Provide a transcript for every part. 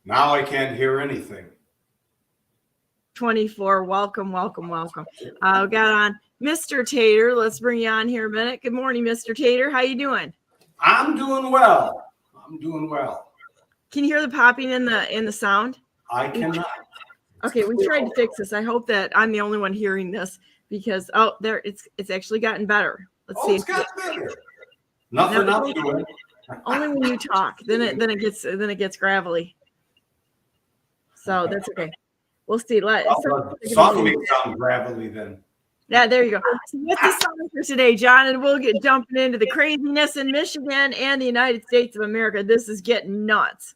Now I can't hear anything. 24. Welcome. Got on Mr. Tater. Let's bring you on here a minute. Good morning, Mr. Tater. How you doing? I'm doing well. Can you hear the popping in the sound? I cannot. Okay, we tried to fix this. I hope that I'm the only one hearing this because there it's actually gotten better. Let's see. It's gotten better. Nothing up to it. Only when you talk, then it gets gravelly. So that's okay. We'll see. Something sound gravelly then. Yeah, there you go. So what's the song for today, John? And we'll get jumping into the craziness in Michigan and the United States of America. This is getting nuts.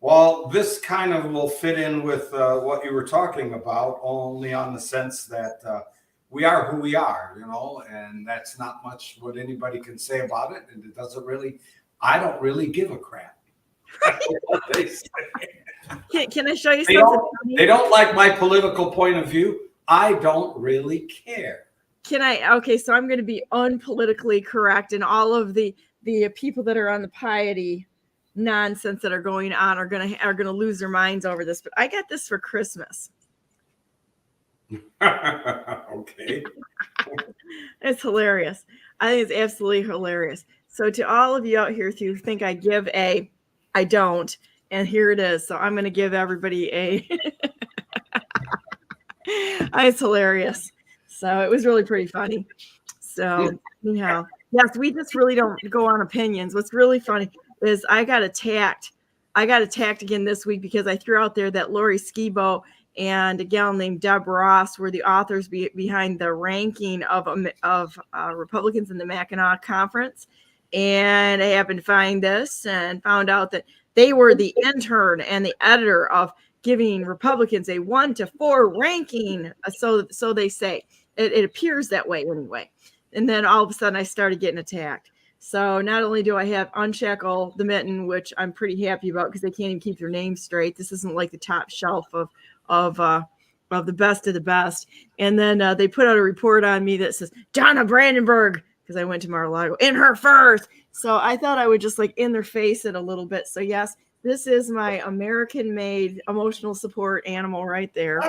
Well, this kind of will fit in with what you were talking about, only on the sense that we are who we are, and that's not much what anybody can say about it. And it doesn't really, I don't really give a crap. Can I show you something? They don't like my political point of view. I don't really care. Okay, so I'm going to be unpolitically correct, and all of the people that are on the piety nonsense that are going on are going to lose their minds over this. But I got this for Christmas. Okay. It's hilarious. I think it's absolutely hilarious. So to all of you out here who think I give I don't, and here it is. So I'm going to give everybody a. It's hilarious. So it was really pretty funny. So anyhow, yes, we just really don't go on opinions. What's really funny is I got attacked again this week because I threw out there that Lori Skibo and a gal named Deb Ross were the authors behind the ranking of Republicans in the Mackinac Conference. And I happened to find this and found out that they were the intern and the editor of giving Republicans a 1 to 4 ranking. So they say. It appears that way anyway. And then all of a sudden I started getting attacked. So not only do I have Unshackle the Mitten, which I'm pretty happy about because they can't even keep their names straight. This isn't like the top shelf of the best of the best. And then they put out a report on me that says Donna Brandenburg, because I went to Mar-a-Lago, in her first. So I thought I would just like in their face it a little bit. So yes, this is my American-made emotional support animal right there.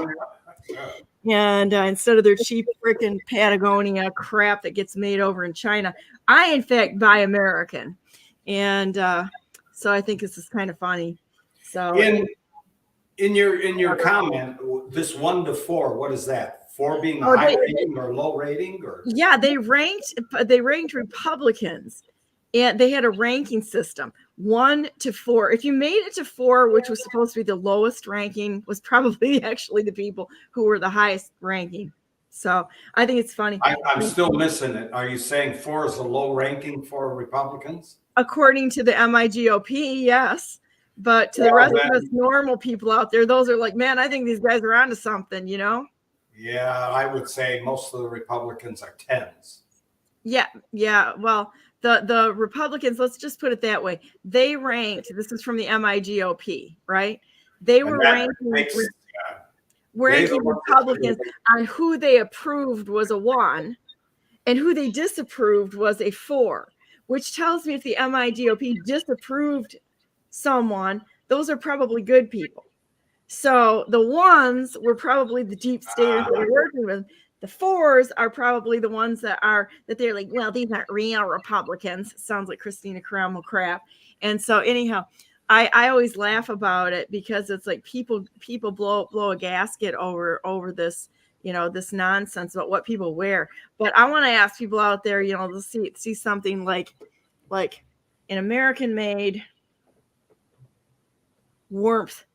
And instead of their cheap freaking Patagonia crap that gets made over in China, I in fact buy American. And so I think this is kind of funny. So in your comment, this 1 to 4, what is that? 4 being high rating or low rating, or? Yeah, they ranked Republicans, and they had a ranking system 1 to 4. If you made it to 4, which was supposed to be the lowest ranking, was probably actually the people who were the highest ranking. So I think it's funny. I'm still missing it. Are you saying 4 is a low ranking for Republicans? According to the MIGOP, yes. But to the rest of us normal people out there, those are like, man, I think these guys are onto something, Yeah, I would say most of the Republicans are 10s. Yeah. Well, the Republicans, let's just put it that way. They ranked, this is from the MIGOP, right? They were ranking Republicans on who they approved was a 1 and who they disapproved was a 4, which tells me if the MIGOP disapproved someone, those are probably good people. So the 1s were probably the deep staters that we're working with. The 4s are probably the ones that they're like, well, these aren't real Republicans. Sounds like Christina Caramo crap. And so anyhow, I always laugh about it because it's like people blow a gasket over this, this nonsense about what people wear. But I want to ask people out there, to see something like an American-made warmth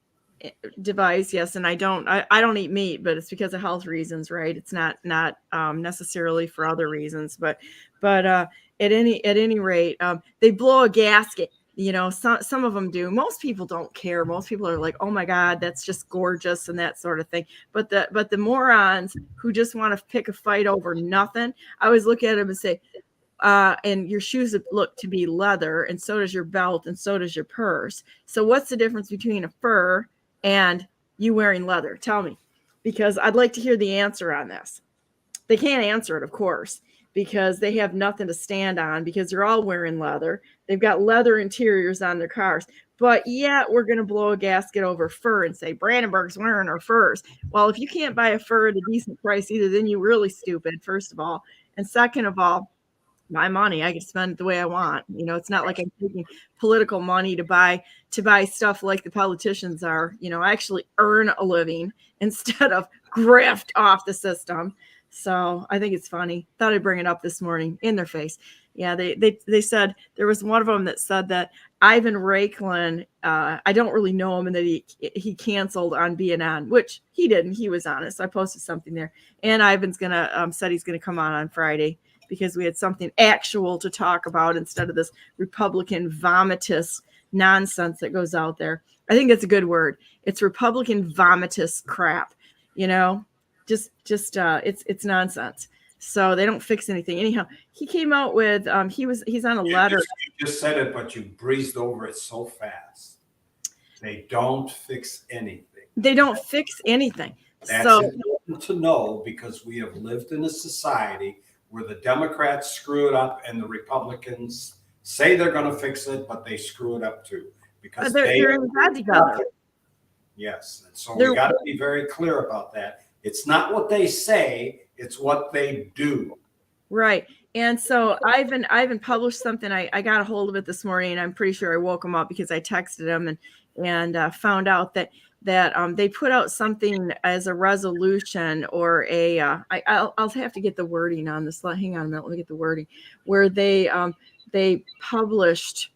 device. Yes, and I don't eat meat, but it's because of health reasons, right? It's not necessarily for other reasons, but at any rate, they blow a gasket. Some of them do. Most people don't care. Most people are like, oh my God, that's just gorgeous and that sort of thing. But the morons who just want to pick a fight over nothing, I always look at them and say, and your shoes look to be leather, and so does your belt, and so does your purse. So what's the difference between a fur and you wearing leather? Tell me, because I'd like to hear the answer on this. They can't answer it, of course. because they have nothing to stand on because they're all wearing leather. They've got leather interiors on their cars. But yet we're going to blow a gasket over fur and say Brandenburg's wearing our furs. Well, if you can't buy a fur at a decent price either, then you're really stupid, first of all. And second of all, my money, I can spend it the way I want. It's not like I'm taking political money to buy stuff like the politicians are. I actually earn a living instead of graft off the system. So I think it's funny. Thought I'd bring it up this morning in their face. Yeah, they said there was one of them that said that Ivan Raiklin, I don't really know him, and that he canceled on BNN, which he didn't. He was honest. I posted something there, and Ivan's said he's gonna come on Friday because we had something actual to talk about instead of this Republican vomitous nonsense that goes out there. I think that's a good word. It's Republican vomitous crap. Just it's nonsense. So they don't fix anything. Anyhow, he came out with he's on a letter. You just said it, but you breezed over it so fast. They don't fix anything. They don't fix anything. That's important to know, because we have lived in a society where the Democrats screw it up and the Republicans say they're going to fix it, but they screw it up too, because they're in bed together. Yes, and so we got to be very clear about that. It's not what they say, it's what they do. Right. And so Ivan published something. I got a hold of it this morning, and I'm pretty sure I woke him up because I texted him and found out that they put out something as a resolution or I'll have to get the wording on this. Hang on a minute. Let me get the wording where they published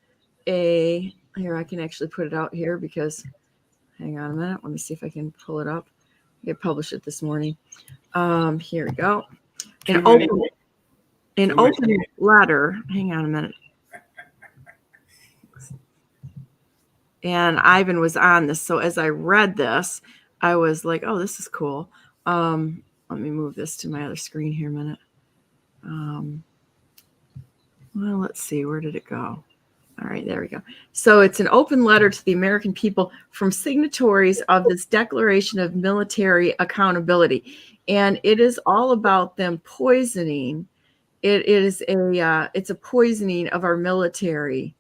here. I can actually put it out here because hang on a minute. Let me see if I can pull it up. I published it this morning. Here we go. An open letter. Hang on a minute. And Ivan was on this. So as I read this, I was like, oh, this is cool. Let me move this to my other screen here a minute. Well, let's see. Where did it go? All right, there we go. So it's an open letter to the American people from signatories of this Declaration of Military Accountability. And it is all about them poisoning. It's a poisoning of our military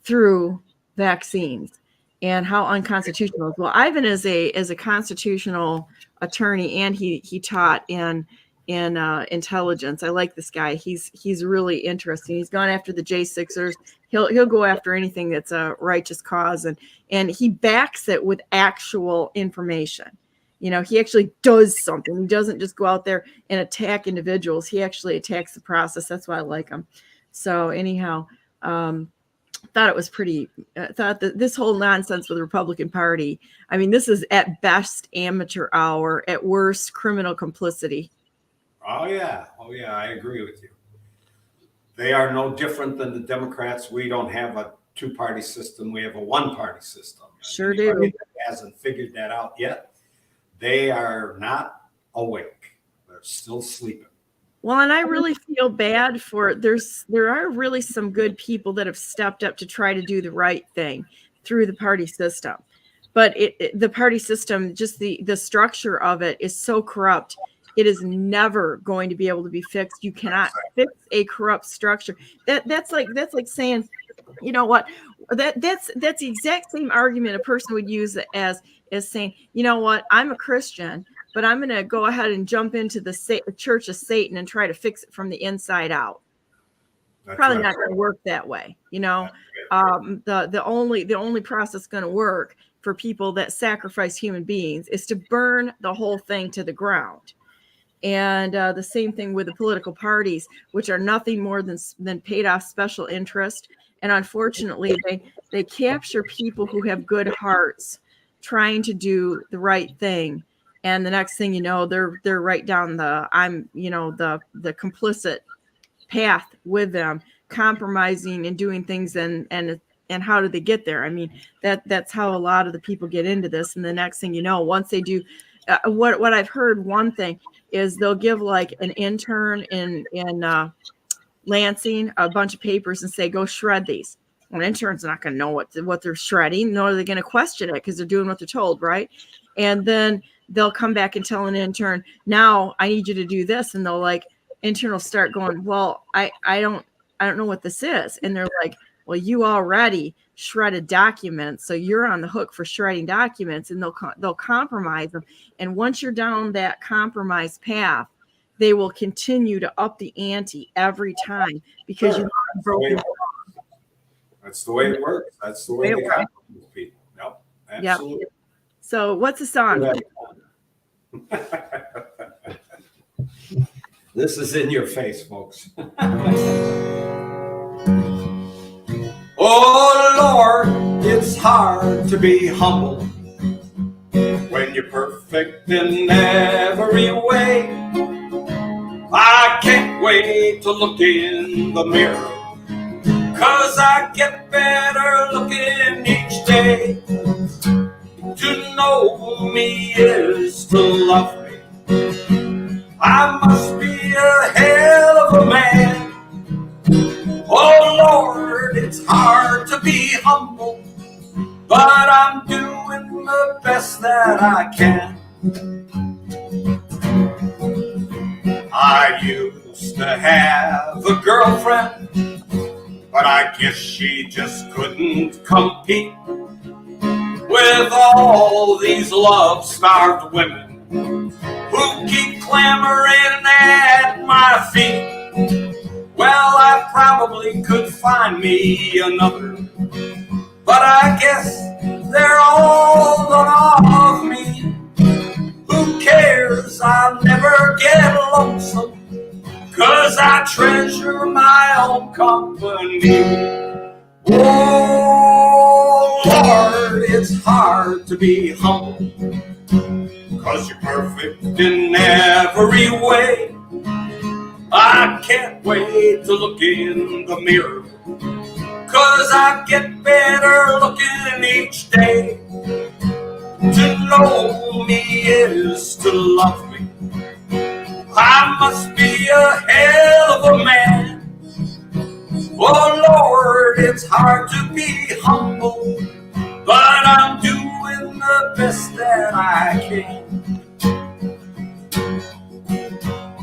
through vaccines, and how unconstitutional. Well, Ivan is a constitutional attorney, and he taught in intelligence. I like this guy. He's really interesting. He's gone after the J6ers. He'll go after anything that's a righteous cause, and he backs it with actual information. He actually does something. He doesn't just go out there and attack individuals. He actually attacks the process. That's why I like him. So anyhow, thought it was thought that this whole nonsense with the Republican Party, I mean, this is at best amateur hour, at worst criminal complicity. Oh yeah, I agree with you. They are no different than the Democrats. We don't have a two-party system. We have a one-party system. Sure do. Anybody that hasn't figured that out yet, they are not awake. They're still sleeping. Well, and I really feel bad for there are really some good people that have stepped up to try to do the right thing through the party system. But the party system, just the structure of it is so corrupt. It is never going to be able to be fixed. You cannot fix a corrupt structure. That's like saying, you know what? That's the exact same argument a person would use as saying, you know what? I'm a Christian, but I'm going to go ahead and jump into the Church of Satan and try to fix it from the inside out. That's probably not going to work that way. The only process going to work for people that sacrifice human beings is to burn the whole thing to the ground. And the same thing with the political parties, which are nothing more than paid off special interest. And unfortunately, they capture people who have good hearts trying to do the right thing. And the next thing you know, they're right down the complicit path with them, compromising and doing things. And how do they get there? I mean, that's how a lot of the people get into this. And the next thing you know, once they do, what I've heard, one thing is they'll give like an intern in Lansing a bunch of papers and say, go shred these. Well, an intern's not going to know what they're shredding, nor are they going to question it because they're doing what they're told, right? And then they'll come back and tell an intern, now I need you to do this. And they'll like, intern will start going, well, I don't know what this is. And they're like, well, you already shredded documents, so you're on the hook for shredding documents, and they'll compromise them. And once you're down that compromise path, they will continue to up the ante every time because Sure. you've broken the law. That's the way it works. That's the way they compromise people. Yep, absolutely. Yep. So what's the song? This is in your face, folks. Oh, Lord, it's hard to be humble when you're perfect in every way. I can't wait to look in the mirror, 'cause I get better looking each day. To know me is to love me. I must be a hell of a man. Oh, Lord, it's hard to be humble, but I'm doing the best that I can. I used to have a girlfriend, but I guess she just couldn't compete with all these love-starved women who keep clamoring at my feet. Well, I probably could find me another, but I guess they're all off me. Who cares? I'll never get lonesome, 'cause I treasure my own company. Oh, Lord, it's hard to be humble, 'cause you're perfect in every way. I can't wait to look in the mirror, 'cause I get better looking each day. To know me is to love me. I must be a hell of a man. Oh, Lord, it's hard to be humble, but I'm doing the best that I can.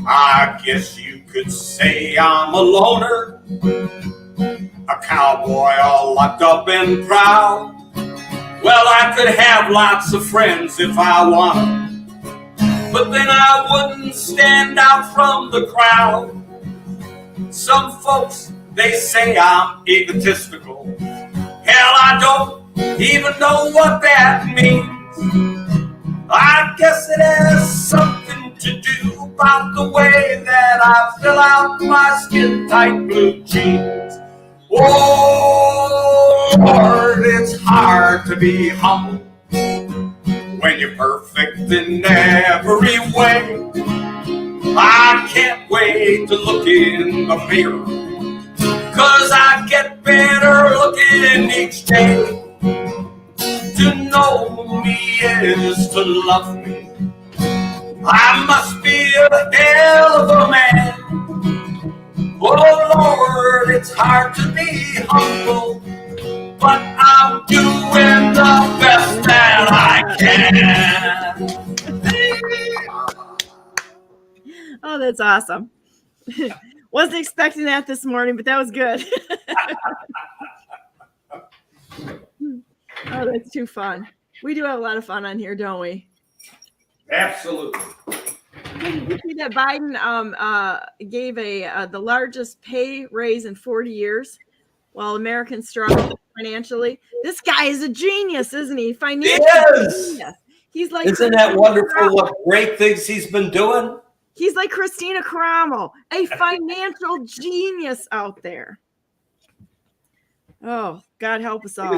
I guess you could say I'm a loner, a cowboy all locked up and proud. Well, I could have lots of friends if I wanted, but then I wouldn't stand out from the crowd. Some folks, they say I'm egotistical. Hell, I don't even know what that means. I guess it has something to do about the way that I fill out my skin-tight blue jeans. Oh, Lord, it's hard to be humble when you're perfect in every way. I can't wait to look in the mirror, 'cause I get better looking each day. To know me is to love me. I must be a hell of a man. Oh, Lord, it's hard to be humble, but I'm doing the best that I can. Oh, that's awesome. Wasn't expecting that this morning, but that was good. Oh, that's too fun. We do have a lot of fun on here, don't we? Absolutely. Did you see that Biden gave the largest pay raise in 40 years while Americans struggle financially? This guy is a genius, isn't he? Financial genius. He's like, isn't that wonderful? What great things he's been doing. He's like Christina Cromwell, a financial genius out there. Oh, God help us all.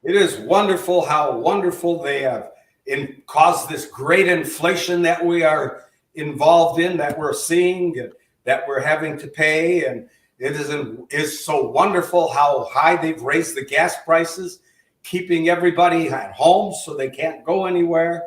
It is wonderful how wonderful they have caused this great inflation that we are involved in, that we're seeing, that we're having to pay. And it is so wonderful how high they've raised the gas prices, keeping everybody at home so they can't go anywhere.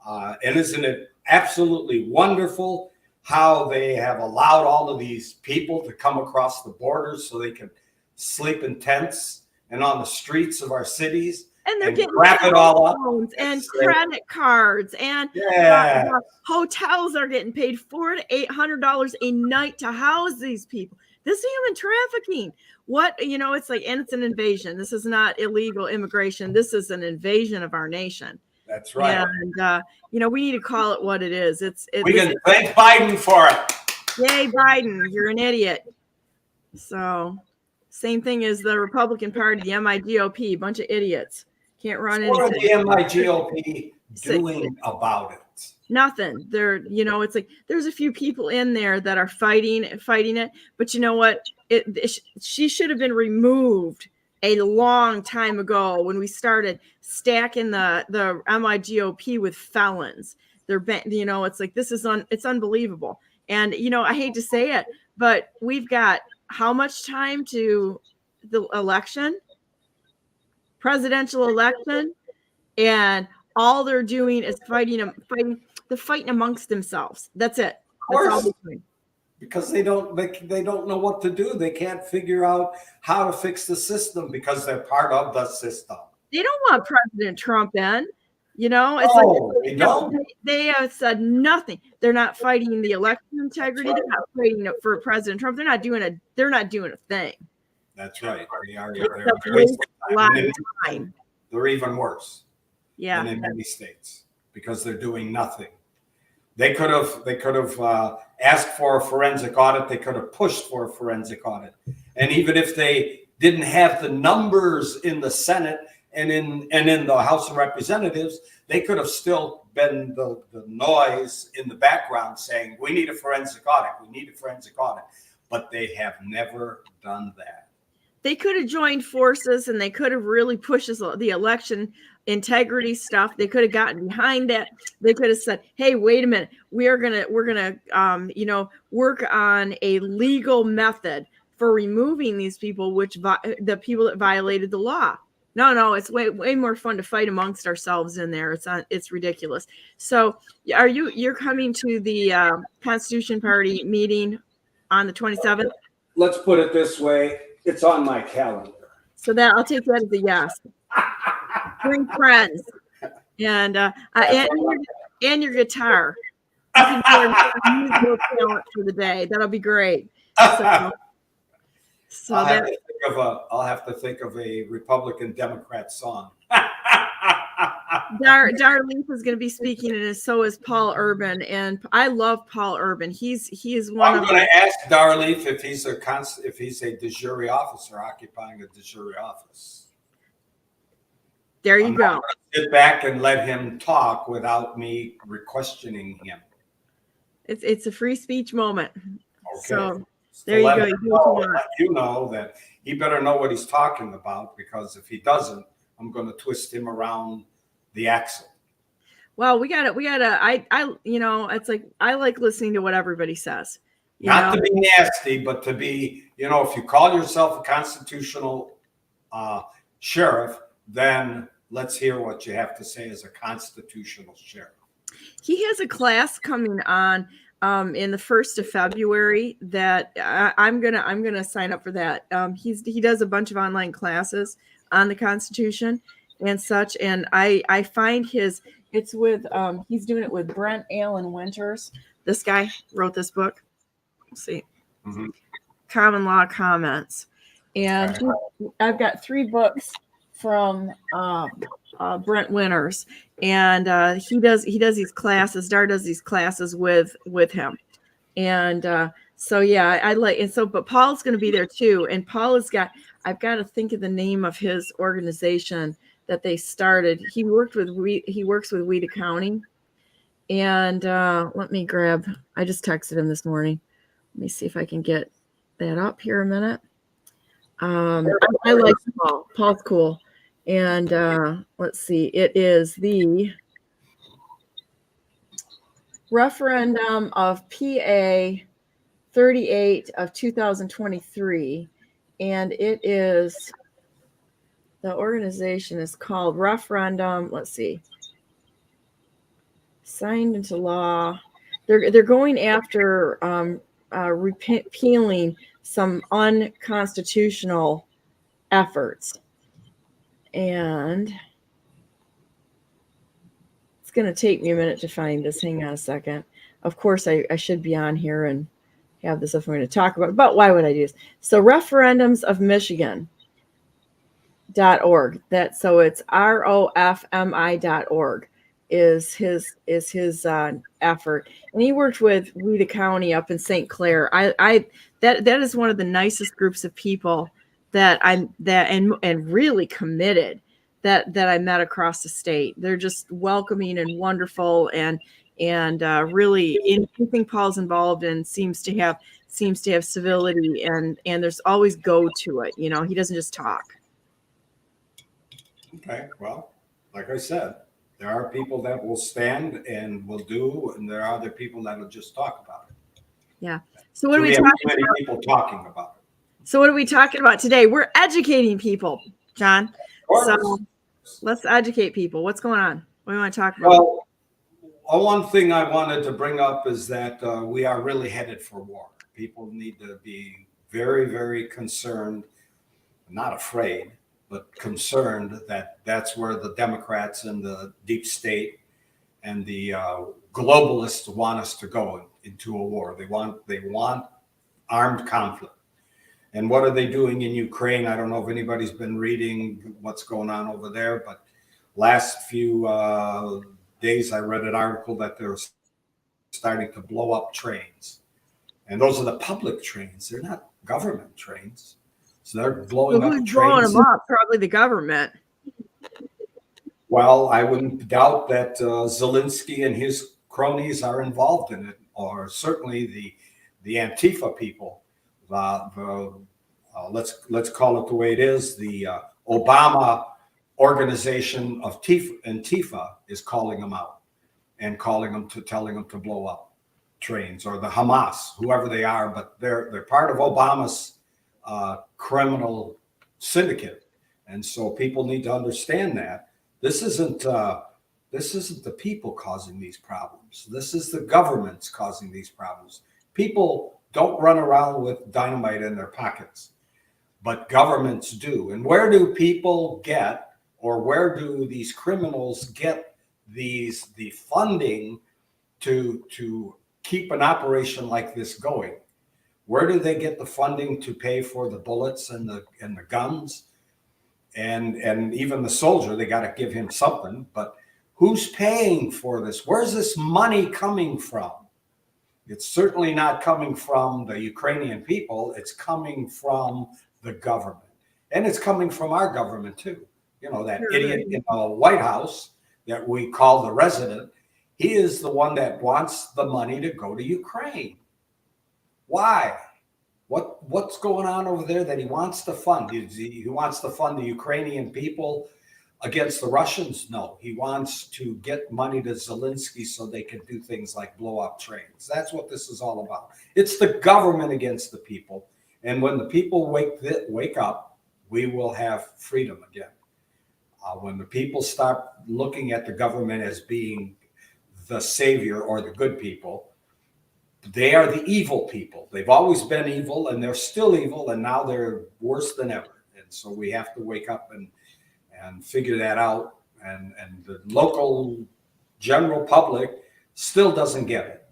And isn't it absolutely wonderful how they have allowed all of these people to come across the borders so they can sleep in tents and on the streets of our cities And they're getting wrap it all up. phones and That's great. credit cards, and Yeah. hotels are getting paid $400 to $800 a night to house these people. This is human trafficking. What, it's like, and it's an invasion. This is not illegal immigration. This is an invasion of our nation. That's right. And we need to call it what it is. We can thank Biden for it. Yay, Biden! You're an idiot. So, same thing as the Republican Party, the MIGOP, bunch of idiots. Can't run anything. What are the MIGOP doing about it? Nothing. They're, it's like there's a few people in there that are fighting it, but you know what? She should have been removed a long time ago when we started stacking the MIGOP with felons. It's like it's unbelievable. And I hate to say it, but we've got how much time to the election, presidential election, and all they're doing is fighting amongst themselves. That's it. That's all they're doing. Because they don't know what to do. They can't figure out how to fix the system because they're part of the system. They don't want President Trump in. It's they don't. They have said nothing. They're not fighting the election integrity. Right. They're not fighting for President Trump. They're not doing a thing. That's right. They're even worse. Yeah. Than in many states because they're doing nothing. They could have asked for a forensic audit. They could have pushed for a forensic audit. And even if they didn't have the numbers in the Senate and in the House of Representatives, they could have still been the noise in the background saying, we need a forensic audit. We need a forensic audit. But they have never done that. They could have joined forces and they could have really pushed the election integrity stuff. They could have gotten behind that. They could have said, hey, wait a minute. We're gonna work on a legal method for removing these people, the people that violated the law. No, it's way more fun to fight amongst ourselves in there. It's ridiculous. So you're coming to the Constitution Party meeting on the 27th? Let's put it this way. It's on my calendar. So I'll take that as a yes. Bring friends and your guitar. You can musical talent for the day. That'll be great. So I'll have to think of a Republican Democrat song. Darlene is going to be speaking, and so is Paul Urban, and I love Paul Urban. He is one. I'm going to ask Darlene if he's a de jure officer occupying a de jure office. There you go. Sit back and let him talk without me questioning him. It's a free speech moment. Okay. So there you go. Let you know that he better know what he's talking about, because if he doesn't, I'm going to twist him around the axle. Well, we got to, it's like, I like listening to what everybody says. Not to be nasty, but to be, if you call yourself a constitutional sheriff, then let's hear what you have to say as a constitutional sheriff. He has a class coming on in the 1st of February that I'm gonna sign up for that. He does a bunch of online classes on the Constitution and such, and I find he's doing it with Brent Allen Winters. This guy wrote this book. Let's see, Common Law Comments, and I've got 3 books from Brent Winters, and he does these classes. Dar does these classes with him, and so yeah, I like. And so, but Paul's going to be there too, and Paul I've got to think of the name of his organization that they started. He works with Weed County, and let me grab. I just texted him this morning. Let me see if I can get that up here a minute. I like Paul. Paul's cool. And let's see, it is the referendum of PA 38 of 2023. And it is, the organization is called Referendum, let's see, signed into law. They're going after repealing some unconstitutional efforts. And going to take me a minute to find this. Hang on a second. Of course, I should be on here and have this if we're going to talk about it, but why would I do this? So referendums of Michigan.org. So it's ROFMI.org is his effort. And he worked with We the County up in St. Clair. That is one of the nicest groups of people and really committed that I met across the state. They're just welcoming and wonderful and really anything Paul's involved in seems to have civility and there's always go to it. He doesn't just talk. Okay, well, like I said, there are people that will stand and will do, and there are other people that will just talk about it. Yeah. So what are we have talking many about? people talking about it. So what are we talking about today? We're educating people, John. So let's educate people. What's going on? What do you want to talk about? Well, one thing I wanted to bring up is that we are really headed for war. People need to be very, very concerned, not afraid, but concerned that that's where the Democrats and the deep state and the globalists want us to go into a war. They want armed conflict. And what are they doing in Ukraine? I don't know if anybody's been reading what's going on over there, but last few days I read an article that they're starting to blow up trains. And those are the public trains. They're not government trains. So they're blowing up trains. Blowing them up? Probably the government. Well, I wouldn't doubt that Zelensky and his cronies are involved in it, or certainly the Antifa people. Let's call it the way it is. The Obama organization of Antifa is calling them out and telling them to blow up trains, or the Hamas, whoever they are, but they're part of Obama's criminal syndicate, and so people need to understand that this isn't the people causing these problems. This is the governments causing these problems. People don't run around with dynamite in their pockets, but governments do. And where do people get, or where do these criminals get the funding to keep an operation like this going? Where do they get the funding to pay for the bullets and the guns and even the soldier? They got to give him something, but who's paying for this? Where's this money coming from? It's certainly not coming from the Ukrainian people. It's coming from the government, and it's coming from our government too. That idiot in the White House that we call the resident, he is the one that wants the money to go to Ukraine. Why? What's going on over there that he wants to fund? He wants to fund the Ukrainian people against the Russians? No, he wants to get money to Zelensky so they can do things like blow up trains. That's what this is all about. It's the government against the people. And when the people wake up, we will have freedom again. When the people start looking at the government as being the savior or the good people, they are the evil people. They've always been evil, and they're still evil, and now they're worse than ever. And so we have to wake up and figure that out. And the local general public still doesn't get it.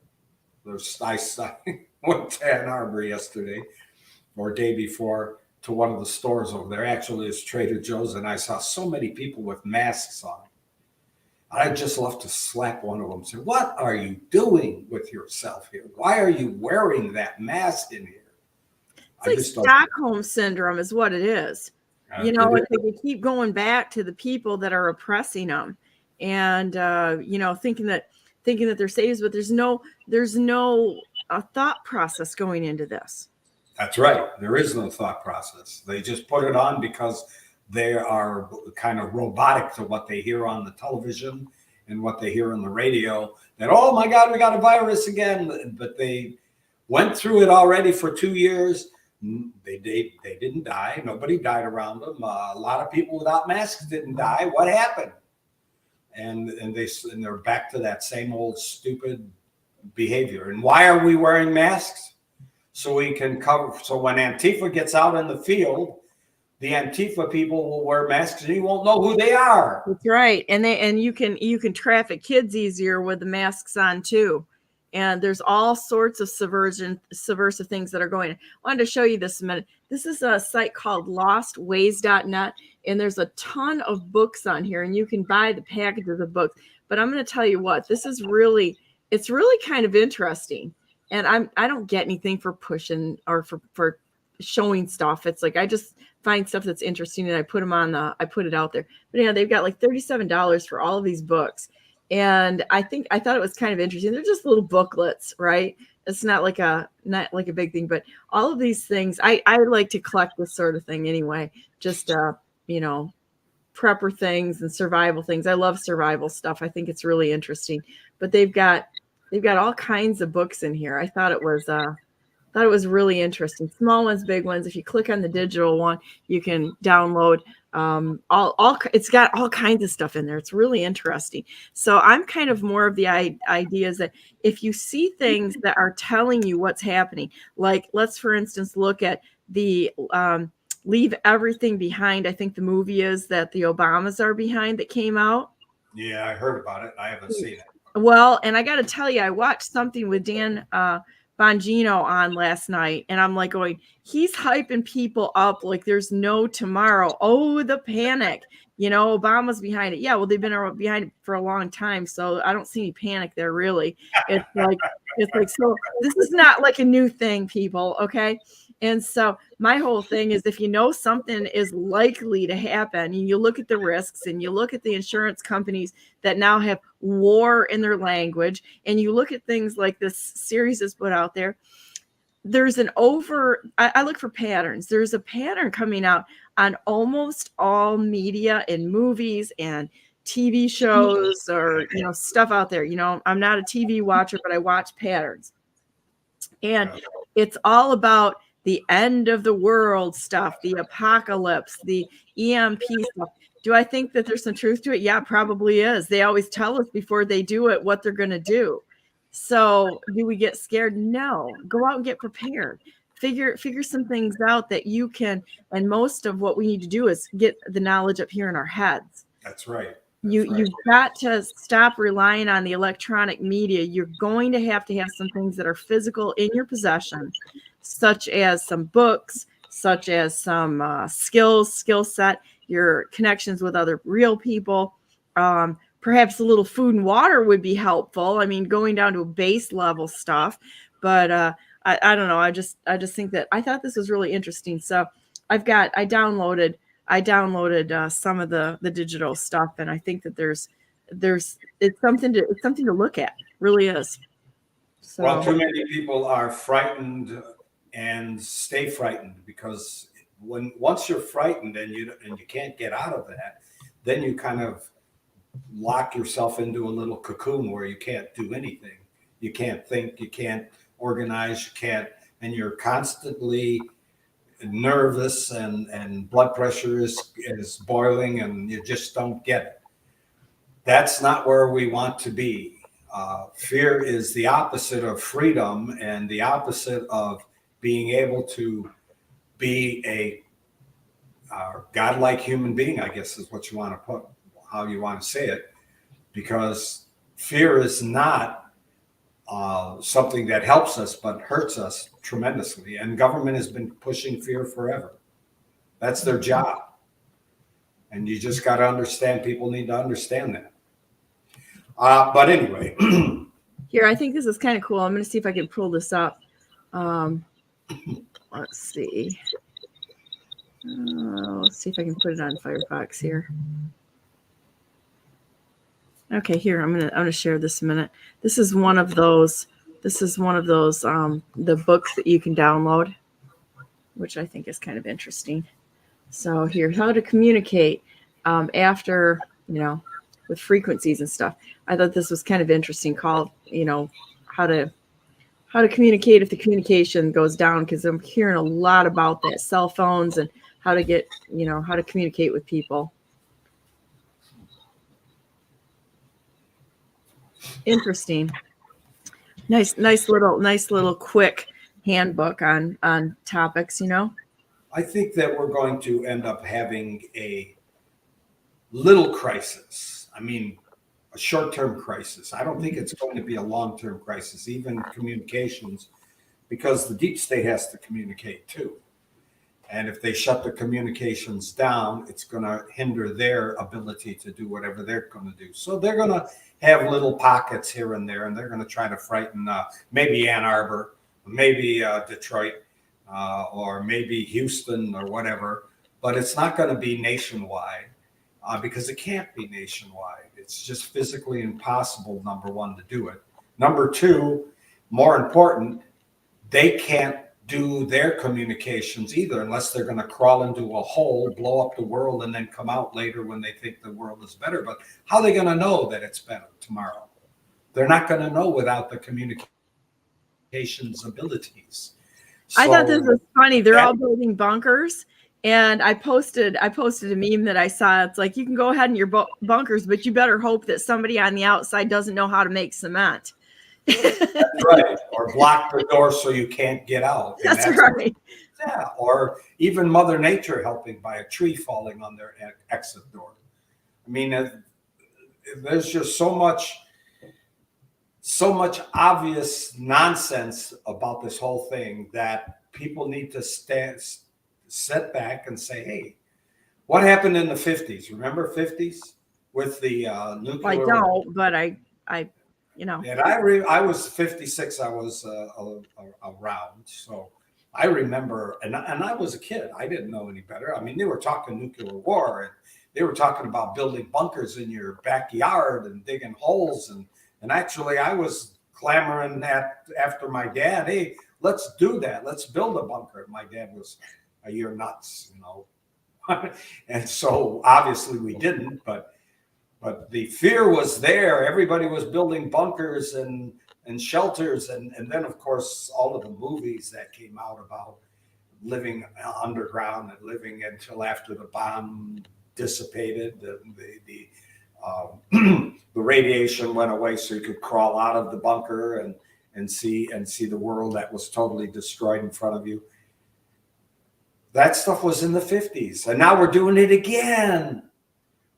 I went to Ann Arbor yesterday or day before to one of the stores over there. Actually, it's Trader Joe's, and I saw so many people with masks on. I'd just love to slap one of them and say, "What are you doing with yourself here? Why are you wearing that mask in here?" It's like Stockholm syndrome is what it is. They keep going back to the people that are oppressing them, and thinking that they're saviors, but there's no thought process going into this. That's right. There is no thought process. They just put it on because they are kind of robotic to what they hear on the television and what they hear on the radio. That, oh my God, we got a virus again. But they went through it already for 2 years. They didn't die. Nobody died around them. A lot of people without masks didn't die. What happened? And they're back to that same old stupid behavior. And why are we wearing masks? So we can cover. So when Antifa gets out in the field, the Antifa people will wear masks and you won't know who they are. That's right. And you can traffic kids easier with the masks on too. And there's all sorts of subversive things that are going on. I wanted to show you this a minute. This is a site called lostways.net, and there's a ton of books on here, and you can buy the packages of books. But I'm going to tell you what, it's really kind of interesting. And I don't get anything for pushing or for showing stuff. It's like I just find stuff that's interesting and I put it out there. But yeah, they've got like $37 for all of these books. And I thought it was kind of interesting. They're just little booklets, right? It's not like a big thing, but all of these things, I like to collect this sort of thing anyway. Just prepper things and survival things. I love survival stuff. I think it's really interesting. But they've got all kinds of books in here. I thought it was really interesting. Small ones, big ones. If you click on the digital one, you can download it's got all kinds of stuff in there. It's really interesting. So I'm kind of more of the ideas that if you see things that are telling you what's happening, like let's for instance look at the Leave Everything Behind. I think the movie is that the Obamas are behind that came out. Yeah, I heard about it. I haven't seen it. Well, and I got to tell you, I watched something with Dan Bongino on last night, and I'm like going, he's hyping people up like there's no tomorrow. Oh, the panic, Obama's behind it. Yeah, well, they've been behind it for a long time, so I don't see any panic there really. It's like so this is not like a new thing, people, okay? And so my whole thing is if you know something is likely to happen and you look at the risks and you look at the insurance companies that now have war in their language and you look at things like this series is put out there, there's I look for patterns. There's a pattern coming out on almost all media and movies and TV shows or, stuff out there. I'm not a TV watcher, but I watch patterns. And it's all about the end of the world stuff, the apocalypse, the EMP stuff. Do I think that there's some truth to it? Yeah, probably is. They always tell us before they do it what they're going to do. So do we get scared? No. Go out and get prepared. Figure some things out that you can. And most of what we need to do is get the knowledge up here in our heads. That's right. You've got to stop relying on the electronic media. You're going to have some things that are physical in your possession, such as some books, such as some skill set, your connections with other real people. Perhaps a little food and water would be helpful. I mean, going down to a base level stuff, but I don't know. I just think that I thought this was really interesting. So I downloaded some of the digital stuff, and I think that it's something to look at. It really is. So. Well, too many people are frightened and stay frightened because once you're frightened and you can't get out of that, then you kind of lock yourself into a little cocoon where you can't do anything. You can't think, you can't organize, and you're constantly nervous and blood pressure is boiling and you just don't get it. That's not where we want to be. Fear is the opposite of freedom and the opposite of being able to be a godlike human being, I guess is what you want to put, how you want to say it, because fear is not something that helps us but hurts us tremendously. And government has been pushing fear forever. That's their job. And you just got to understand, people need to understand that. But anyway. Here, I think this is kind of cool. I'm going to see if I can pull this up. Let's see. Let's see if I can put it on Firefox here. Okay, here I'm gonna share this a minute. This is one of those. The books that you can download, which I think is kind of interesting. So here, how to communicate after with frequencies and stuff. I thought this was kind of interesting. Called how to communicate if the communication goes down, because I'm hearing a lot about that, cell phones and how to get how to communicate with people. Interesting. Nice little quick handbook on topics, I think that we're going to end up having a little crisis. I mean, a short-term crisis. I don't think it's going to be a long-term crisis, even communications, because the deep state has to communicate too. And if they shut the communications down, it's going to hinder their ability to do whatever they're going to do. So they're going to have little pockets here and there, and they're going to try to frighten maybe Ann Arbor, maybe Detroit, or maybe Houston or whatever. But it's not going to be nationwide because it can't be nationwide. It's just physically impossible, number one, to do it. Number two, more important, they can't do their communications either unless they're going to crawl into a hole, blow up the world, and then come out later when they think the world is better. But how are they going to know that it's better tomorrow? They're not going to know without the communications abilities. I thought this was funny. They're all building bunkers. And I posted a meme that I saw. It's like, you can go ahead in your bunkers, but you better hope that somebody on the outside doesn't know how to make cement. That's right. Or block the door so you can't get out. That's right. Yeah. Or even Mother Nature helping by a tree falling on their exit door. I mean, there's just so much obvious nonsense about this whole thing that people need to sit back and say, hey, what happened in the 50s? Remember 50s with the nuclear? I don't, but I you know. And I was 56. I was around, so I remember, and I was a kid. I didn't know any better. I mean, they were talking nuclear war, and they were talking about building bunkers in your backyard and digging holes, and actually, I was clamoring after my dad. Hey, let's do that. Let's build a bunker. My dad was, you're nuts, you know. And so obviously we didn't, but the fear was there. Everybody was building bunkers and shelters. And then, of course, all of the movies that came out about living underground and living until after the bomb dissipated, the radiation went away so you could crawl out of the bunker and see the world that was totally destroyed in front of you. That stuff was in the 50s. And now we're doing it again.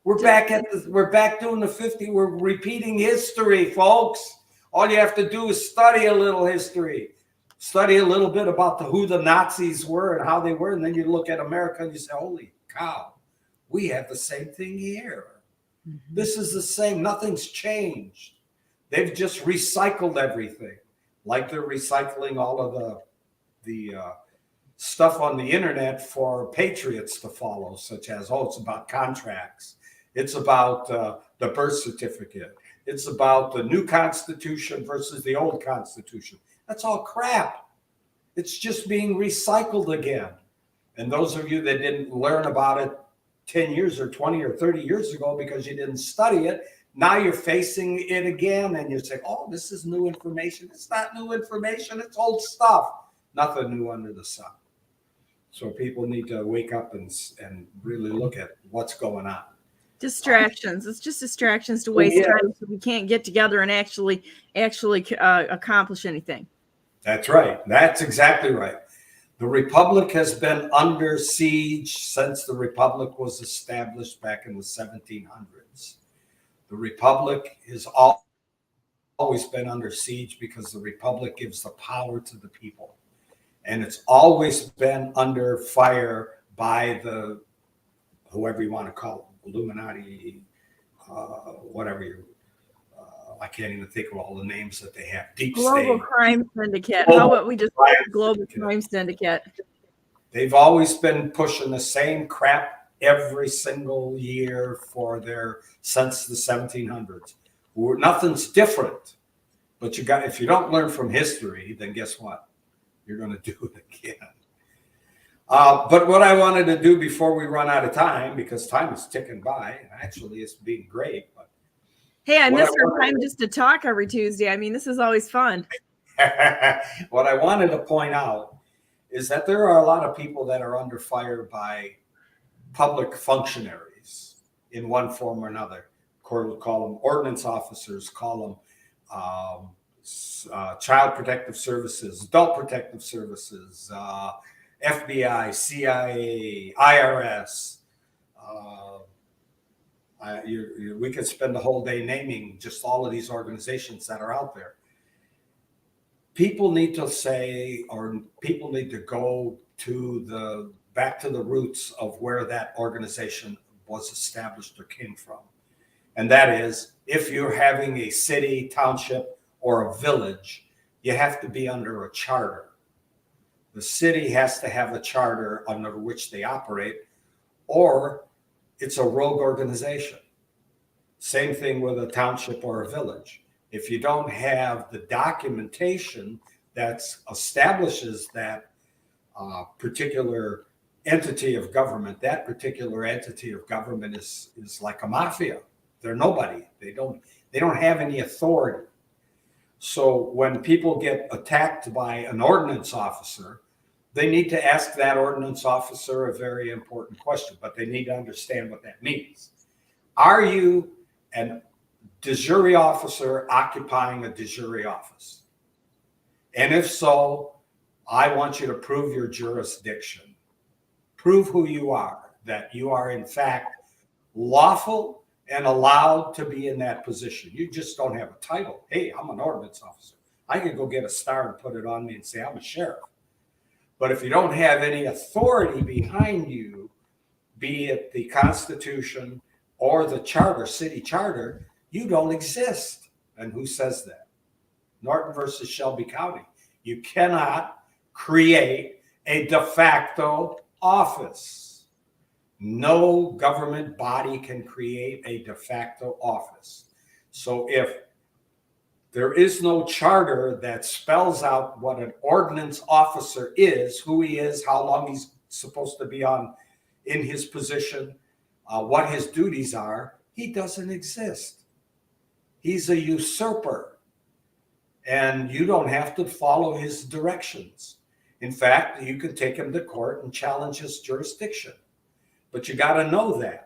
We're back doing the 50s. We're repeating history, folks. All you have to do is study a little history. Study a little bit about who the Nazis were and how they were. And then you look at America and you say, holy cow, we have the same thing here. Mm-hmm. This is the same. Nothing's changed. They've just recycled everything. Like they're recycling all of the stuff on the internet for patriots to follow, such as, it's about contracts. It's about the birth certificate. It's about the new Constitution versus the old Constitution. That's all crap. It's just being recycled again. And those of you that didn't learn about it 10 years or 20 or 30 years ago because you didn't study it, now you're facing it again and you say, oh, this is new information. It's not new information. It's old stuff. Nothing new under the sun. So people need to wake up and really look at what's going on. Distractions. It's just distractions to waste time, so we can't get together and actually accomplish anything. That's right. That's exactly right. The Republic has been under siege since the Republic was established back in the 1700s. The Republic has always been under siege because the Republic gives the power to the people. And it's always been under fire by the, whoever you want to call them, Illuminati, whatever I can't even think of all the names that they have. Deep Global State. Crime Syndicate. How about we just call it Global Crime Syndicate? They've always been pushing the same crap every single year since the 1700s. Nothing's different. But if you don't learn from history, then guess what? You're going to do it again. But what I wanted to do before we run out of time, because time is ticking by, and actually it's been great. But hey, I miss our time just to talk every Tuesday. I mean, this is always fun. What I wanted to point out is that there are a lot of people that are under fire by public functionaries in one form or another. Call them ordinance officers, call them child protective services, adult protective services, FBI, CIA, IRS. We could spend the whole day naming just all of these organizations that are out there. People need to say, or people need to go to back to the roots of where that organization was established or came from. And that is, if you're having a city, township, or a village, you have to be under a charter. The city has to have a charter under which they operate, or it's a rogue organization. Same thing with a township or a village. If you don't have the documentation that establishes that particular entity of government, that particular entity of government is like a mafia. They're nobody. They don't have any authority. So when people get attacked by an ordinance officer, they need to ask that ordinance officer a very important question, but they need to understand what that means. Are you a de jure officer occupying a de jure office? And if so, I want you to prove your jurisdiction. Prove who you are, that you are in fact lawful and allowed to be in that position. You just don't have a title. Hey, I'm an ordinance officer. I can go get a star and put it on me and say I'm a sheriff. But if you don't have any authority behind you, be it the Constitution or the charter, city charter, you don't exist. And who says that? Norton versus Shelby County. You cannot create a de facto office. No government body can create a de facto office. So if there is no charter that spells out what an ordinance officer is, who he is, how long he's supposed to be in his position, what his duties are, he doesn't exist. He's a usurper, and you don't have to follow his directions. In fact, you can take him to court and challenge his jurisdiction, but you got to know that.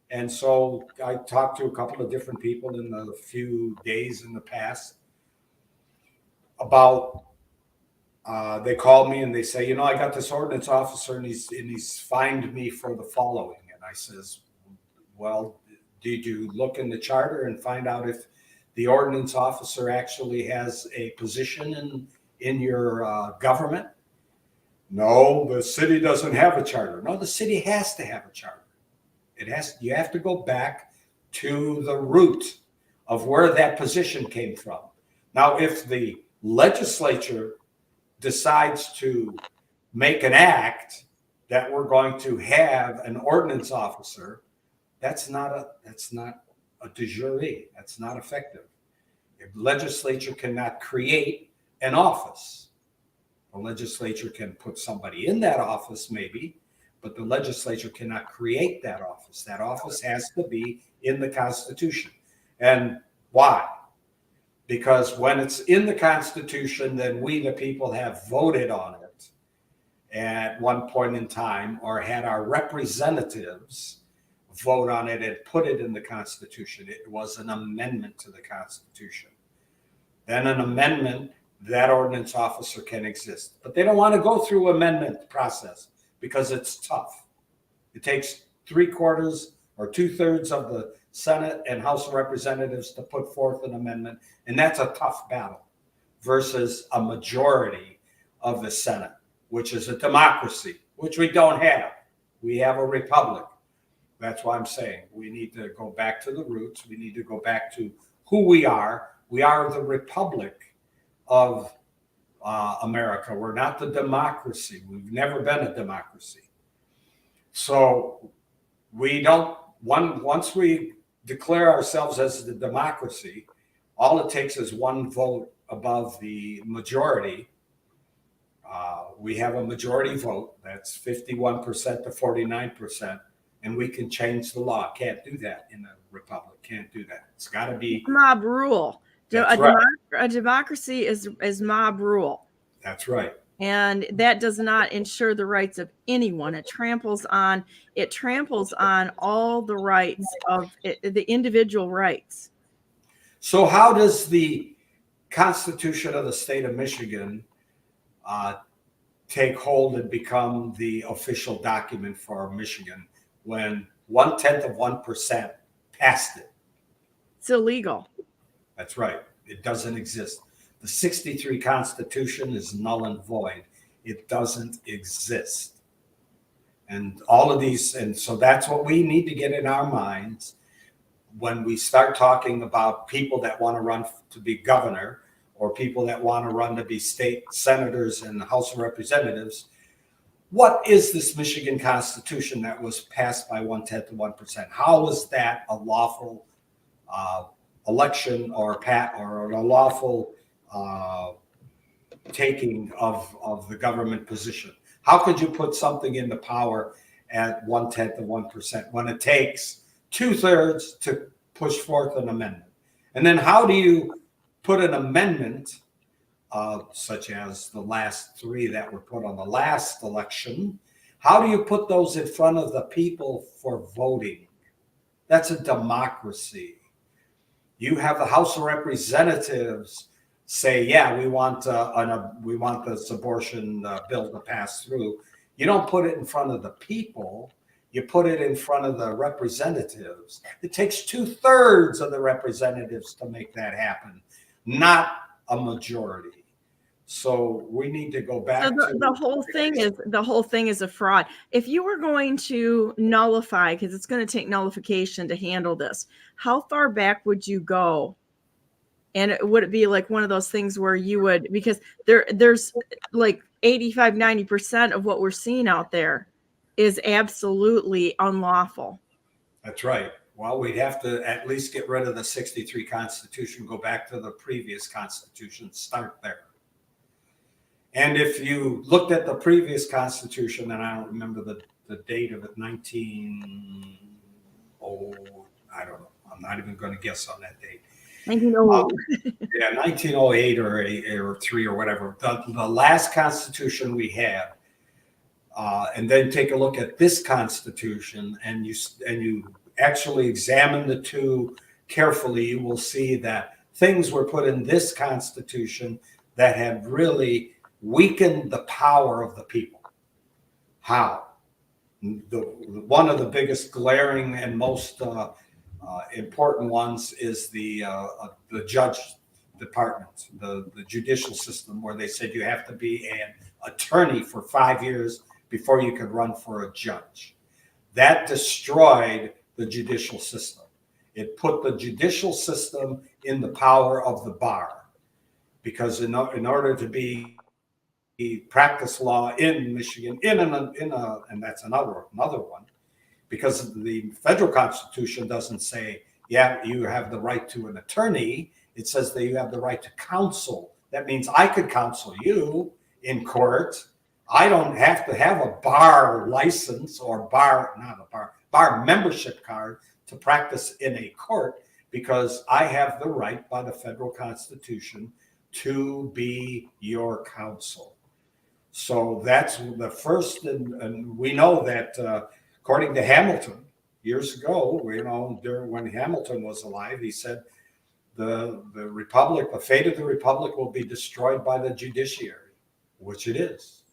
And so I talked to a couple of different people in the few days in the past about, they called me and they say, I got this ordinance officer and he's fined me for the following. And I says, well, did you look in the charter and find out if the ordinance officer actually has a position in your government? No, the city doesn't have a charter. No, the city has to have a charter. You have to go back to the root of where that position came from. Now, if the legislature decides to make an act that we're going to have an ordinance officer, that's not a de jure. That's not effective. The legislature cannot create an office. The legislature can put somebody in that office, maybe, but the legislature cannot create that office. That office has to be in the Constitution. And why? Because when it's in the Constitution, then we, the people, have voted on it at one point in time, or had our representatives vote on it and put it in the Constitution. It was an amendment to the Constitution. Then an amendment, that ordinance officer can exist. But they don't want to go through amendment process, because it's tough. It takes 3/4 or 2/3 of the Senate and House of Representatives to put forth an amendment, and that's a tough battle versus a majority of the Senate, which is a democracy, which we don't have. We have a republic. That's why I'm saying we need to go back to the roots. We need to go back to who we are. We are the republic of America. We're not the democracy. We've never been a democracy. So we don't, once we declare ourselves as the democracy, all it takes is one vote above the majority. We have a majority vote. That's 51% to 49%. And we can change the law. Can't do that in a republic. Can't do that. It's got to be mob rule. Right. A democracy is mob rule. That's right. And that does not ensure the rights of anyone. It tramples on all the rights of the individual rights. So how does the Constitution of the state of Michigan take hold and become the official document for Michigan when 0.1% passed it. It's illegal. That's right. It doesn't exist. The 63 Constitution is null and void. It doesn't exist. And all of these, and so that's what we need to get in our minds when we start talking about people that want to run to be governor or people that want to run to be state senators and House of Representatives. What is this Michigan Constitution that was passed by 0.1%? How is that a lawful election or a lawful taking of the government position? How could you put something into power at 0.1% when it takes 2/3 to push forth an amendment? And then how do you put an amendment such as the last 3 that were put on the last election? How do you put those in front of the people for voting? That's a democracy. You have the House of Representatives say, yeah, we want this abortion bill to pass through. You don't put it in front of the people. You put it in front of the representatives. It takes 2/3 of the representatives to make that happen, not a majority. So we need to go back. So the whole thing is a fraud. If you were going to nullify, because it's going to take nullification to handle this, how far back would you go? And would it be like one of those things where you would, because there's like 85-90% of what we're seeing out there is absolutely unlawful. That's right. Well, we'd have to at least get rid of the 63 Constitution, go back to the previous Constitution, start there. And if you looked at the previous Constitution, and I don't remember the date of it, I don't know. I'm not even going to guess on that date. 1908. Yeah, 1908 or 3 or whatever. The last Constitution we had, and then take a look at this Constitution, and you actually examine the two carefully, you will see that things were put in this Constitution that had really weakened the power of the people. How? One of the biggest glaring and most important ones is the judge department, the judicial system, where they said you have to be an attorney for 5 years before you could run for a judge. That destroyed the judicial system. It put the judicial system in the power of the bar, because in order to be practice law in Michigan, and that's another one, because the federal Constitution doesn't say, yeah, you have the right to an attorney. It says that you have the right to counsel. That means I could counsel you in court. I don't have to have a bar license or bar membership card to practice in a court, because I have the right by the federal Constitution to be your counsel. So that's the first, and we know that according to Hamilton years ago, when Hamilton was alive, he said the republic, the fate of the republic will be destroyed by the judiciary, which it is.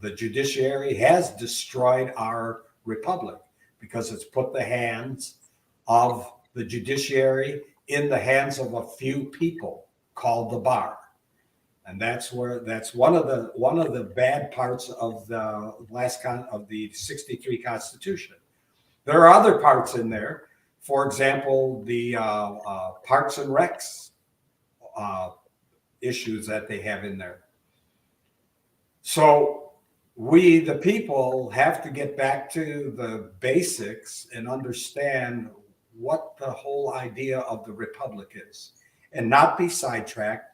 The judiciary has destroyed our republic because it's put the hands of the judiciary in the hands of a few people called the bar. And that's one of the bad parts of the 63 Constitution. There are other parts in there. For example, the Parks and Recs issues that they have in there. So we, the people, have to get back to the basics and understand what the whole idea of the republic is, and not be sidetracked.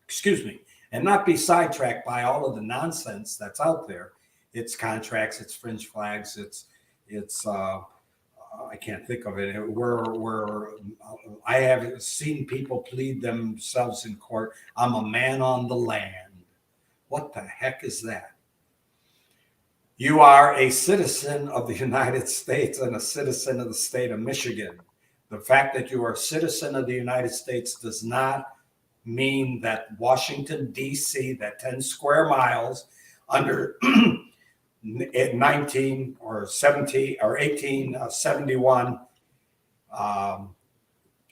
Excuse me, and not be sidetracked by all of the nonsense that's out there. It's contracts, it's fringe flags, it's I can't think of it. I have seen people plead themselves in court. I'm a man on the land. What the heck is that? You are a citizen of the United States and a citizen of the state of Michigan. The fact that you are a citizen of the United States does not mean that Washington, D.C., that 10 square miles under 19 or 17 or 1871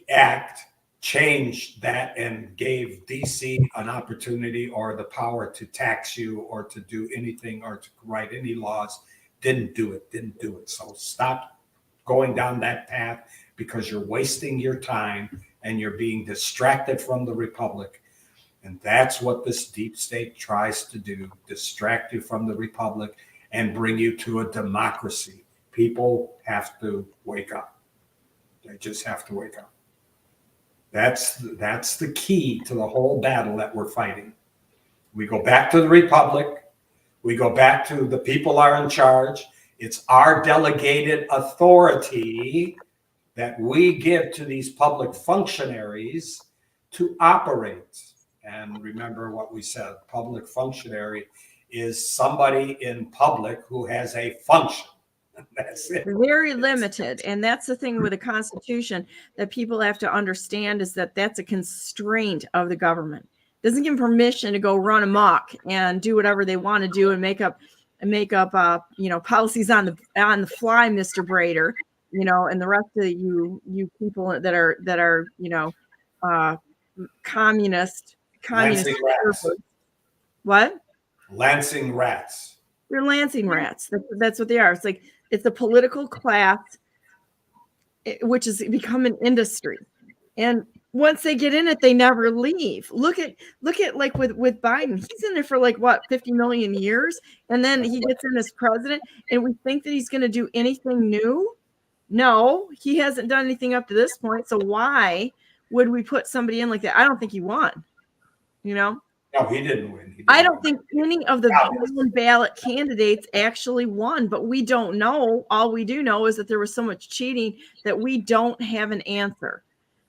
act changed that and gave DC an opportunity or the power to tax you or to do anything or to write any laws. Didn't do it. So stop going down that path, because you're wasting your time and you're being distracted from the republic. And that's what this deep state tries to do, distract you from the republic and bring you to a democracy. People have to wake up. They just have to wake up. That's the key to the whole battle that we're fighting. We go back to the republic. We go back to the people are in charge. It's our delegated authority that we give to these public functionaries to operate. And remember what we said, public functionary is somebody in public who has a function. That's it. Very limited. And that's the thing with the Constitution that people have to understand, is that that's a constraint of the government. It doesn't give them permission to go run amok and do whatever they want to do and make up policies on the fly, Mr. Brader, and the rest of you people that are communist. Lansing rats. What? Lansing rats. They're Lansing rats. That's what they are. It's like, it's a political class, which has become an industry. And once they get in it, they never leave. Look at like with Biden. He's in there for like what, 50 million years, and then he gets in as president, and we think that he's going to do anything new. No, he hasn't done anything up to this point. So why would we put somebody in like that? I don't think he won. No, he didn't win. I don't think any of the ballot candidates actually won, but we don't know. All we do know is that there was so much cheating that we don't have an answer.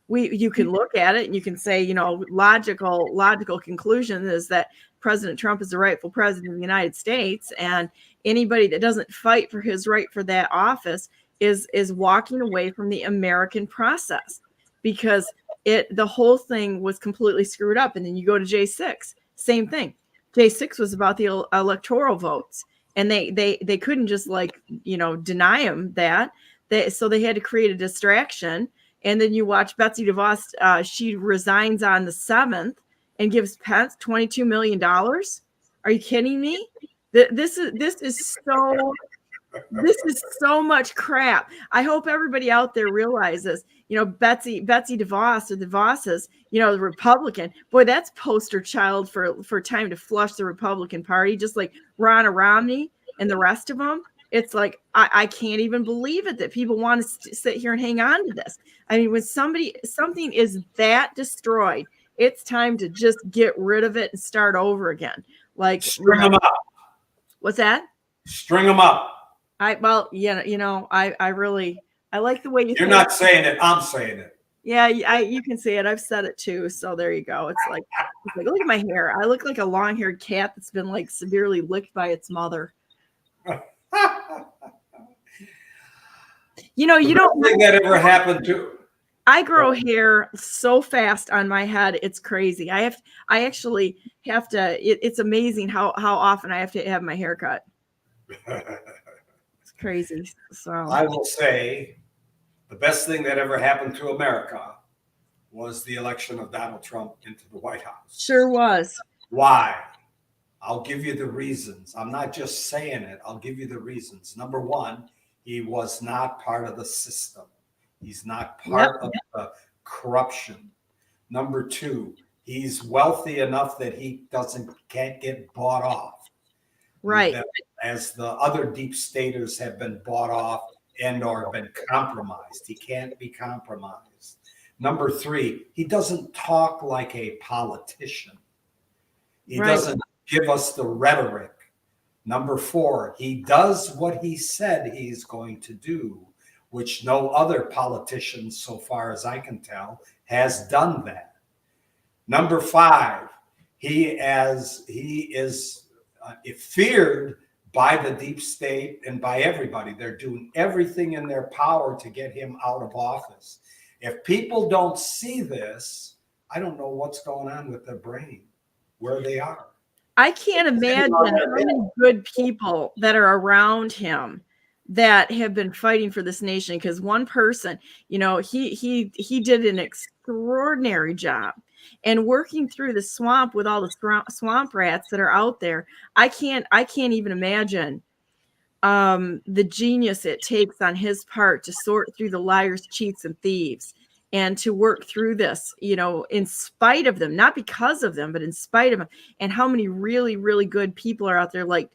You can look at it and you can say, logical conclusion is that President Trump is the rightful president of the United States, and anybody that doesn't fight for his right for that office is walking away from the American process, because the whole thing was completely screwed up. And then you go to J6, same thing. J6 was about the electoral votes, and they couldn't just deny them that. So they had to create a distraction. And then you watch Betsy DeVos, she resigns on the 7th and gives Pence $22 million. Are you kidding me? This is so much crap. I hope everybody out there realizes, Betsy DeVos, or the DeVosses, the Republican, boy, that's poster child for time to flush the Republican Party, just like Ronna Romney and the rest of them. It's like, I can't even believe it that people want to sit here and hang on to this. I mean, when something is that destroyed, it's time to just get rid of it and start over again. Like, string them up. What's that? String them up. I like the way you're not saying it. I'm saying it. Yeah, you can say it. I've said it too. So there you go. It's like, look at my hair. I look like a long-haired cat that's been like severely licked by its mother. You don't think that ever happened to. I grow hair so fast on my head, it's crazy. I actually have to. It's amazing how often I have to have my hair cut. It's crazy. So I will say, the best thing that ever happened to America was the election of Donald Trump into the White House. Sure was. Why? I'll give you the reasons. I'm not just saying it. I'll give you the reasons. Number one, he was not part of the system. He's not part of the corruption. Number two, he's wealthy enough that he can't get bought off. Right. As the other deep staters have been bought off and or been compromised. He can't be compromised. Number three, he doesn't talk like a politician. He doesn't give us the rhetoric. Number four, he does what he said he's going to do, which no other politician, so far as I can tell, has done that. Number five, he is feared by the deep state and by everybody. They're doing everything in their power to get him out of office. If people don't see this, I don't know what's going on with their brain, where they are. I can't imagine how many good people that are around him that have been fighting for this nation. Because one person, you know, he did an extraordinary job, and working through the swamp with all the swamp rats that are out there. I can't even imagine the genius it takes on his part to sort through the liars, cheats, and thieves, and to work through this, you know, in spite of them, not because of them, but in spite of them. And how many really, really good people are out there, like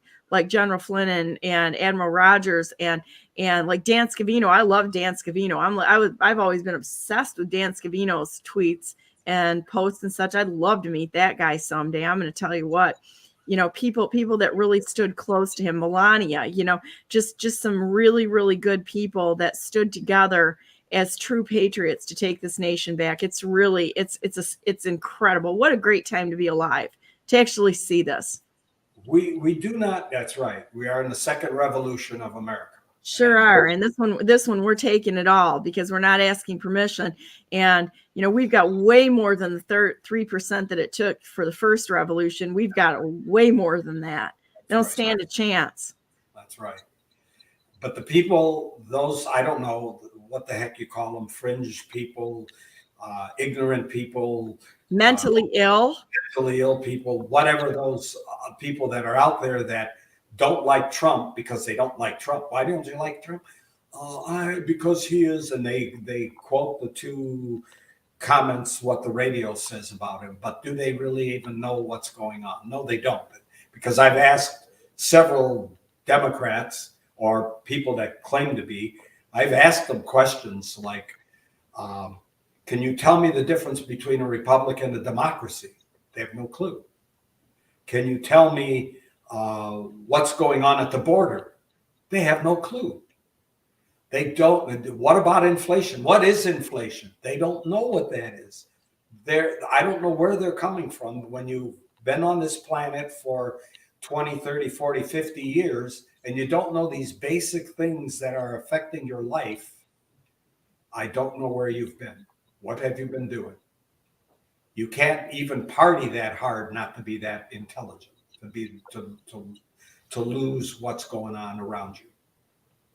General Flynn and Admiral Rogers and like Dan Scavino. I love Dan Scavino. I've always been obsessed with Dan Scavino's tweets and posts and such. I'd love to meet that guy someday. I'm going to tell you what. You know, people that really stood close to him, Melania, you know, just some really, really good people that stood together as true patriots to take this nation back. It's really, it's incredible. What a great time to be alive, to actually see this. We do not, that's right. We are in the second revolution of America. Sure are. And this one, we're taking it all because we're not asking permission. And, you know, we've got way more than the 3% that it took for the first revolution. We've got way more than that. They don't stand a chance. That's right. But the people, those, I don't know what the heck you call them, fringe people, ignorant people, mentally ill people, whatever those people that are out there that don't like Trump because they don't like Trump. Why don't you like Trump? Because he is, and they quote the two comments what the radio says about him. But do they really even know what's going on? No, they don't. Because I've asked several Democrats or people that claim to be, I've asked them questions like, can you tell me the difference between a republic and a democracy? They have no clue. Can you tell me what's going on at the border? They have no clue. They don't. What about inflation? What is inflation? They don't know what that is. I don't know where they're coming from. When you've been on this planet for 20, 30, 40, 50 years, and you don't know these basic things that are affecting your life, I don't know where you've been. What have you been doing? You can't even party that hard not to be that intelligent, to lose what's going on around you.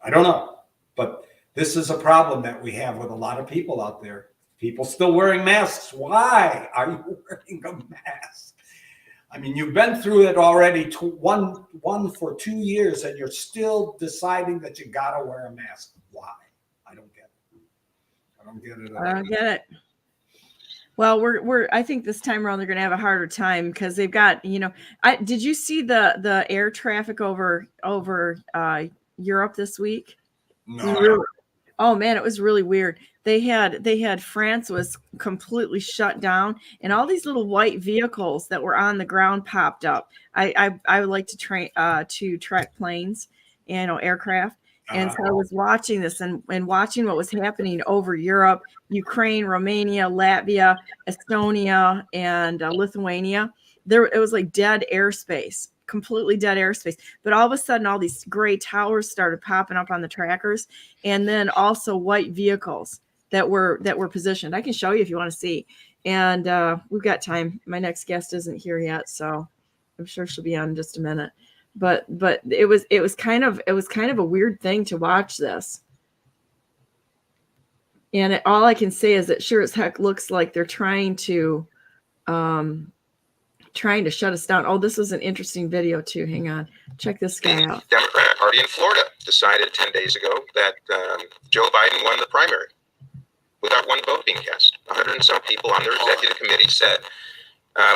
I don't know, but this is a problem that we have with a lot of people out there. People still wearing masks. Why are you wearing a mask? I mean, you've been through it already, one for 2 years, and you're still deciding that you gotta wear a mask. Why? I don't get it. I don't get it. I don't get it. Well, I think this time around they're going to have a harder time because they've got, you know, did you see the air traffic over Europe this week? No. Oh man, it was really weird. They had France was completely shut down, and all these little white vehicles that were on the ground popped up. I would like to track planes, you know, aircraft. And so I was watching this and watching what was happening over Europe, Ukraine, Romania, Latvia, Estonia, and Lithuania. It was like dead airspace, completely dead airspace. But all of a sudden, all these gray towers started popping up on the trackers, and then also white vehicles that were positioned. I can show you if you want to see. And we've got time. My next guest isn't here yet, so I'm sure she'll be on in just a minute. But it was kind of a weird thing to watch this. And all I can say is that sure as heck looks like they're trying to shut us down. Oh, this was an interesting video too. Hang on. Check this guy out. The Democratic Party in Florida decided 10 days ago that Joe Biden won the primary without one vote being cast. 100 and some people on their executive committee said,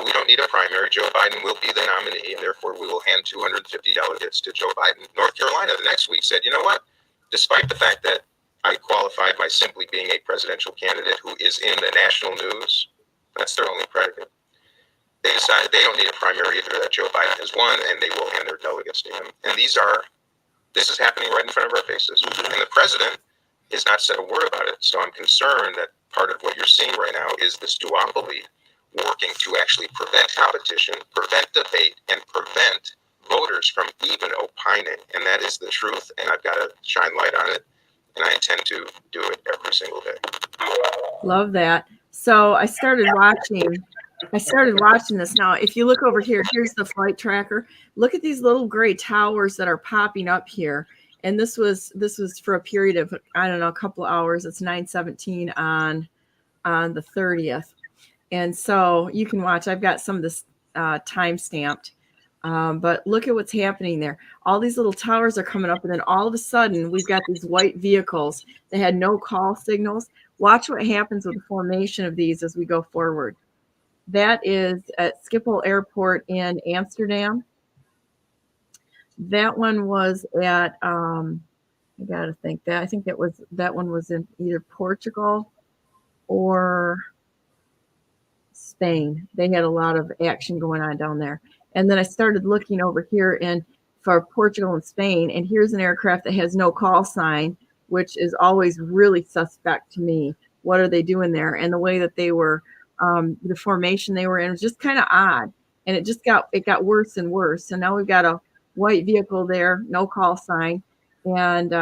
we don't need a primary. Joe Biden will be the nominee, and therefore we will hand 250 delegates to Joe Biden. North Carolina the next week said, you know what? Despite the fact that I qualified by simply being a presidential candidate who is in the national news, that's their only predicate. They decided they don't need a primary either, that Joe Biden has won, and they will hand their delegates to him. And this is happening right in front of our faces. And the president has not said a word about it. So I'm concerned that part of what you're seeing right now is this duopoly working to actually prevent competition, prevent debate, and prevent voters from even opining. And that is the truth, and I've got to shine light on it, and I intend to do it every single day. Love that. So I started watching this. Now, if you look over here, here's the flight tracker. Look at these little gray towers that are popping up here. And this was for a period of, I don't know, a couple of hours. It's 9:17 on the 30th. And so you can watch. I've got some of this time stamped. But look at what's happening there. All these little towers are coming up, and then all of a sudden, we've got these white vehicles that had no call signals. Watch what happens with the formation of these as we go forward. That is at Schiphol Airport in Amsterdam. That one was at, I got to think that. I think that one was in either Portugal or Spain. They had a lot of action going on down there. And then I started looking over here for Portugal and Spain, and here's an aircraft that has no call sign, which is always really suspect to me. What are they doing there? And the way that they were, the formation they were in was just kind of odd. And it got worse and worse. So now we've got a white vehicle there, no call sign. And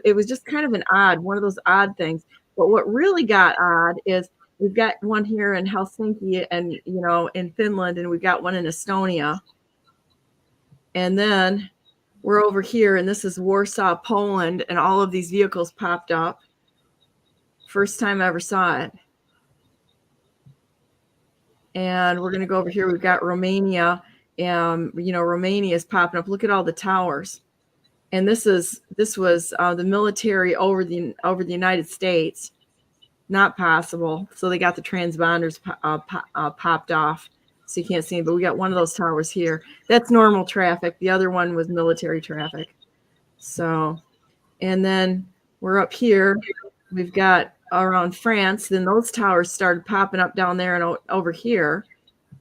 it was just kind of one of those odd things. But what really got odd is we've got one here in Helsinki and, in Finland, and we've got one in Estonia. And then we're over here, and this is Warsaw, Poland, and all of these vehicles popped up. First time I ever saw it. And we're going to go over here. We've got Romania. Romania is popping up. Look at all the towers. And this was the military over the United States. Not possible. So they got the transponders popped off, so you can't see them. But we got one of those towers here. That's normal traffic. The other one was military traffic. So, and then we're up here. We've got around France. Then those towers started popping up down there and over here.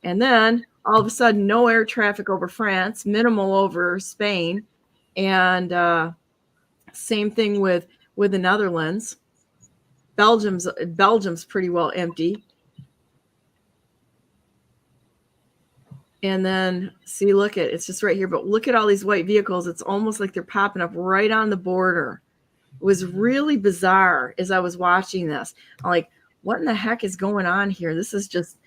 And then all of a sudden, no air traffic over France, minimal over Spain, and same thing with the Netherlands. Belgium's pretty well empty. And then it's just right here, but look at all these white vehicles. It's almost like they're popping up right on the border. It was really bizarre as I was watching this. I'm like, what in the heck is going on here? This is just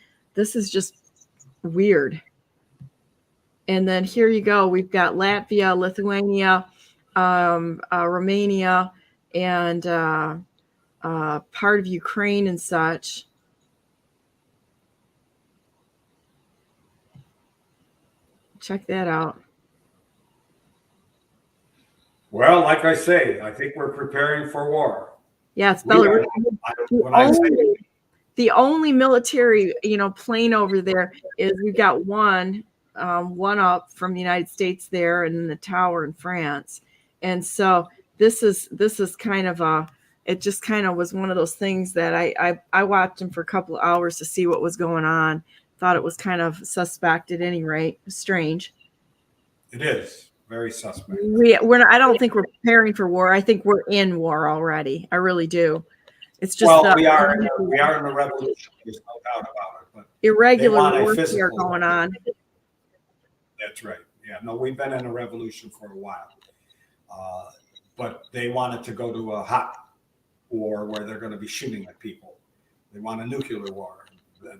weird. And then here you go. We've got Latvia, Lithuania, Romania, and part of Ukraine and such. Check that out. Well, like I say, I think we're preparing for war. Yeah, it's Belarus. The only military, plane over there is we've got one up from the United States there, and then the tower in France. And so this is kind of it just kind of was one of those things that I watched him for a couple of hours to see what was going on. Thought it was kind of suspect at any rate. Strange. It is very suspect. I don't think we're preparing for war. I think we're in war already. I really do. It's just we are in a revolution. There's no doubt about it. But irregular warfare going on. That's right. Yeah. No, we've been in a revolution for a while, but they want it to go to a hot war where they're going to be shooting at people. They want a nuclear war.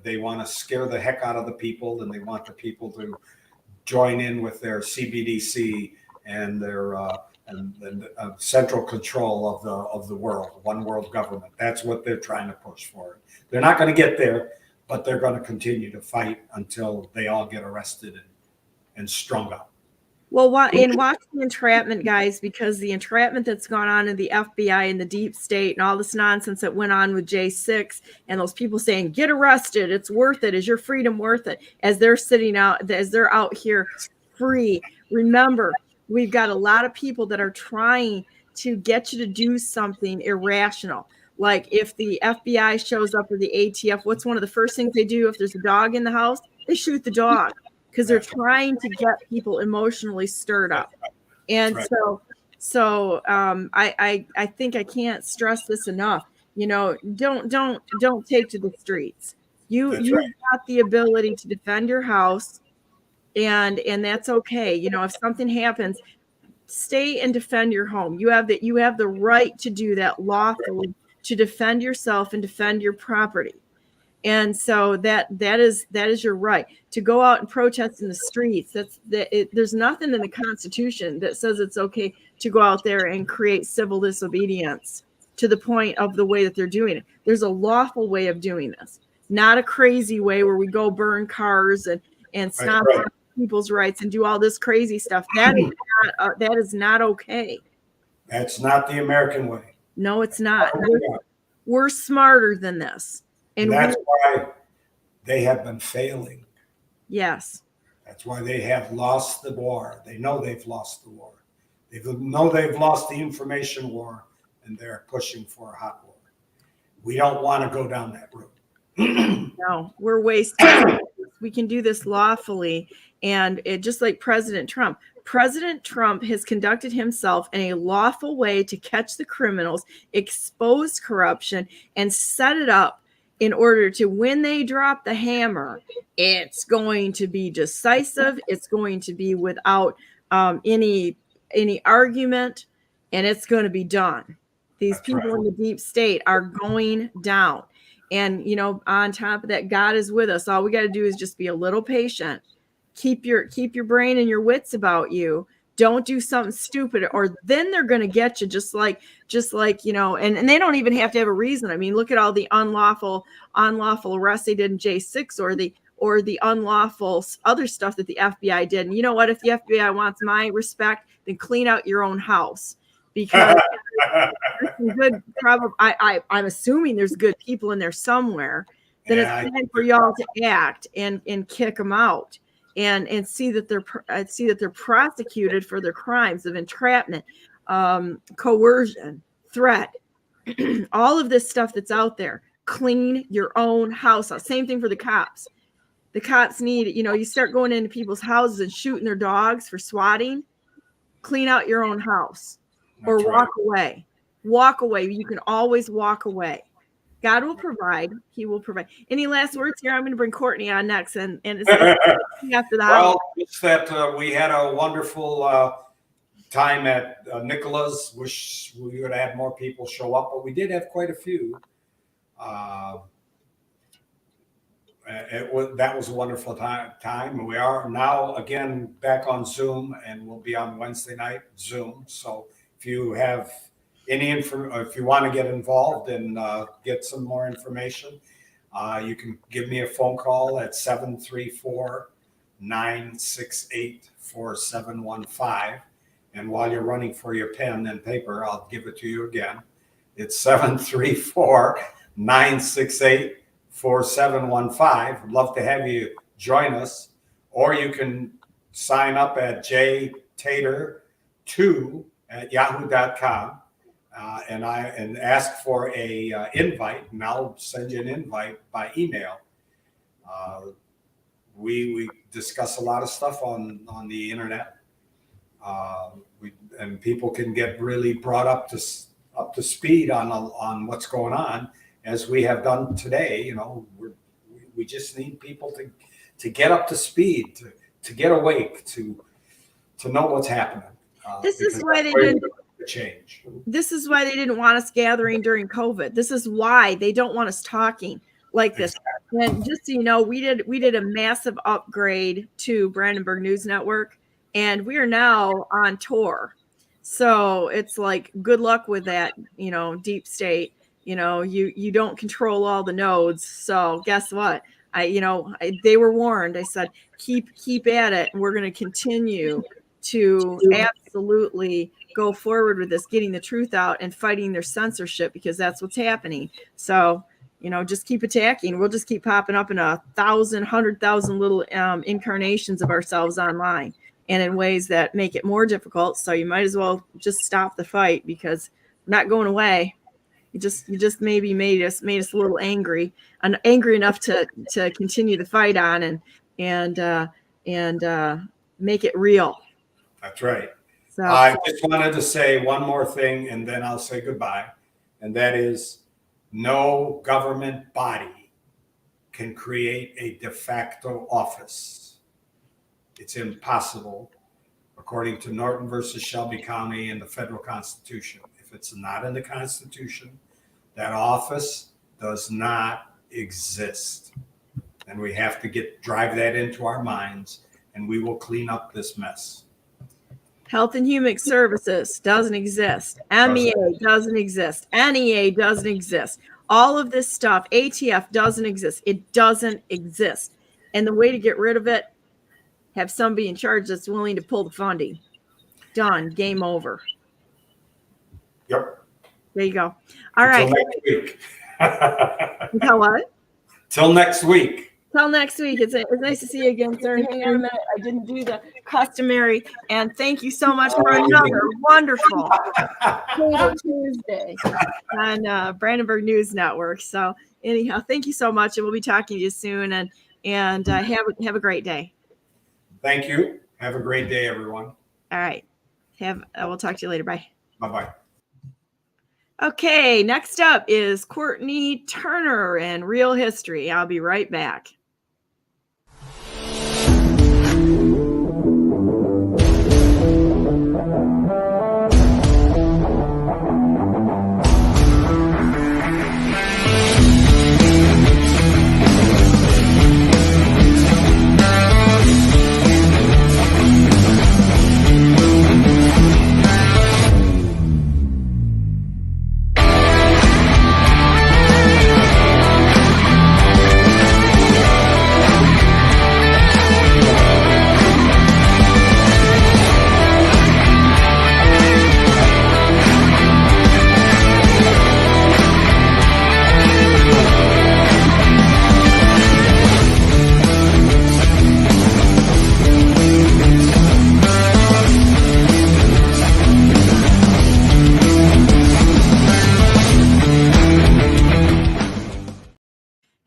They want to scare the heck out of the people, and they want the people to join in with their CBDC and their central control of the world, one world government. That's what they're trying to push for. They're not going to get there, but they're going to continue to fight until they all get arrested and strung up. Well, watch the entrapment, guys, because the entrapment that's gone on in the FBI and the deep state and all this nonsense that went on with J6 and those people saying, get arrested, it's worth it. Is your freedom worth it? As they're out here free. Remember, we've got a lot of people that are trying to get you to do something irrational. Like if the FBI shows up or the ATF, what's one of the first things they do if there's a dog in the house? They shoot the dog. Because they're trying to get people emotionally stirred up. And so I think I can't stress this enough. Don't take to the streets. You've got the ability to defend your house, and that's okay. If something happens, stay and defend your home. You have the right to do that lawfully, to defend yourself and defend your property. And so that is your right to go out and protest in the streets. There's nothing in the Constitution that says it's okay to go out there and create civil disobedience to the point of the way that they're doing it. There's a lawful way of doing this, not a crazy way where we go burn cars and stomp on people's rights and do all this crazy stuff. That is not okay. That's not the American way. No, it's not. We're smarter than this. And that's why they have been failing. Yes. That's why they have lost the war. They know they've lost the war. They know they've lost the information war, and they're pushing for a hot war. We don't want to go down that road. No, we're wasting. We can do this lawfully. And just like President Trump has conducted himself in a lawful way to catch the criminals, expose corruption, and set it up in order to, when they drop the hammer, it's going to be decisive. It's going to be without any argument, and it's going to be done. These people in the deep state are going down. And, on top of that, God is with us. All we got to do is just be a little patient. Keep your brain and your wits about you. Don't do something stupid, or then they're going to get you just like, and they don't even have to have a reason. I mean, look at all the unlawful arrests they did in J6 or the unlawful other stuff that the FBI did. And you know what? If the FBI wants my respect, then clean out your own house, because I'm assuming there's good people in there somewhere. Then it's time for y'all to act and kick them out. And see that they're prosecuted for their crimes of entrapment, coercion, threat, all of this stuff that's out there. Clean your own house out. Same thing for the cops. The cops need, you start going into people's houses and shooting their dogs for swatting. Clean out your own house, or walk away. Walk away. You can always walk away. God will provide. He will provide. Any last words here? I'm going to bring Courtenay on next, and it's after the well, it's that we had a wonderful time at Nicola's. Wish we would have had more people show up, but we did have quite a few. That was a wonderful time. We are now again back on Zoom, and we'll be on Wednesday night Zoom. So if you have if you want to get involved and get some more information, you can give me a phone call at 734-968-4715. And while you're running for your pen and paper, I'll give it to you again. It's 734-968-4715. I'd love to have you join us, or you can sign up at jtater2@yahoo.com. And ask for a invite, and I'll send you an invite by email. We discuss a lot of stuff on the internet, and people can get really brought up to speed on what's going on, as we have done today. We just need people to get up to speed, to get awake, to know what's happening. This is why they didn't. Change. This is why they didn't want us gathering during COVID. This is why they don't want us talking like this. Exactly. And just so you know, we did a massive upgrade to Brandenburg News Network, and we are now on tour. So it's like, good luck with that, deep state. You don't control all the nodes. So guess what? They were warned. I said, keep at it, and we're going to continue to absolutely go forward with this, getting the truth out and fighting their censorship, because that's what's happening. So, just keep attacking. We'll just keep popping up in 100,000 little incarnations of ourselves online, and in ways that make it more difficult. So you might as well just stop the fight, because we're not going away. You just maybe made us a little angry, and angry enough to continue the fight on and make it real. That's right. So I just wanted to say one more thing, and then I'll say goodbye. And that is, no government body can create a de facto office. It's impossible, according to Norton versus Shelby County and the federal Constitution. If it's not in the Constitution, that office does not exist. And we have to drive that into our minds, and we will clean up this mess. Health and Human Services doesn't exist. MEA doesn't exist. NEA doesn't exist. All of this stuff, ATF doesn't exist. It doesn't exist. And the way to get rid of it, have somebody in charge that's willing to pull the funding. Done. Game over. Yep. There you go. All right. Next week. Until what? Till next week. Till next week. It's nice to see you again, sir. Hang on a minute. I didn't do the customary. And thank you so much for another wonderful Tatar Tuesday on Brandenburg News Network. So anyhow, thank you so much, and we'll be talking to you soon. And have a great day. Thank you. Have a great day, everyone. All right. We'll talk to you later. Bye. Bye-bye. Okay, next up is Courtenay Turner and Real History. I'll be right back.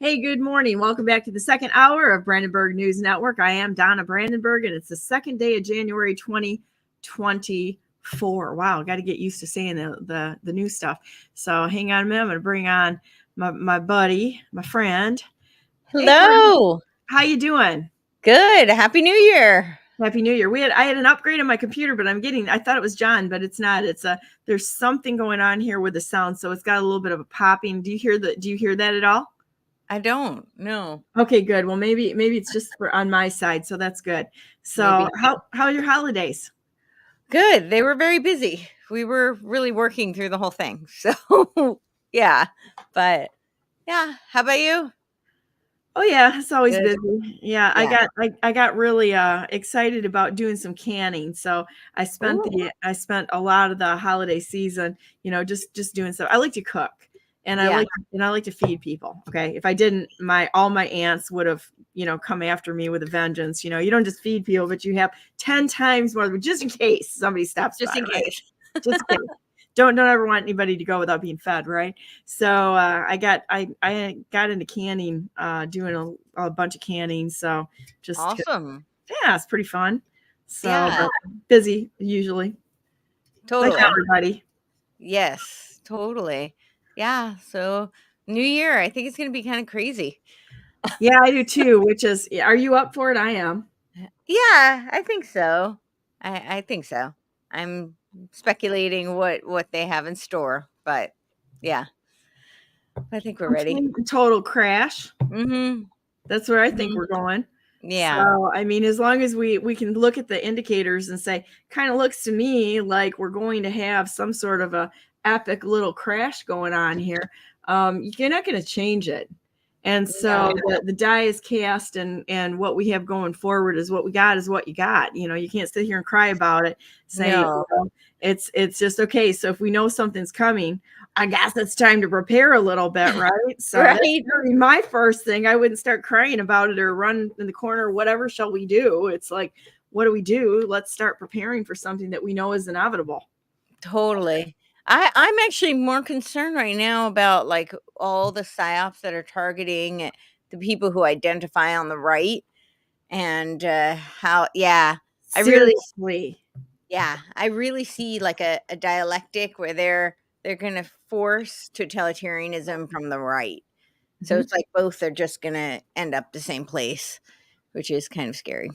Hey, good morning. Welcome back to the second hour of Brandenburg News Network. I am Donna Brandenburg, and it's the second day of January 2024. Wow, got to get used to saying the new stuff. So hang on a minute. I'm going to bring on my buddy, my friend. Hello. Hey, how you doing? Good. Happy New Year. Happy New Year. I had an upgrade on my computer, but I thought it was John, but it's not. There's something going on here with the sound, so it's got a little bit of a popping. Do you hear that at all? I don't know. Okay, good. Well, maybe it's just on my side, so that's good. So, how are your holidays? Good. They were very busy. We were really working through the whole thing. So, yeah. But yeah, how about you? Oh yeah, it's always Good. busy. Yeah, I got really excited about doing some canning. So I spent a lot of the holiday season, just doing stuff. I like to cook. And I like to feed people. Okay. If I didn't, all my aunts would have, come after me with a vengeance. You don't just feed people, but you have 10 times more, just in case somebody stops. Just in case. Just in case. Don't ever want anybody to go without being fed, right? So I got into canning, doing a bunch of canning. So just awesome. Yeah, it's pretty fun. So busy usually. Totally. Like everybody. Yes, totally. Yeah. So New Year, I think it's going to be kind of crazy. Yeah, I do too, are you up for it? I am. Yeah, I think so. I think so. I'm speculating what they have in store, but yeah, I think we're ready. Total crash. Mm-hmm. That's where I think we're going. Yeah. So, as long as we can look at the indicators and say, kind of looks to me like we're going to have some sort of a epic little crash going on here. You're not going to change it. And so the die is cast, and what we have going forward is what we got is what you got. You can't sit here and cry about it. Say it's just okay. So if we know something's coming, I guess it's time to prepare a little bit, right? So that's really my first thing. I wouldn't start crying about it or run in the corner. Whatever shall we do? It's like, what do we do? Let's start preparing for something that we know is inevitable. Totally. I'm actually more concerned right now about like all the psyops that are targeting the people who identify on the right, and I really see like a dialectic where they're going to force totalitarianism from the right. Mm-hmm. So it's like both are just going to end up the same place, which is kind of scary.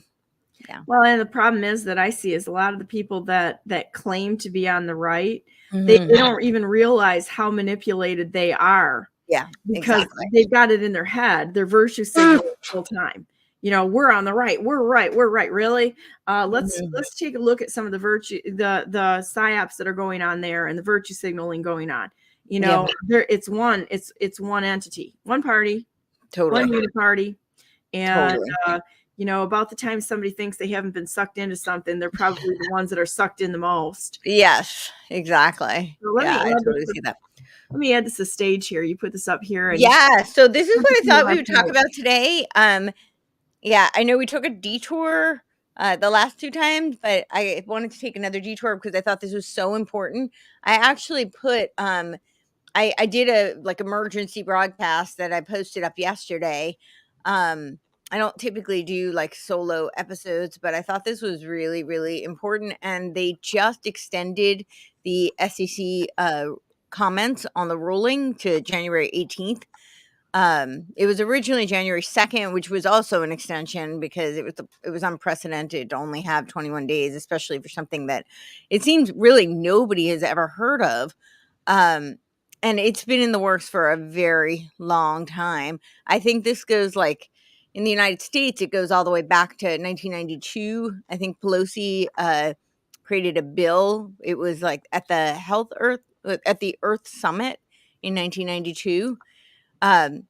Yeah. Well, and the problem is that I see is a lot of the people that claim to be on the right, mm-hmm. they don't even realize how manipulated they are Yeah, because exactly. they've got it in their head, their virtue signal the whole time. We're on the right. We're right. Really? Let's take a look at some of the the psyops that are going on there and the virtue signaling going on. It's one entity, one party, Totally. one uniparty. And, Totally. about the time somebody thinks they haven't been sucked into something, they're probably the ones that are sucked in the most. Yes, exactly. So I totally see that. Let me add this to stage here. You put this up here. And Yeah. So this is what I thought we would talk about today. Yeah, I know we took a detour the last 2 times, but I wanted to take another detour because I thought this was so important. I actually put I did a emergency broadcast that I posted up yesterday. I don't typically do solo episodes, but I thought this was really, really important. And they just extended the SEC comments on the ruling to January 18th. It was originally January 2nd, which was also an extension because it was unprecedented to only have 21 days, especially for something that it seems really nobody has ever heard of. And it's been in the works for a very long time. I think this goes in the United States, it goes all the way back to 1992. I think Pelosi created a bill. It was at the Earth Summit in 1992.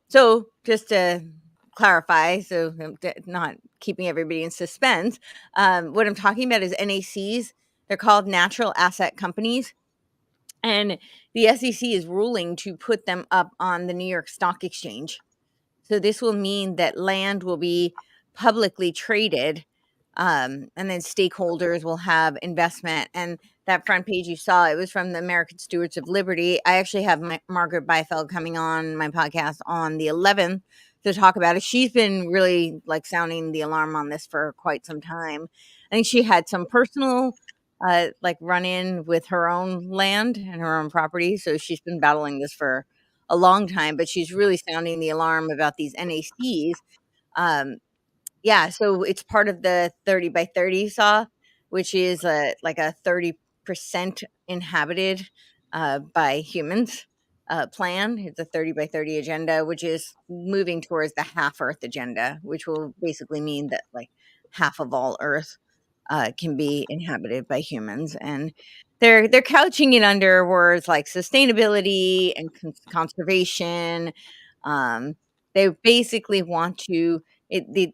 So just to clarify, so I'm not keeping everybody in suspense, what I'm talking about is NACs. They're called natural asset companies. And the SEC is ruling to put them up on the New York Stock Exchange. So this will mean that land will be publicly traded, and then stakeholders will have investment. And that front page you saw, it was from the American Stewards of Liberty. I actually have Margaret Beifeld coming on my podcast on the 11th to talk about it. She's been really sounding the alarm on this for quite some time. I think she had some personal run in with her own land and her own property. So she's been battling this for a long time, but she's really sounding the alarm about these NACs. Yeah, so it's part of the 30 by 30 saw, which is a 30% inhabited by humans plan. It's a 30 by 30 agenda, which is moving towards the half Earth agenda, which will basically mean that half of all Earth can be inhabited by humans. And they're couching it under words like sustainability and conservation. They basically want to the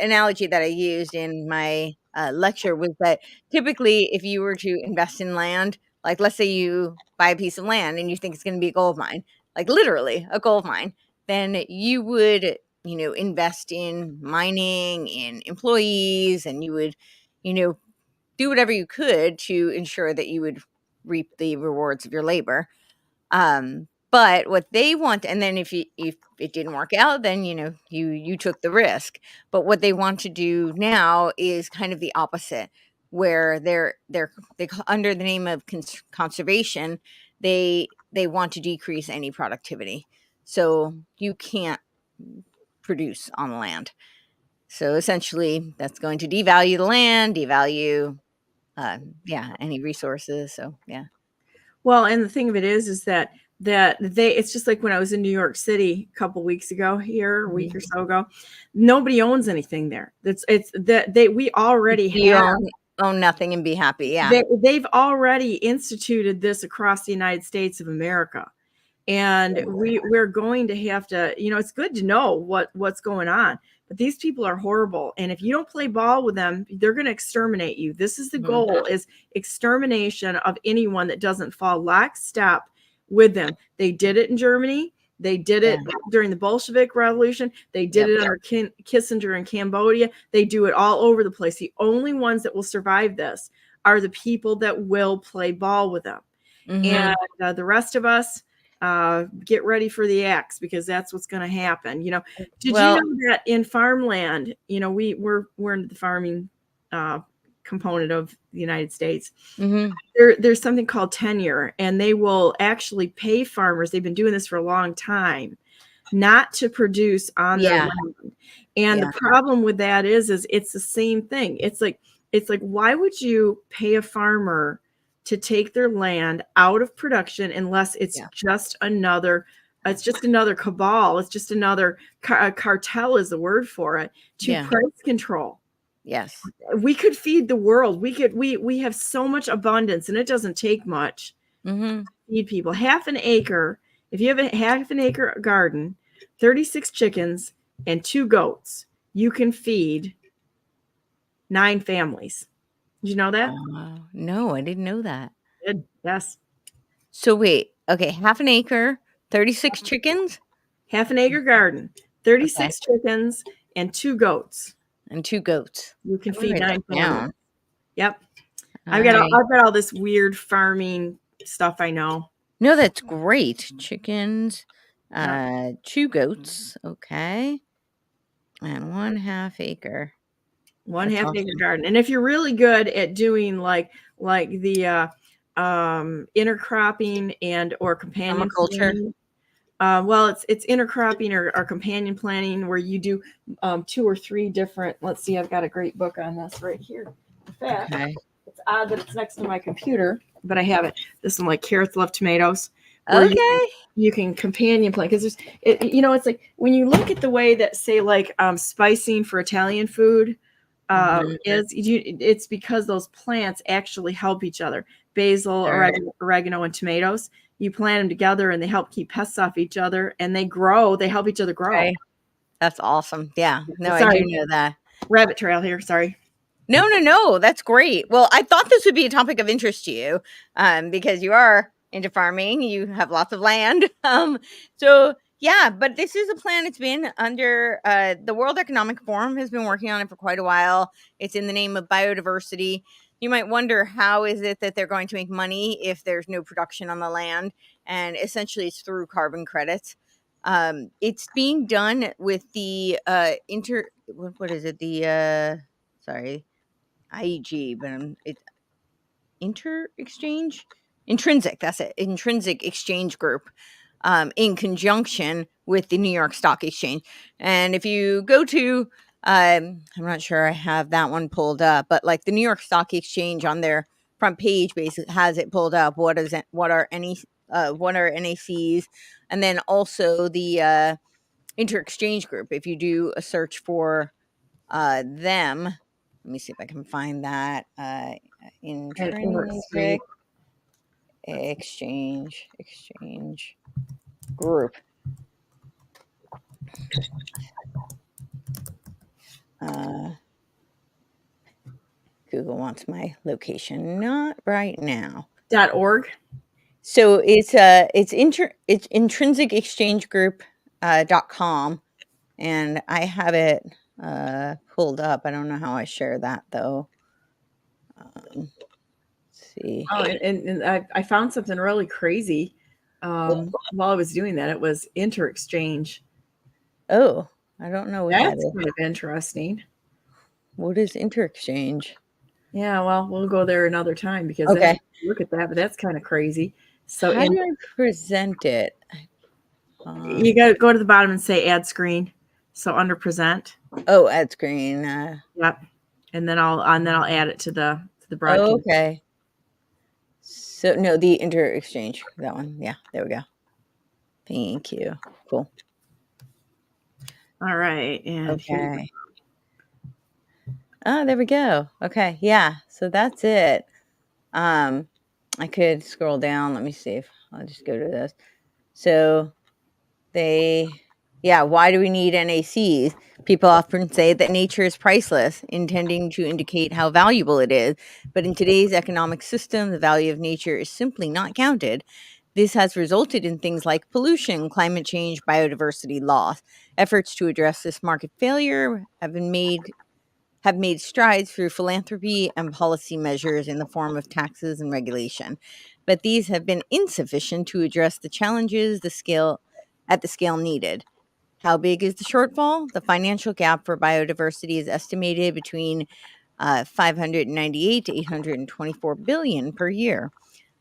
analogy that I used in my lecture was that typically if you were to invest in land, let's say you buy a piece of land and you think it's going to be a gold mine, literally a gold mine, then you would invest in mining, in employees, and you would do whatever you could to ensure that you would reap the rewards of your labor. But what they want, and then if it didn't work out, then you took the risk. But what they want to do now is kind of the opposite, where they under the name of conservation, they want to decrease any productivity, so you can't produce on the land. So essentially, that's going to devalue the land, devalue any resources. So yeah. Well, and the thing of it is that it's just like when I was in New York City a couple weeks ago here, a week or so ago, nobody owns anything there. We already own nothing and be happy. Yeah. They've already instituted this across the United States of America. And we're going to have to, it's good to know what's going on, but these people are horrible. And if you don't play ball with them, they're going to exterminate you. This is the goal, is extermination of anyone that doesn't fall lockstep with them. They did it in Germany. They did it during the Bolshevik Revolution. They did it under Kissinger in Cambodia. They do it all over the place. The only ones that will survive this are the people that will play ball with them. And the rest of us, get ready for the axe, because that's what's going to happen. Did you know that in farmland, we're into the farming component of the United States. There's something called tenure, and they will actually pay farmers. They've been doing this for a long time, not to produce on their land. And the problem with that is it's the same thing. It's like, why would you pay a farmer to take their land out of production unless it's just another It's just another cabal. It's just another cartel is the word for it to Yeah. price control. Yes. We could feed the world. We have so much abundance, and it doesn't take much Mm-hmm. to feed people. Half an acre. If you have a half an acre garden, 36 chickens and 2 goats, you can feed 9 families. Did you know that? No, I didn't know that. Good. Yes. So wait, okay, half an acre, 36 chickens Half an acre garden, 36 chickens and 2 goats. and 2 goats. You can I'm feed gonna write 9 that families. down. Yep. All right. I've got all this weird farming stuff I know. No, that's great. Chickens, Yeah. 2 goats, okay, and 1/2 acre. 1 That's half awesome. acre garden. And if you're really good at doing like the intercropping and or companion Permaculture? planting, well, it's intercropping or companion planting where you do 2 or 3 different. Let's see, I've got a great book on this right here. In fact, Okay. it's odd that it's next to my computer, but I have it. This one, like carrots love tomatoes. where Okay. you can companion plant because there's it's like when you look at the way that say like spicing for Italian food Mhm. it's because those plants actually help each other. Basil, Right. oregano, and tomatoes. You plant them together and they help keep pests off each other, and they grow. They help each other grow. Okay. That's awesome. Yeah. No, I Sorry. do know that. Rabbit trail here. Sorry. No. That's great. Well, I thought this would be a topic of interest to you, because you are into farming. You have lots of land. So yeah, but this is a plan. It's been under the World Economic Forum has been working on it for quite a while. It's in the name of biodiversity. You might wonder how is it that they're going to make money if there's no production on the land, and essentially it's through carbon credits. It's being done with the what is it? The IEG, but it's intrinsic. That's it. Intrinsic Exchange Group, in conjunction with the New York Stock Exchange. And if you go to, I'm not sure I have that one pulled up, but like the New York Stock Exchange on their front page basically has it pulled up. What are NACs, and then also the Inter-Exchange Group. If you do a search for them, let me see if I can find that. Intrinsic Exchange Group. Google wants my location, not right now. .org. So it's Intrinsic Exchange Group .com, and I have it pulled up. I don't know how I share that though. Let's see. Oh, and I found something really crazy while I was doing that. It was Inter-Exchange. Oh, I don't know what that That's is. kind of interesting. What is Inter-Exchange? Yeah, well, we'll go there another time because Okay. I look at that, but that's kind of crazy. So How do I present it? you got to go to the bottom and say add screen. So under present. Oh, add screen. Yep. And then I'll add it to the broadcast. Okay. So no, the Inter-Exchange, that one. Yeah, there we go. Thank you. Cool. All right. And Okay. Oh, there we go. Okay. Yeah. So that's it. I could scroll down. Let me see if I'll just go to this. So why do we need NACs? People often say that nature is priceless, intending to indicate how valuable it is. But in today's economic system, the value of nature is simply not counted. This has resulted in things like pollution, climate change, biodiversity loss. Efforts to address this market failure have made strides through philanthropy and policy measures in the form of taxes and regulation. But these have been insufficient to address the challenges at the scale needed. How big is the shortfall? The financial gap for biodiversity is estimated between 598 to 824 billion per year.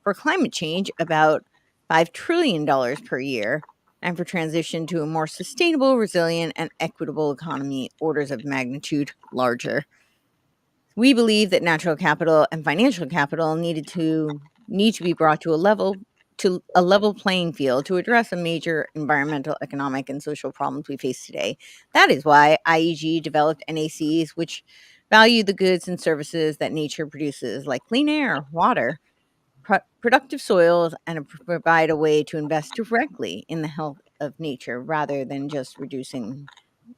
For climate change, about $5 trillion per year. And for transition to a more sustainable, resilient, and equitable economy, orders of magnitude larger. We believe that natural capital and financial capital need to be brought to a level to a level playing field to address a major environmental, economic, and social problems we face today. That is why IEG developed NACs, which value the goods and services that nature produces, like clean air, water, productive soils, and provide a way to invest directly in the health of nature rather than just reducing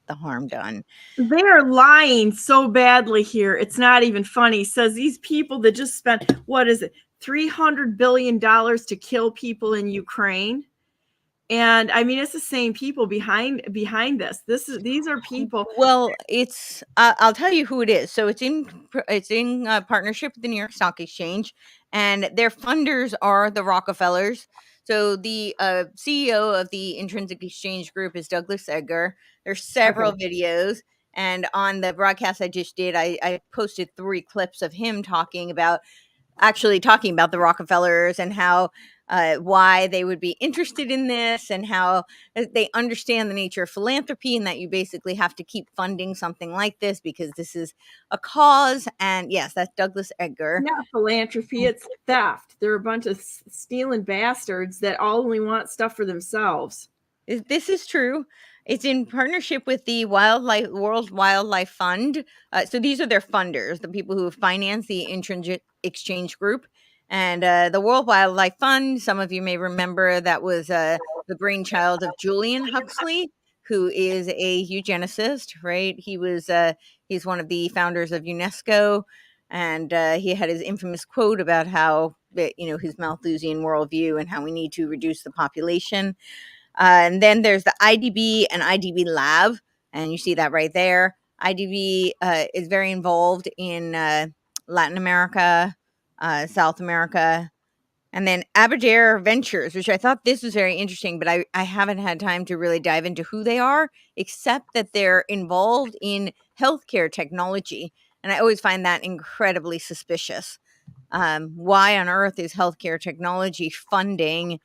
the harm done. They are lying so badly here. It's not even funny. Says these people that just spent, what is it, $300 billion to kill people in Ukraine. And I mean, it's the same people behind this. These are people. Well, it's I'll tell you who it is. So it's in partnership with the New York Stock Exchange, and their funders are the Rockefellers. So the CEO of the Intrinsic Exchange Group is Douglas Edgar. There's several videos, and on the broadcast I just did, I posted 3 clips of him talking about the Rockefellers and how why they would be interested in this, and how they understand the nature of philanthropy, and that you basically have to keep funding something like this because this is a cause. And yes, that's Douglas Edgar. Not philanthropy, it's theft. They're a bunch of stealing bastards that only want stuff for themselves. This is true. It's in partnership with the World Wildlife Fund. So these are their funders, the people who finance the Intrinsic Exchange Group. And the World Wildlife Fund, some of you may remember, that was the brainchild of Julian Huxley, who is a eugenicist, right? He's one of the founders of UNESCO. And he had his infamous quote about how, his Malthusian worldview and how we need to reduce the population. And then there's the IDB and IDB Lab, and you see that right there. IDB is very involved in Latin America, South America, and then Aberdare Ventures, which I thought this was very interesting, but I haven't had time to really dive into who they are, except that they're involved in healthcare technology. And I always find that incredibly suspicious. Why on earth is healthcare technology funding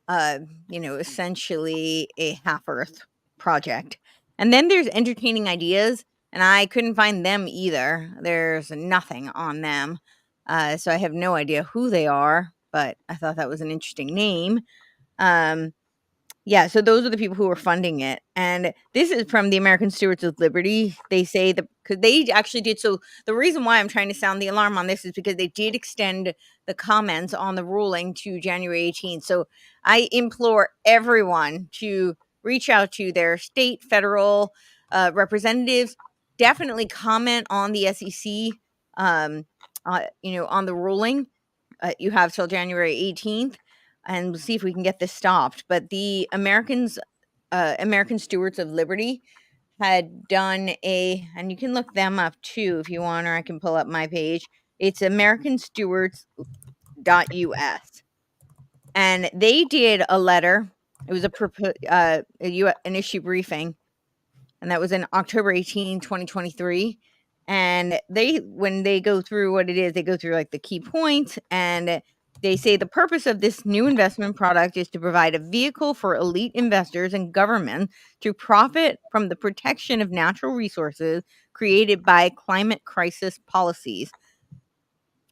essentially a half-earth project? And then there's Entertaining Ideas, and I couldn't find them either. There's nothing on them. So I have no idea who they are, but I thought that was an interesting name. So those are the people who are funding it. And this is from the American Stewards of Liberty. They say that because they actually did. So the reason why I'm trying to sound the alarm on this is because they did extend the comments on the ruling to January 18th. So I implore everyone to reach out to their state, federal representatives. Definitely comment on the SEC, on the ruling. You have till January 18th. And we'll see if we can get this stopped. But the American Stewards of Liberty had done and you can look them up too if you want, or I can pull up my page. It's americanstewards.us. And they did a letter. It was an issue briefing. And that was in October 18, 2023. And when they go through what it is, they go through like the key points, and they say the purpose of this new investment product is to provide a vehicle for elite investors and government to profit from the protection of natural resources created by climate crisis policies.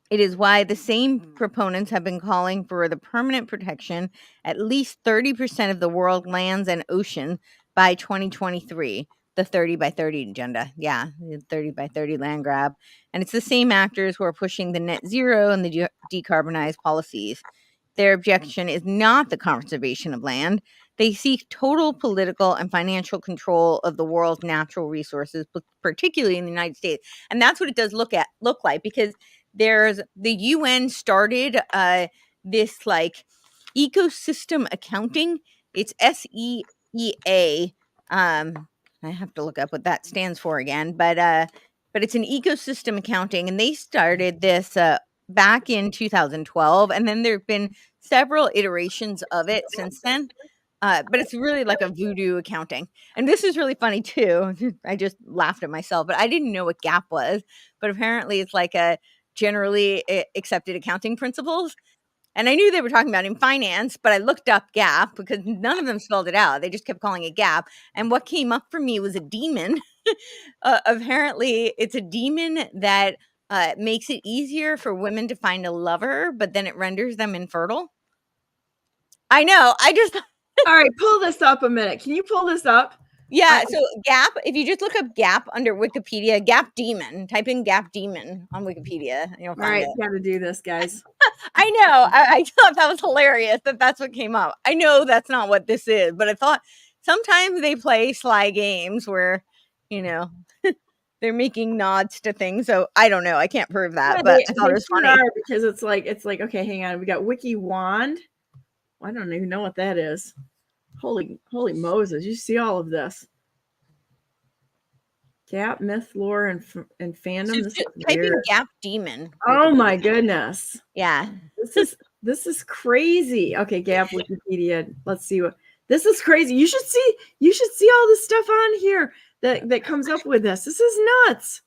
It is why the same proponents have been calling for the permanent protection at least 30% of the world lands and ocean by 2023. The 30 by 30 agenda. Yeah, the 30 by 30 land grab. And it's the same actors who are pushing the net zero and the decarbonized policies. Their objection is not the conservation of land. They seek total political and financial control of the world's natural resources, particularly in the United States. And that's what it does look like, because the UN started this like ecosystem accounting. It's SEEA. I have to look up what that stands for again, but it's an ecosystem accounting, and they started this back in 2012, and then there have been several iterations of it since then. But it's really like a voodoo accounting, and this is really funny too. I just laughed at myself, but I didn't know what GAAP was, but apparently it's like a generally accepted accounting principles. And I knew they were talking about in finance, but I looked up GAAP because none of them spelled it out. They just kept calling it GAAP. And what came up for me was a demon. Apparently, it's a demon that makes it easier for women to find a lover, but then it renders them infertile. I know. All right, pull this up a minute. Can you pull this up? Yeah, so Gap, if you just look up Gap under Wikipedia, Gap Demon, type in Gap Demon on Wikipedia, and you'll All find right, it. got to do this, guys. I know. I thought that was hilarious that that's what came up. I know that's not what this is, but I thought sometimes they play sly games where, they're making nods to things. So I don't know. I can't prove that, Yeah, but they I thought it was sure funny. are, because it's like, okay, hang on. We got Wiki Wand. I don't even know what that is. Holy Moses. You see all of this. Gap, myth, lore, and fandom. So This is type in weird. Gap Demon. Oh my goodness. Yeah. This is crazy. Okay, Gap Wikipedia. Let's see what this is crazy. You should see all this stuff on here that comes up with this. This is nuts.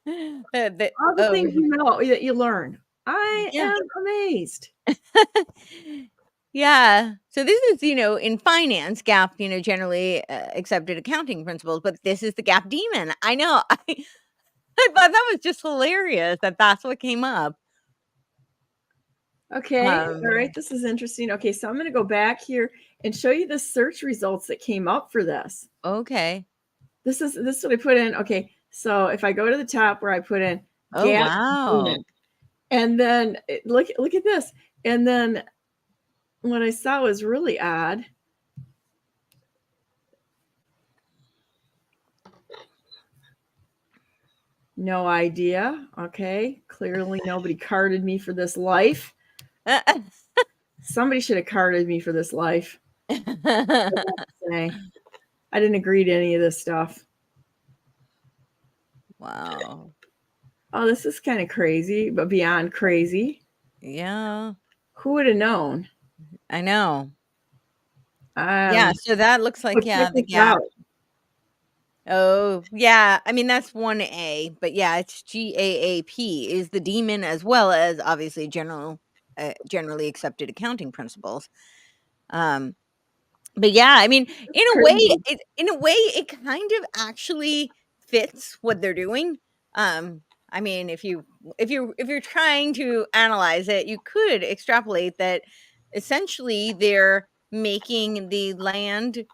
All the things that you learn. I am amazed. Yeah. So this is, in finance, Gap, generally accepted accounting principles, but this is the Gap Demon. I know. I thought that was just hilarious that that's what came up. Okay. All right. This is interesting. Okay. So I'm going to go back here and show you the search results that came up for this. Okay. This is what I put in. Okay. So if I go to the top where I put in Gap wow. Demon, and then look at this. And then what I saw was really odd. No idea. Okay. Clearly nobody carded me for this life. Somebody should have carded me for this life. I didn't agree to any of this stuff. Wow. Oh, this is kind of crazy, but beyond crazy. Yeah. Who would have known? I know. Yeah. So that looks like, the Gap. Oh, yeah. I mean, that's 1A, but yeah, it's GAAP is the demon, as well as obviously generally accepted accounting principles. But yeah, I mean, in a way, it kind of actually fits what they're doing. I mean, if you're trying to analyze it, you could extrapolate that essentially they're making the land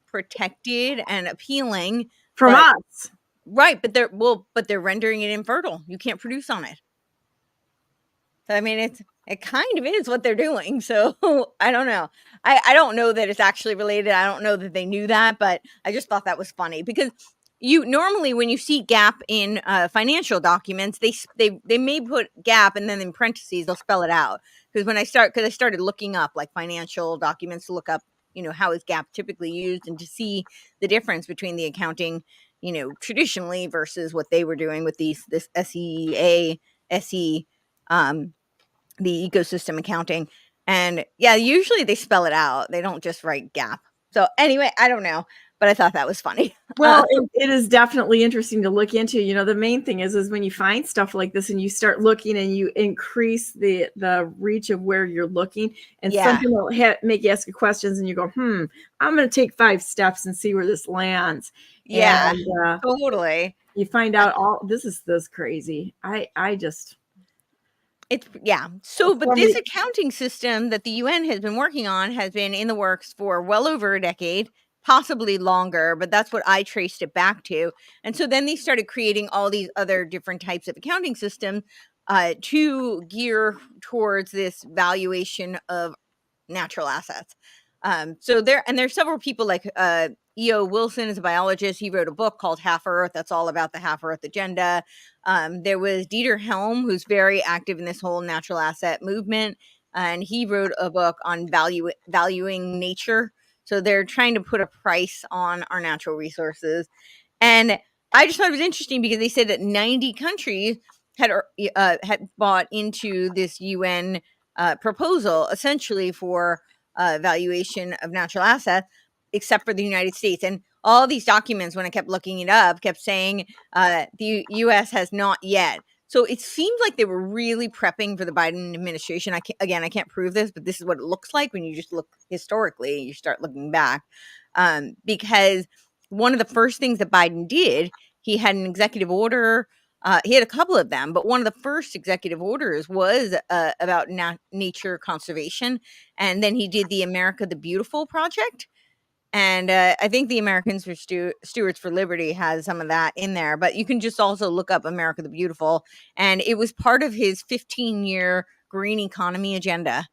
protected and appealing from us, right? But they're rendering it infertile. You can't produce on it. So I mean, it kind of is what they're doing. So I don't know. I don't know that it's actually related. I don't know that they knew that, but I just thought that was funny because you normally when you see Gap in financial documents, they may put Gap and then in parentheses they'll spell it out. Because I started looking up like financial documents to look up, how is Gap typically used and to see the difference between the accounting, traditionally versus what they were doing with this SEA, SE, the ecosystem accounting. And yeah, usually they spell it out. They don't just write Gap. So anyway, I don't know, but I thought that was funny. Well, it is definitely interesting to look into. The main thing is when you find stuff like this and you start looking and you increase the reach of where you're looking, and something will make you ask you questions and you go, I'm going to take 5 steps and see where this lands. Yeah, and, totally. You find out this is crazy. I just... So, but this accounting system that the UN has been working on has been in the works for well over a decade, possibly longer, but that's what I traced it back to. And so then they started creating all these other different types of accounting systems to gear towards this valuation of natural assets. So there's several people like E.O. Wilson is a biologist. He wrote a book called Half Earth. That's all about the Half Earth agenda. There was Dieter Helm, who's very active in this whole natural asset movement. And he wrote a book on valuing nature. So they're trying to put a price on our natural resources. And I just thought it was interesting because they said that 90 countries had bought into this UN proposal essentially for valuation of natural assets, except for the United States. And all these documents, when I kept looking it up, kept saying the U.S. has not yet. So it seemed like they were really prepping for the Biden administration. I can't prove this, but this is what it looks like when you just look historically and you start looking back. Because one of the first things that Biden did, he had an executive order He had a couple of them, but one of the first executive orders was about nature conservation. And then he did the America the Beautiful project. And I think the Americans for Stewards for Liberty has some of that in there. But you can just also look up America the Beautiful. And it was part of his 15-year green economy agenda.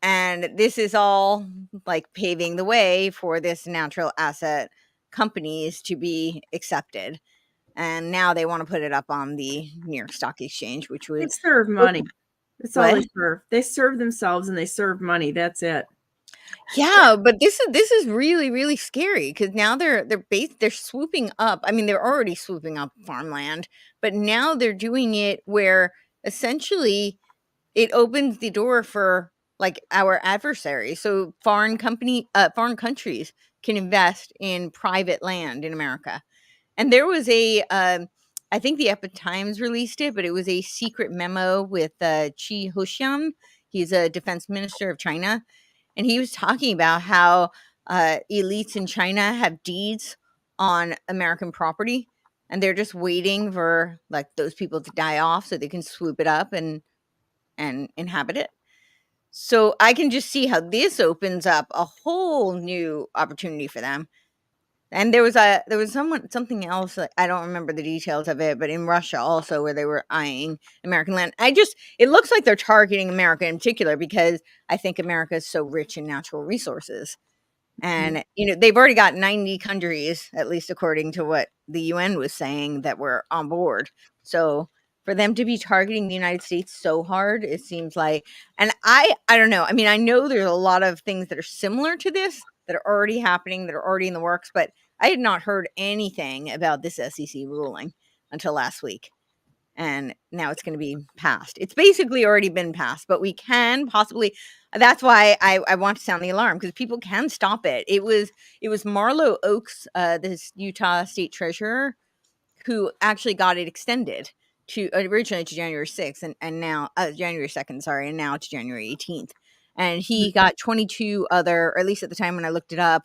And this is all like paving the way for this natural asset companies to be accepted. And now they want to put it up on the New York Stock Exchange, which They was serve money. That's all they What? serve. They serve themselves and they serve money. That's it. yeah, but this is really really scary because now they're swooping up. I mean, they're already swooping up farmland, but now they're doing it where essentially it opens the door for like our adversaries. So foreign countries can invest in private land in America. And there was I think the Epoch Times released it, but it was a secret memo with Qi Huxian. He's a defense minister of China. And he was talking about how elites in China have deeds on American property. And they're just waiting for like those people to die off so they can swoop it up and inhabit it. So I can just see how this opens up a whole new opportunity for them. And there was something else that I don't remember the details of it, but in Russia also where they were eyeing American land. It looks like they're targeting America in particular because I think America is so rich in natural resources. And they've already got 90 countries, at least according to what the UN was saying, that were on board. So for them to be targeting the United States so hard, it seems like, and I don't know. I mean, I know there's a lot of things that are similar to this that are already happening, that are already in the works, but I had not heard anything about this SEC ruling until last week. And now it's going to be passed. It's basically already been passed, but we can possibly, that's why I want to sound the alarm, because people can stop it. It was Marlo Oaks, this Utah state treasurer, who actually got it extended to originally to January 6th and now January 2nd, sorry, and now it's January 18th. And he got 22 other, or at least at the time when I looked it up,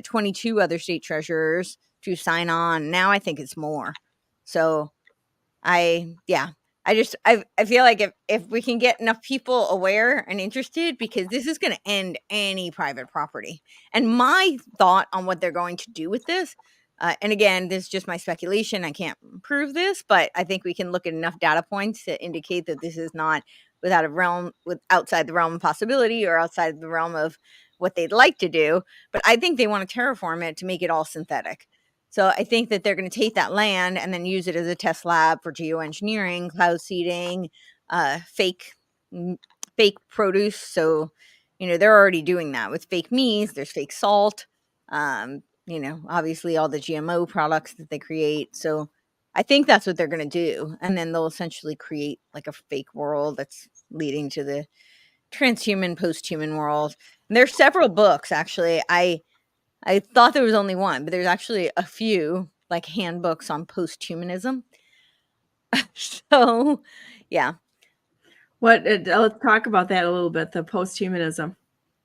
22 other state treasurers to sign on. Now I think it's more. So I feel like if we can get enough people aware and interested, because this is going to end any private property. And my thought on what they're going to do with this, and again, this is just my speculation. I can't prove this, but I think we can look at enough data points to indicate that this is not outside the realm of possibility or outside the realm of what they'd like to do. But I think they want to terraform it to make it all synthetic. So I think that they're going to take that land and then use it as a test lab for geoengineering, cloud seeding, fake produce. So, they're already doing that with fake meats. There's fake salt. Obviously all the GMO products that they create. So I think that's what they're going to do. And then they'll essentially create like a fake world that's leading to the transhuman, post-human world. And there's several books, actually. I thought there was only one, but there's actually a few like handbooks on post-humanism. So, yeah. Let's talk about that a little bit, the post-humanism.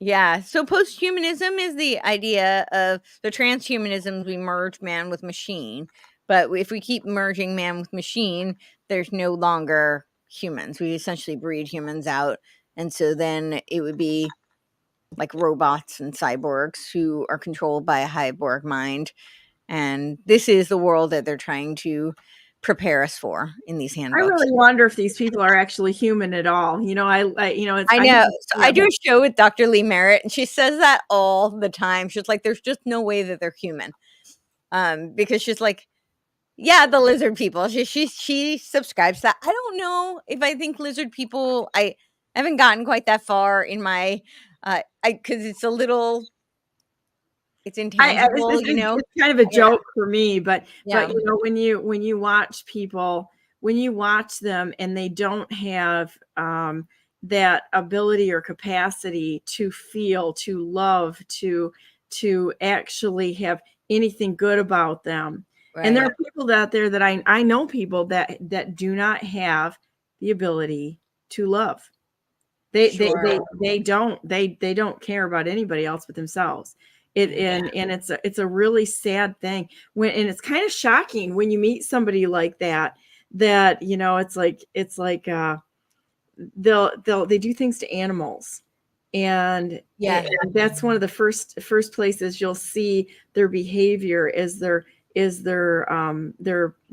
Yeah. So post-humanism is the idea of the transhumanisms. We merge man with machine. But if we keep merging man with machine, there's no longer humans. We essentially breed humans out. And so then it would be like robots and cyborgs who are controlled by a cyborg mind. And this is the world that they're trying to prepare us for in these handbooks. I really wonder if these people are actually human at all. I know. So I do a show with Dr. Lee Merritt, and she says that all the time. She's like, there's just no way that they're human. Because she's like, yeah, the lizard people. She subscribes to that. I don't know if I think lizard people, I haven't gotten quite that far in my, because it's a little, it's intangible, It's kind of a joke for me, but Yeah. but when you watch people, when you watch them and they don't have that ability or capacity to feel, to love, to actually have anything good about them. Right. And there are people out there that I know people that do not have the ability to love. They don't care about anybody else but themselves. And it's a really sad thing and it's kind of shocking when you meet somebody like that that, you know, it's like they do things to animals, and Yeah. that's one of the first places you'll see their behavior is their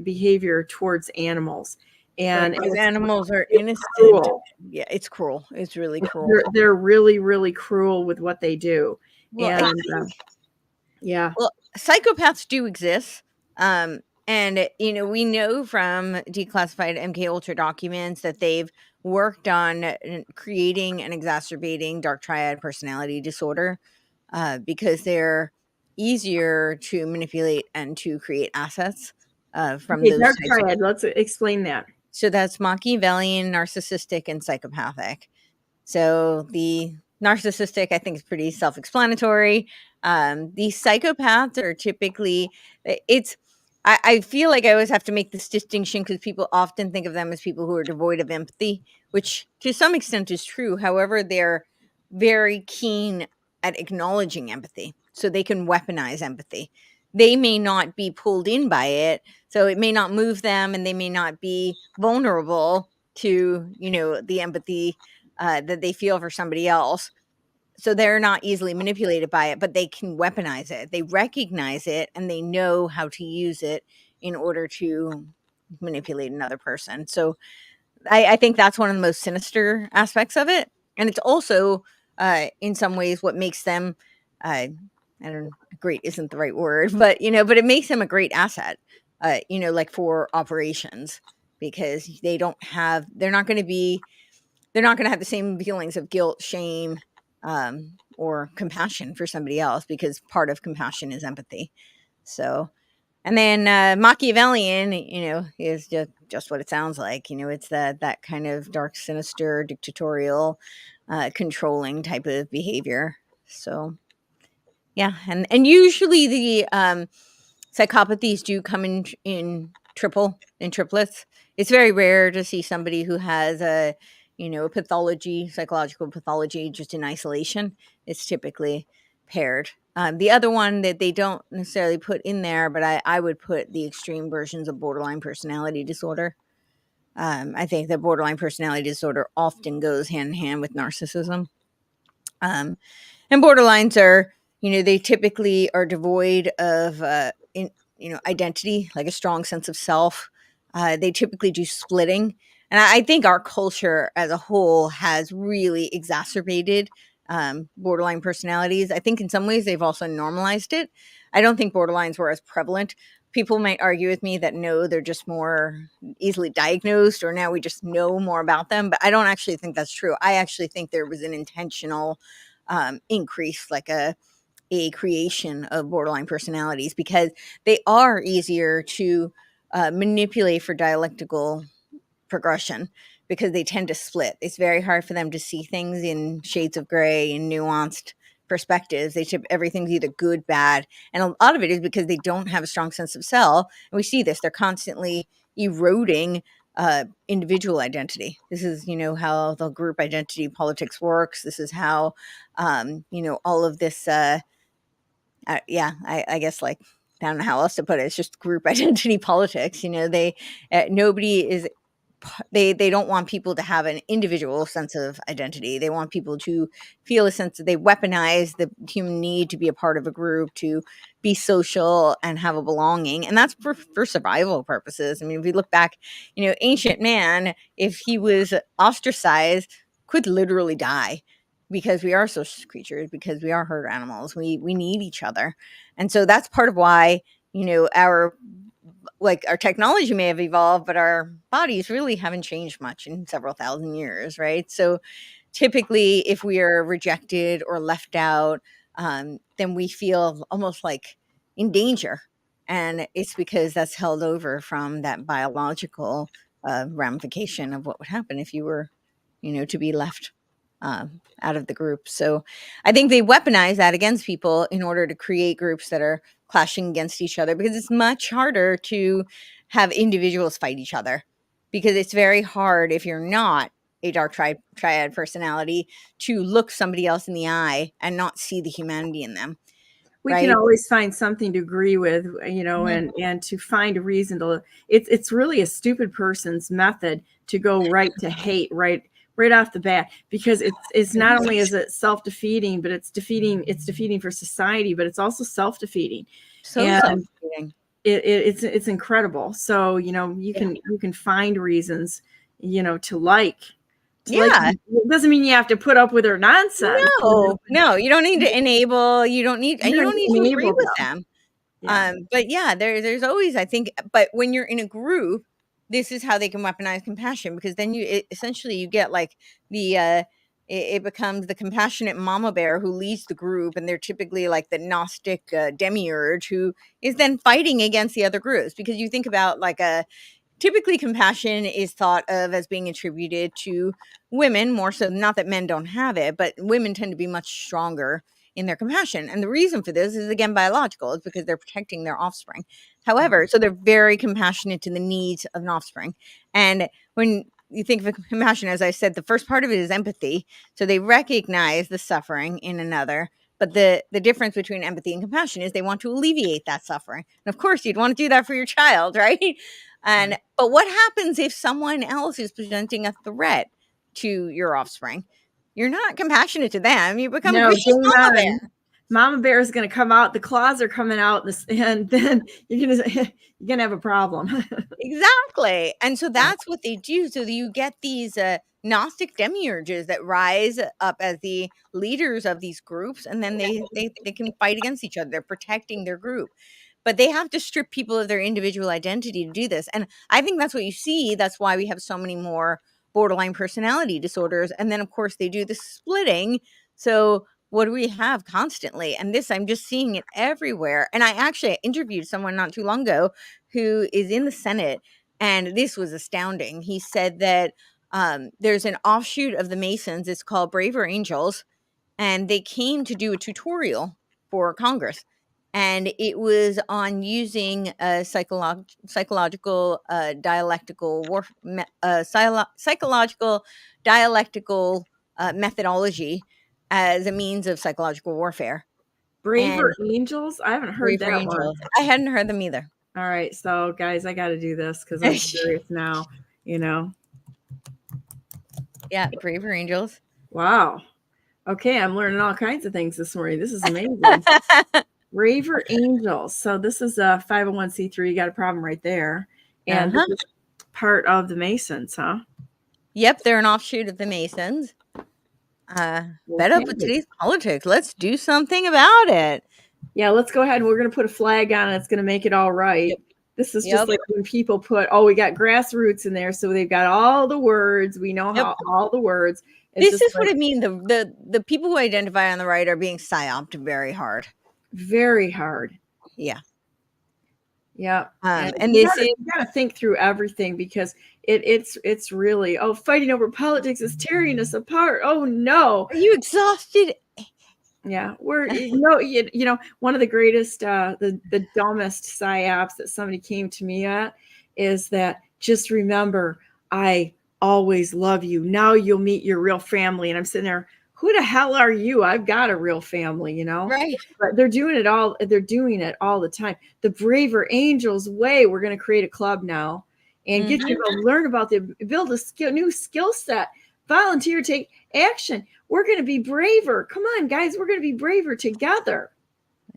behavior towards animals, and Those animals are it's innocent. cruel. Yeah, it's cruel. It's really cruel. They're really, really cruel with what they do. Well, And yeah. Well, psychopaths do exist. And you know, we know from declassified MK Ultra documents that they've worked on creating and exacerbating dark triad personality disorder, because they're easier to manipulate and to create assets from Okay, those dark types of. triad, let's explain that. So that's Machiavellian, narcissistic, and psychopathic. So the narcissistic, I think, is pretty self-explanatory. The psychopaths are typically, I feel like I always have to make this distinction because people often think of them as people who are devoid of empathy, which to some extent is true. However, they're very keen at acknowledging empathy, so they can weaponize empathy. They may not be pulled in by it, so it may not move them, and they may not be vulnerable to, you know, the empathy that they feel for somebody else. So they're not easily manipulated by it, but they can weaponize it. They recognize it and they know how to use it in order to manipulate another person. So I think that's one of the most sinister aspects of it. And it's also, in some ways, what makes them, I don't know, great isn't the right word, but, you know, but it makes them a great asset, you know, like for operations, because they're not going to have the same feelings of guilt, shame, or compassion for somebody else, because part of compassion is empathy. So, and then Machiavellian, you know, is just what it sounds like. You know, it's that kind of dark, sinister, dictatorial, controlling type of behavior. So, yeah, and usually the psychopathies do come in triplets. It's very rare to see somebody who has a, you know, pathology, psychological pathology, just in isolation. It's typically paired. The other one that they don't necessarily put in there, but I would put the extreme versions of borderline personality disorder. I think that borderline personality disorder often goes hand in hand with narcissism. And borderlines are, you know, they typically are devoid of, identity, like a strong sense of self. They typically do splitting. And I think our culture as a whole has really exacerbated borderline personalities. I think in some ways they've also normalized it. I don't think borderlines were as prevalent. People might argue with me that no, they're just more easily diagnosed, or now we just know more about them. But I don't actually think that's true. I actually think there was an intentional increase, like a creation of borderline personalities, because they are easier to manipulate for dialectical progression, because they tend to split. It's very hard for them to see things in shades of gray and nuanced perspectives. They tip everything's either good, bad, and a lot of it is because they don't have a strong sense of self. And we see this; they're constantly eroding individual identity. This is, you know, how the group identity politics works. This is how, you know, all of this. I guess, like, I don't know how else to put it. It's just group identity politics. You know, nobody is. They don't want people to have an individual sense of identity. They want people to feel a sense that they weaponize the human need to be a part of a group, to be social and have a belonging. And that's for survival purposes. I mean, if we look back, you know, ancient man, if he was ostracized, could literally die, because we are social creatures, because we are herd animals. We need each other. And so that's part of why, you know, our technology may have evolved, but our bodies really haven't changed much in several thousand years, right? So typically, if we are rejected or left out, then we feel almost like in danger. And it's because that's held over from that biological ramification of what would happen if you were, you know, to be left out of the group. So I think they weaponize that against people in order to create groups that are clashing against each other, because it's much harder to have individuals fight each other, because it's very hard, if you're not a dark triad personality, to look somebody else in the eye and not see the humanity in them. We right? can always find something to agree with, and to find a reason to. It's really a stupid person's method to go right to hate right off the bat, because it's not only is it self-defeating, but it's defeating for society, but it's also self-defeating. So And self-defeating. it's incredible. So you can find reasons to like. Yeah. It doesn't mean you have to put up with their nonsense. No, you don't need to enable. You don't need to agree with them. Yeah. But yeah, there's always, I think, but when you're in a group, this is how they can weaponize compassion, because then essentially you get like it becomes the compassionate mama bear who leads the group, and they're typically like the Gnostic demiurge who is then fighting against the other groups, because you think about like typically compassion is thought of as being attributed to women more so, not that men don't have it, but women tend to be much stronger in their compassion. And the reason for this is, again, biological. It's because they're protecting their offspring. However, so they're very compassionate to the needs of an offspring. And when you think of compassion, as I said, the first part of it is empathy. So they recognize the suffering in another. But the difference between empathy and compassion is they want to alleviate that suffering. And of course, you'd want to do that for your child, right? But what happens if someone else is presenting a threat to your offspring? You're not compassionate to them. You become a vicious mama bear. Mama bear is going to come out. The claws are coming out, and then you're gonna have a problem. Exactly. And so that's what they do. So you get these Gnostic demiurges that rise up as the leaders of these groups, and then they can fight against each other. They're protecting their group. But they have to strip people of their individual identity to do this. And I think that's what you see. That's why we have so many more borderline personality disorders. And then, of course, they do the splitting. So what do we have constantly? And this, I'm just seeing it everywhere. And I actually interviewed someone not too long ago who is in the Senate, and this was astounding. He said that there's an offshoot of the Masons. It's called Braver Angels. And they came to do a tutorial for Congress. And it was on using a psychological dialectical methodology as a means of psychological warfare. Braver Angels? I haven't heard that one. I hadn't heard them either. All right, so guys, I got to do this because I'm curious now. Yeah, Braver Angels. Wow. Okay, I'm learning all kinds of things this morning. This is amazing. Braver Angels. So this is a 501c3. You got a problem right there. And this is part of the Masons, huh? Yep, they're an offshoot of the Masons. Fed up with today's politics. Let's do something about it. Yeah, let's go ahead. We're going to put a flag on it. It's going to make it all right. Yep. This is just like when people put, we got grassroots in there. So they've got all the words. We know how all the words. This is what I mean. The people who identify on the right are being psyoped very hard. Very hard. Yeah. Yeah. And you gotta think through everything, because it's really, fighting over politics is tearing us apart. Oh no. Are you exhausted? Yeah. We're one of the greatest, the dumbest psyops that somebody came to me at is that, just remember, I always love you. Now you'll meet your real family. And I'm sitting there, who the hell are you? I've got a real family, Right. But they're doing it all. They're doing it all the time. The Braver Angels way. We're going to create a club now and get you to learn about build a new skill set, volunteer, take action. We're going to be braver. Come on, guys. We're going to be braver together.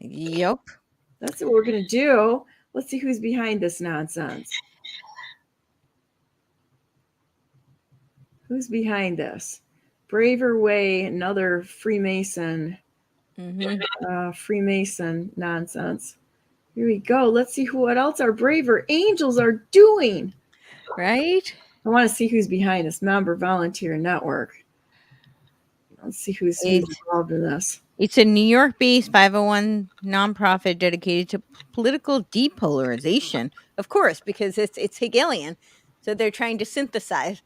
Yep. That's what we're going to do. Let's see who's behind this nonsense. Who's behind this? Braver Way, another Freemason, Freemason nonsense. Here we go. Let's see what else our Braver Angels are doing. Right. I want to see who's behind this. Member Volunteer Network. Let's see who's involved in this. It's a New York-based 501 nonprofit dedicated to political depolarization. Of course, because it's Hegelian. So they're trying to synthesize.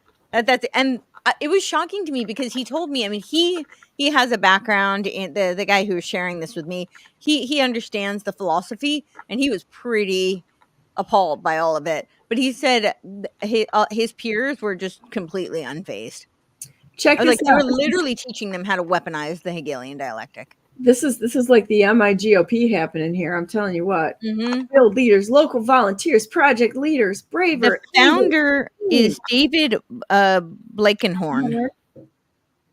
It was shocking to me because he told me, I mean, he has a background in the guy who was sharing this with me. He understands the philosophy, and he was pretty appalled by all of it. But he said his peers were just completely unfazed. Check this out. They were literally teaching them how to weaponize the Hegelian dialectic. This is like the MIGOP happening here. I'm telling you what. Field leaders, local volunteers, project leaders, braver. The founder is David Blakenhorn.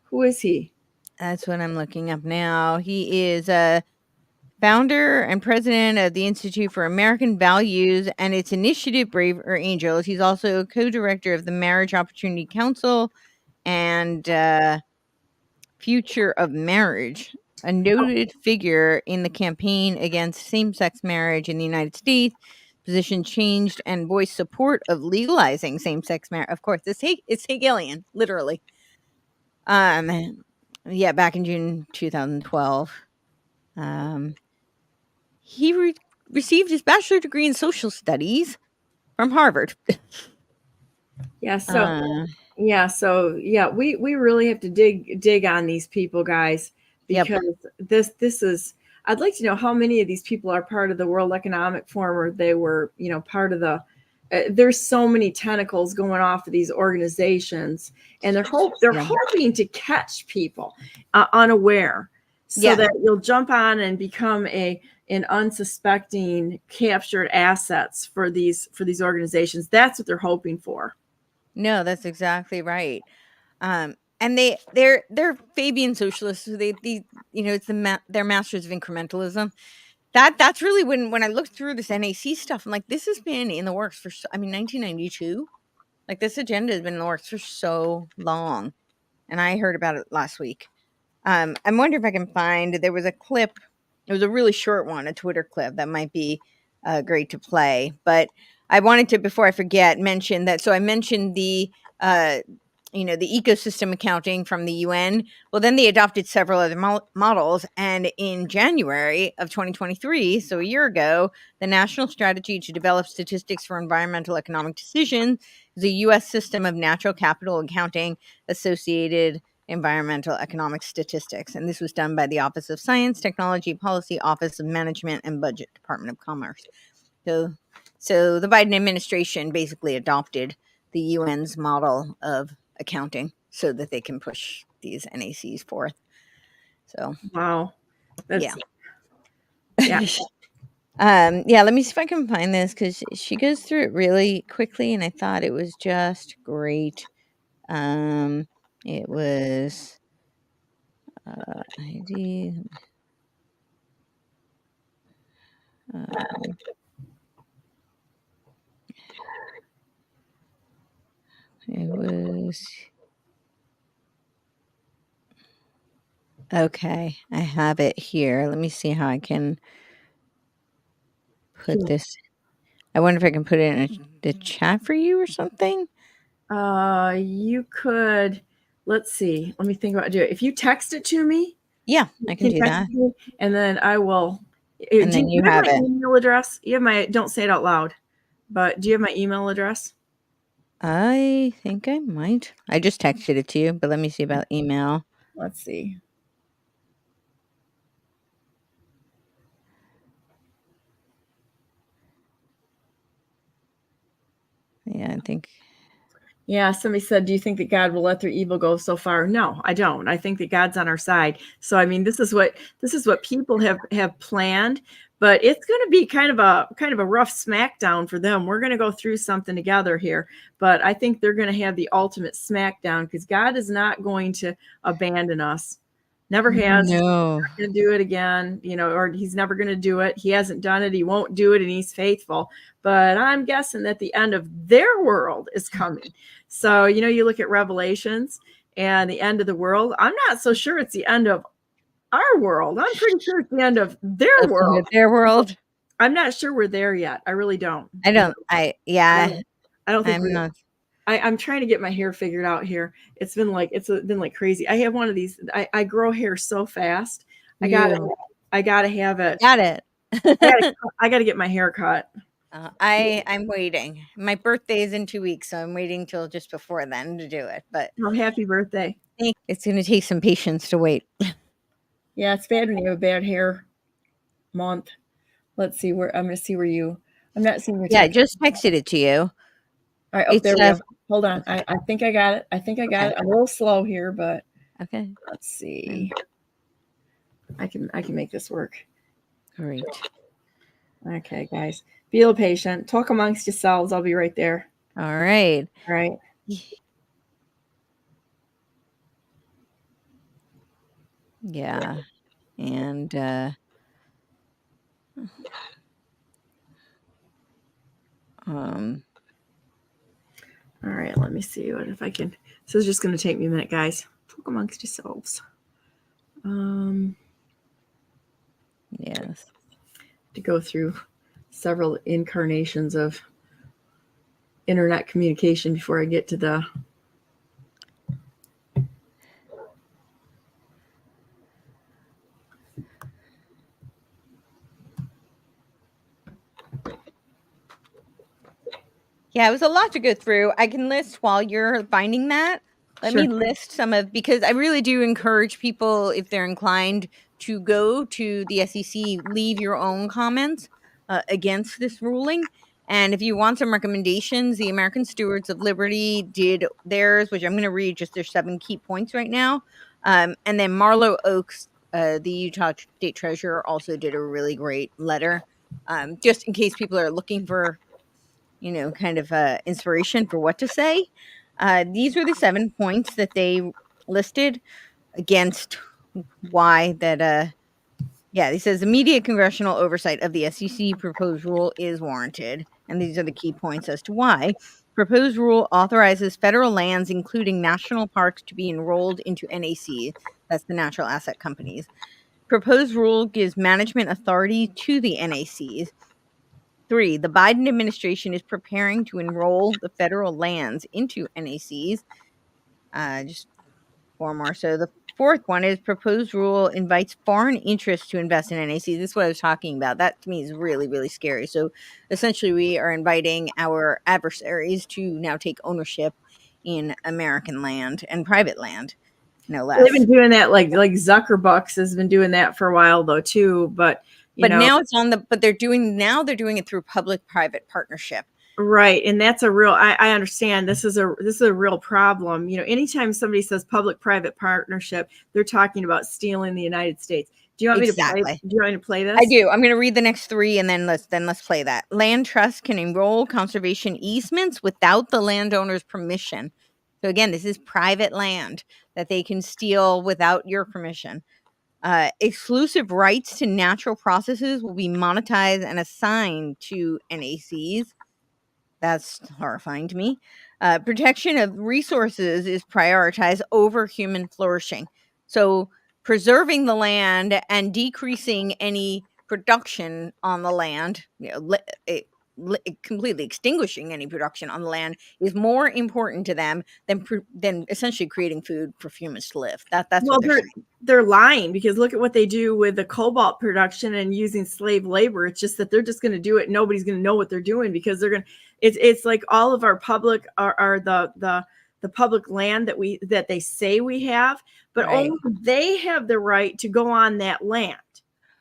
Who is he? That's what I'm looking up now. He is a founder and president of the Institute for American Values and its initiative Braver Angels. He's also a co-director of the Marriage Opportunity Council and Future of Marriage, a noted figure in the campaign against same-sex marriage in the United States. Position changed and voiced support of legalizing same-sex marriage. Of course, it's Hegelian, literally. Yeah, back in June 2012. He received his bachelor's degree in social studies from Harvard. Yeah, so we really have to dig on these people, guys, because this is. I'd like to know how many of these people are part of the World Economic Forum, or they were, part of the. There's so many tentacles going off of these organizations, and they're hoping to catch people unaware, so that you'll jump on and become an unsuspecting captured assets for these organizations. That's what they're hoping for. No, that's exactly right. And they're Fabian socialists. So it's their masters of incrementalism. That's really when I looked through this NAC stuff, I'm like, this has been in the works for 1992. Like, this agenda has been in the works for so long, and I heard about it last week. I wonder if I can find. There was a clip. It was a really short one, a Twitter clip that might be great to play. But I wanted to, before I forget, mention that. So I mentioned the ecosystem accounting from the UN. Well, then they adopted several other models. And in January of 2023, so a year ago, the National Strategy to Develop Statistics for Environmental Economic Decisions is a U.S. system of natural capital accounting associated environmental economic statistics. And this was done by the Office of Science, Technology, Policy, Office of Management, and Budget, Department of Commerce. So the Biden administration basically adopted the UN's model of accounting so that they can push these NACs forth. So wow. Yeah. Let me see if I can find this, because she goes through it really quickly, and I thought it was just great. It was ID. It was okay. I have it here. Let me see how I can put this. I wonder if I can put it in the chat for you or something. You could. Let's see. Let me think about it. If you text it to me, yeah, I can do that, and then I will. And then you have my it. email address. You have my. Don't say it out loud, but do you have my email address? I think I might. I just texted it to you, but let me see about email. Let's see. Yeah, I think. Yeah, somebody said, do you think that God will let their evil go so far? No, I don't. I think that God's on our side. So, I mean, this is what people have planned, but it's going to be kind of a rough smackdown for them. We're going to go through something together here, but I think they're going to have the ultimate smackdown, because God is not going to abandon us. Never has. No. He's not going to do it again, or he's never going to do it. He hasn't done it. He won't do it, and he's faithful. But I'm guessing that the end of their world is coming. So, you look at Revelations and the end of the world. I'm not so sure it's the end of our world. I'm pretty sure it's the end of their world. Their world. I'm not sure we're there yet. I really don't. I don't think I'm not. I'm trying to get my hair figured out here. It's been like crazy. I have one of these. I grow hair so fast. I gotta have it. Got it. I gotta get my hair cut. I'm waiting. My birthday is in 2 weeks, so I'm waiting till just before then to do it. But happy birthday! It's going to take some patience to wait. Yeah, it's bad when you have a bad hair month. Let's see where I'm going to see where you. I'm not seeing your. Yeah, I just texted it to you. All right, there we go. Hold on. I think I got it. I'm a little slow here, but okay. Let's see. I can make this work. Great. Okay, guys. Be a little patient. Talk amongst yourselves. I'll be right there. All right. All right. Yeah. And All right, let me see what if I can. This is just going to take me a minute, guys. Talk amongst yourselves. yes. To go through several incarnations of internet communication before I get to the. Yeah, it was a lot to go through. I can list while you're finding that. Let Sure. me list some of, because I really do encourage people, if they're inclined to go to the SEC, leave your own comments against this ruling. And if you want some recommendations, the American Stewards of Liberty did theirs, which I'm going to read just their 7 key points right now. And then Marlo Oaks, the Utah State Treasurer, also did a really great letter, just in case people are looking for kind of inspiration for what to say. These were the 7 points that they listed against why that, he says immediate congressional oversight of the SEC proposed rule is warranted. And these are the key points as to why. Proposed rule authorizes federal lands, including national parks, to be enrolled into NAC. That's the natural asset companies. Proposed rule gives management authority to the NACs. 3, the Biden administration is preparing to enroll the federal lands into NACs. Just 4 more. So the 4th one is proposed rule invites foreign interests to invest in NACs. This is what I was talking about. That to me is really, really scary. So essentially we are inviting our adversaries to now take ownership in American land and private land, no less. They've been doing that, like Zuckerbucks has been doing that for a while though too, but now it's on they're doing it through public-private partnership. Right. And that's a real, I understand this is a real problem. Anytime somebody says public-private partnership, they're talking about stealing the United States. Do you want me to play this? I do. I'm going to read the next 3 and then let's play that. Land trusts can enroll conservation easements without the landowner's permission. So again, this is private land that they can steal without your permission. Exclusive rights to natural processes will be monetized and assigned to NACs. That's horrifying to me. Protection of resources is prioritized over human flourishing. So preserving the land and decreasing any production on the land, completely extinguishing any production on the land is more important to them than essentially creating food for humans to live. That's what they're lying, because look at what they do with the cobalt production and using slave labor. It's just that they're just going to do it. Nobody's going to know what they're doing, because they're going to. It's like all of our public are the public land that they say we have, but right. Only they have the right to go on that land.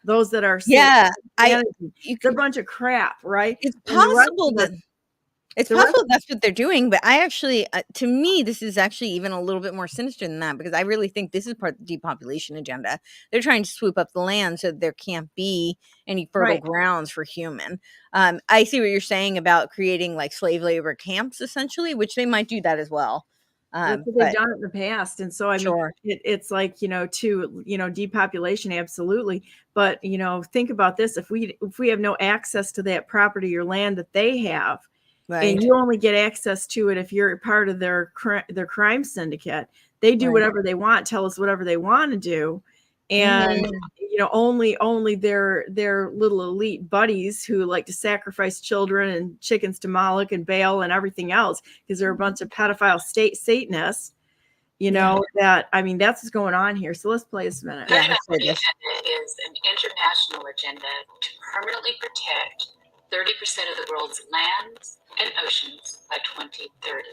Those that are it's a bunch of crap, right? It's possible that's what they're doing, but I actually, to me, this is actually even a little bit more sinister than that, because I really think this is part of the depopulation agenda. They're trying to swoop up the land so there can't be any fertile grounds for human. I see what you're saying about creating like slave labor camps, essentially, which they might do that as well. That's what they've done in the past. And so, I mean, it's like, depopulation, absolutely. But, think about this. If we have no access to that property or land that they have, and you only get access to it if you're part of their crime syndicate, they do whatever they want, tell us whatever they want to do. And, only their little elite buddies who like to sacrifice children and chickens to Moloch and Baal and everything else, because they're a bunch of pedophile Satanists, that's what's going on here. So let's play this a minute. The agenda is an international agenda to permanently protect 30% of the world's lands and oceans by 2030.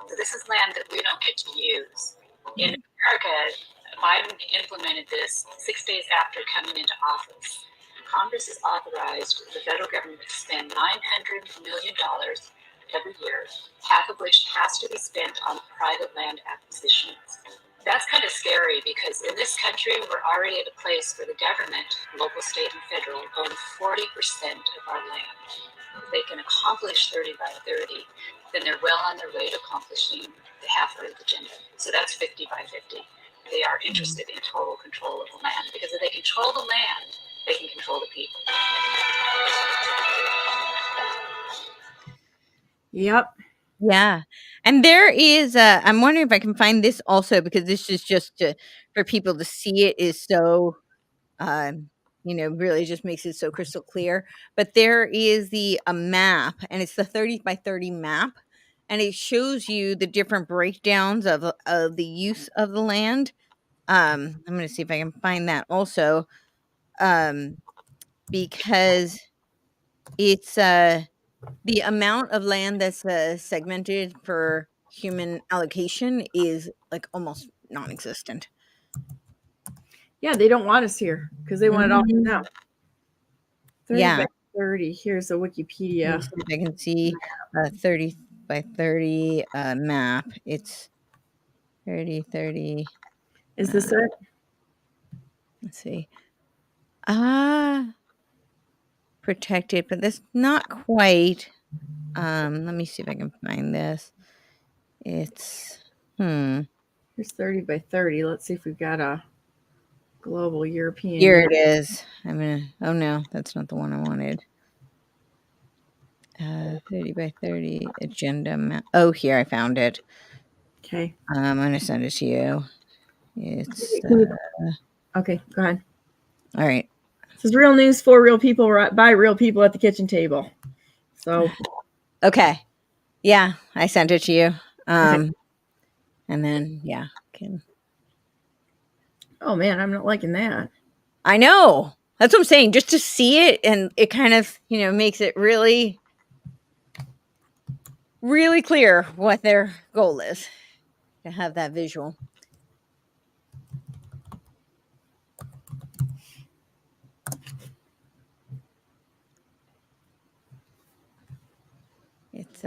So this is land that we don't get to use. In America, Biden implemented this 6 days after coming into office. Congress has authorized the federal government to spend $900 million every year, half of which has to be spent on private land acquisitions. That's kind of scary because in this country, we're already at a place where the government, local, state, and federal, own 40% of our land. If they can accomplish 30 by 30, then they're well on their way to accomplishing the half Earth agenda. So that's 50 by 50. They are interested in total control of the land because if they control the land, they can control the people. Yep. Yeah. And there is, I'm wondering if I can find this also, because this is just for people to see it is so, really just makes it so crystal clear. But there is a map, and it's the 30 by 30 map, and it shows you the different breakdowns of the use of the land. I'm going to see if I can find that also, because it's the amount of land that's segmented for human allocation is like almost non-existent. Yeah, they don't want us here because they want it all for Mhm. them. 30 Yeah. by 30. Here's a Let me Wikipedia. see if I can see 30 by 30 map. It's 30. Is this it? Let's see. Protected, but that's not quite. Let me see if I can find this. It's Here's 30 by 30. Let's see if we've got a global European. Here map. it is. Oh no, that's not the one I wanted. 30 by 30 agenda map. Oh, here, I found it. Okay. I'm going to send it to you. It's Okay, go ahead. all right. This is real news for real people by real people at the kitchen table. So, Okay. Yeah, I sent it to you. Okay. And then, oh man, I'm not liking that. I know. That's what I'm saying. Just to see it, and it kind of, makes it really, really clear what their goal is, to have that visual. It's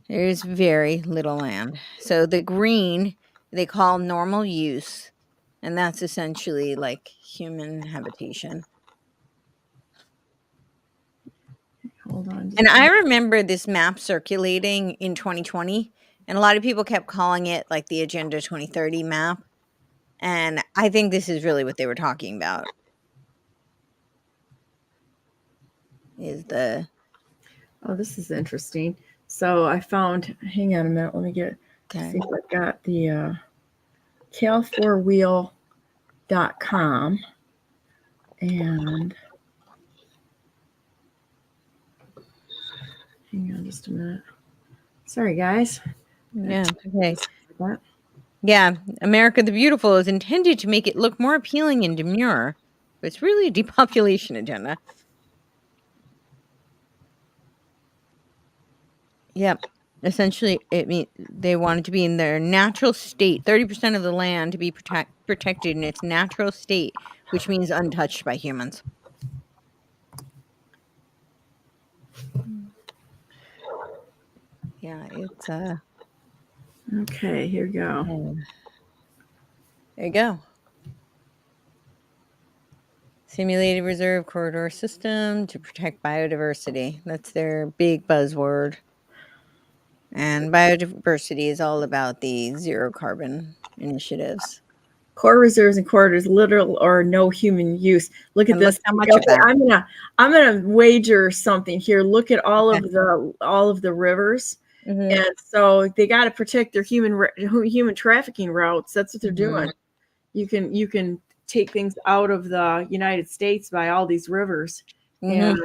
there's very little land. So the green they call normal use, and that's essentially like human habitation. Hold on. And I remember this map circulating in 2020, and a lot of people kept calling it like the Agenda 2030 map. And I think this is really what they were talking about. Oh, this is interesting. So I found, hang on a minute, let me see if I've got the cal4wheel.com and hang on just a minute. Sorry, guys. Yeah, okay. Yeah, America the Beautiful is intended to make it look more appealing and demure, but it's really a depopulation agenda. Yep. Essentially, it means they wanted to be in their natural state, 30% of the land to be protected in its natural state, which means untouched by humans. Yeah, it's okay, here we go. There you go. Simulated reserve corridor system to protect biodiversity. That's their big buzzword. And biodiversity is all about the zero carbon initiatives. Core reserves and corridors, literal or no human use. Look at this. Look how much of that. I'm gonna wager something here. Look at all of the rivers, and so they got to protect their human trafficking routes. That's what they're doing. You can take things out of the United States by all these rivers, and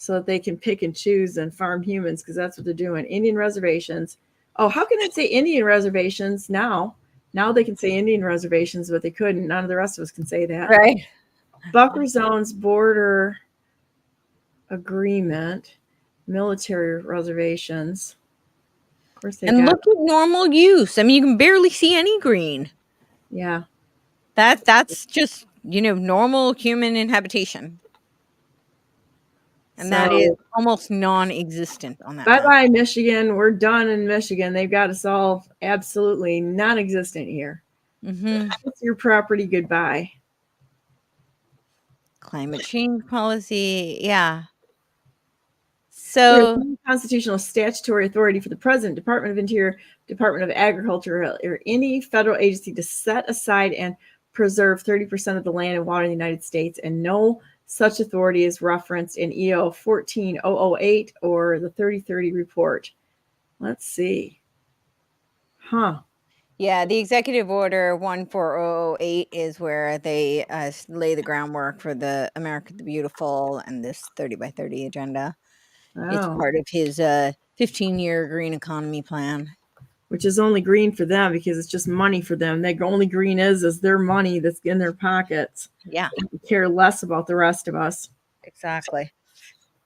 so that they can pick and choose and farm humans, because that's what they're doing. Indian reservations. Oh, how can I say Indian reservations now? Now they can say Indian reservations, but they couldn't. None of the rest of us can say that. Right. Buffer zones, border agreement, military reservations. Of course, look at normal use. I mean, you can barely see any green. Yeah. That's just, normal human inhabitation. And that is almost non-existent on that Bye map. bye, Michigan. We're done in Michigan. They've got us all absolutely non-existent here. It's your property. Goodbye. Climate change policy. Yeah. So Constitutional statutory authority for the President, Department of Interior, Department of Agriculture, or any federal agency to set aside and preserve 30% of the land and water in the United States, and no such authority is referenced in EO 14008 or the 3030 report. Let's see. yeah, the executive order 14008 is where they lay the groundwork for the America the Beautiful and this 30 by 30 agenda. It's part of his 15-year green economy plan. Which is only green for them because it's just money for them. The only green is their money that's in their pockets. Yeah. They care less about the rest of us. Exactly.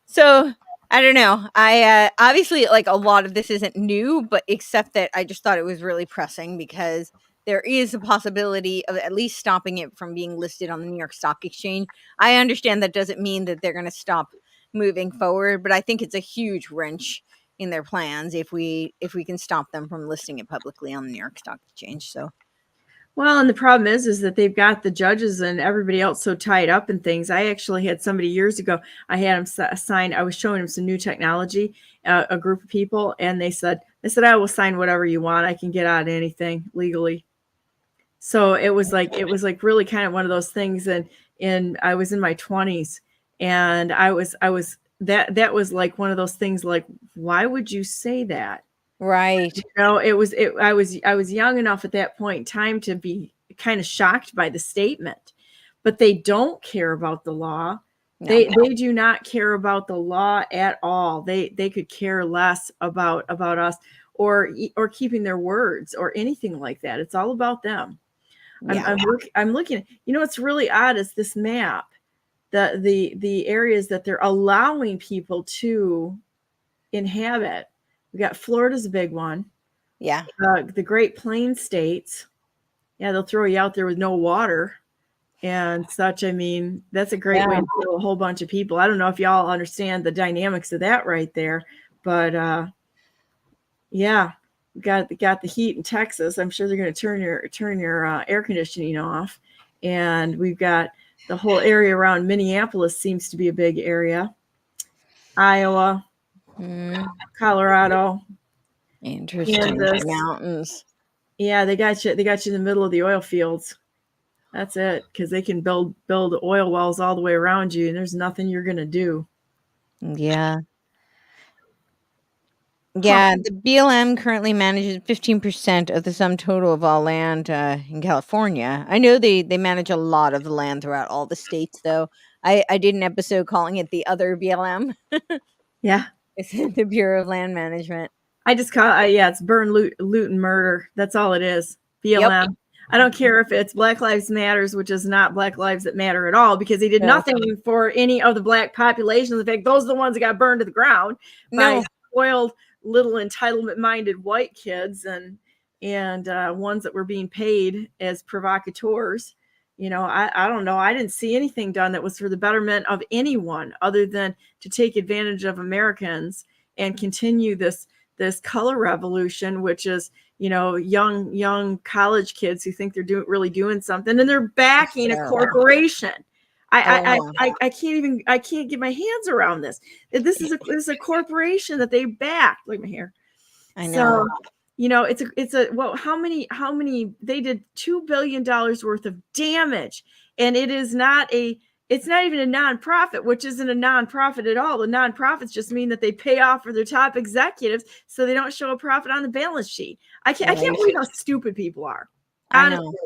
So I don't know. I obviously, like, a lot of this isn't new, but except that I just thought it was really pressing because there is a possibility of at least stopping it from being listed on the New York Stock Exchange. I understand that doesn't mean that they're going to stop moving forward, but I think it's a huge wrench in their plans if we can stop them from listing it publicly on the New York Stock Exchange. So, well, and the problem is that they've got the judges and everybody else so tied up in things. I actually had somebody years ago, I had him sign, I was showing him some new technology, a group of people, and they said, I will sign whatever you want. I can get out of anything legally. So it was like really kind of one of those things. And I was in my 20s, and I was that was like one of those things, like, why would you say that? right. I was young enough at that point in time to be kind of shocked by the statement, but they don't care about the law. No. They do not care about the law at all. They could care less about us or keeping their words or anything like that. It's all about them. Yeah. I'm looking, what's really odd is this map, the areas that they're allowing people to inhabit. We got Florida's a big one. Yeah. The Great Plains states. Yeah, they'll throw you out there with no water and such. I mean, that's a great way to kill a whole bunch of people. I don't know if y'all understand the dynamics of that right there, but yeah, we got the heat in Texas. I'm sure they're going to turn your air conditioning off, and we've got the whole area around Minneapolis seems to be a big area. Iowa. Colorado, interesting. Kansas. Mountains. Yeah, they got you in the middle of the oil fields. That's it, because they can build oil wells all the way around you, and there's nothing you're gonna do. Yeah. Yeah, the BLM currently manages 15% of the sum total of all land in California. I know they manage a lot of the land throughout all the states, though. I did an episode calling it the other BLM. Yeah. It's the Bureau of Land Management. I just call it, it's burn, loot, and murder. That's all it is. BLM. Yep. I don't care if it's Black Lives Matters, which is not Black Lives that matter at all, because they did nothing for any of the Black population. In fact, those are the ones that got burned to the ground by spoiled little entitlement-minded white kids and ones that were being paid as provocateurs. I don't know. I didn't see anything done that was for the betterment of anyone other than to take advantage of Americans and continue this color revolution, which is, young college kids who think they're really doing something, and they're backing a corporation. I can't get my hands around this. This is a corporation that they backed. Look at my hair. I know. So, how many they did $2 billion worth of damage, and it's not even a nonprofit, which isn't a nonprofit at all. The nonprofits just mean that they pay off for their top executives so they don't show a profit on the balance sheet. I can't believe how stupid people are. Honestly,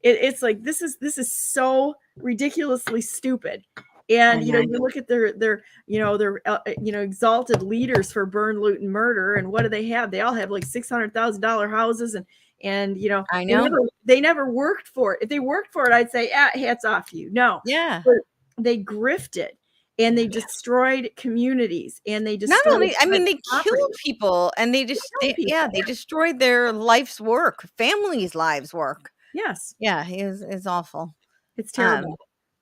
it's like, this is so ridiculously stupid. And you look at their exalted leaders for burn, loot, and murder, and what do they have? They all have like $600,000 houses, and I know they never worked for it. If they worked for it, I'd say, hats off to you. No, but they grifted, and they destroyed communities, and they not only. I mean, they killed people, and they destroyed their life's work, families' lives' work. Yes. Yeah, it's awful. It's terrible.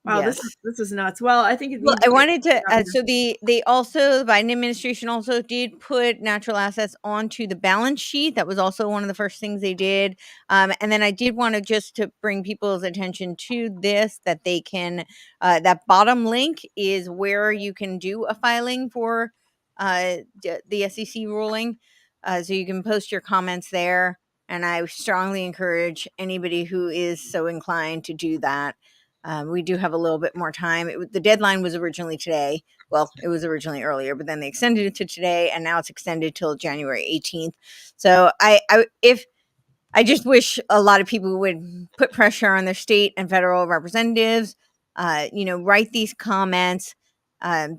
Wow, Yes. this is nuts. Well, I think it Well, needs I to wanted to, get so the Biden administration also did put natural assets onto the balance sheet. That was also one of the first things they did. And then I did want to just to bring people's attention to this, that they can, that bottom link is where you can do a filing for the SEC ruling. So you can post your comments there. And I strongly encourage anybody who is so inclined to do that. We do have a little bit more time. The deadline was originally today. Well, it was originally earlier, but then they extended it to today, and now it's extended till January 18th. So I just wish a lot of people would put pressure on their state and federal representatives. Write these comments.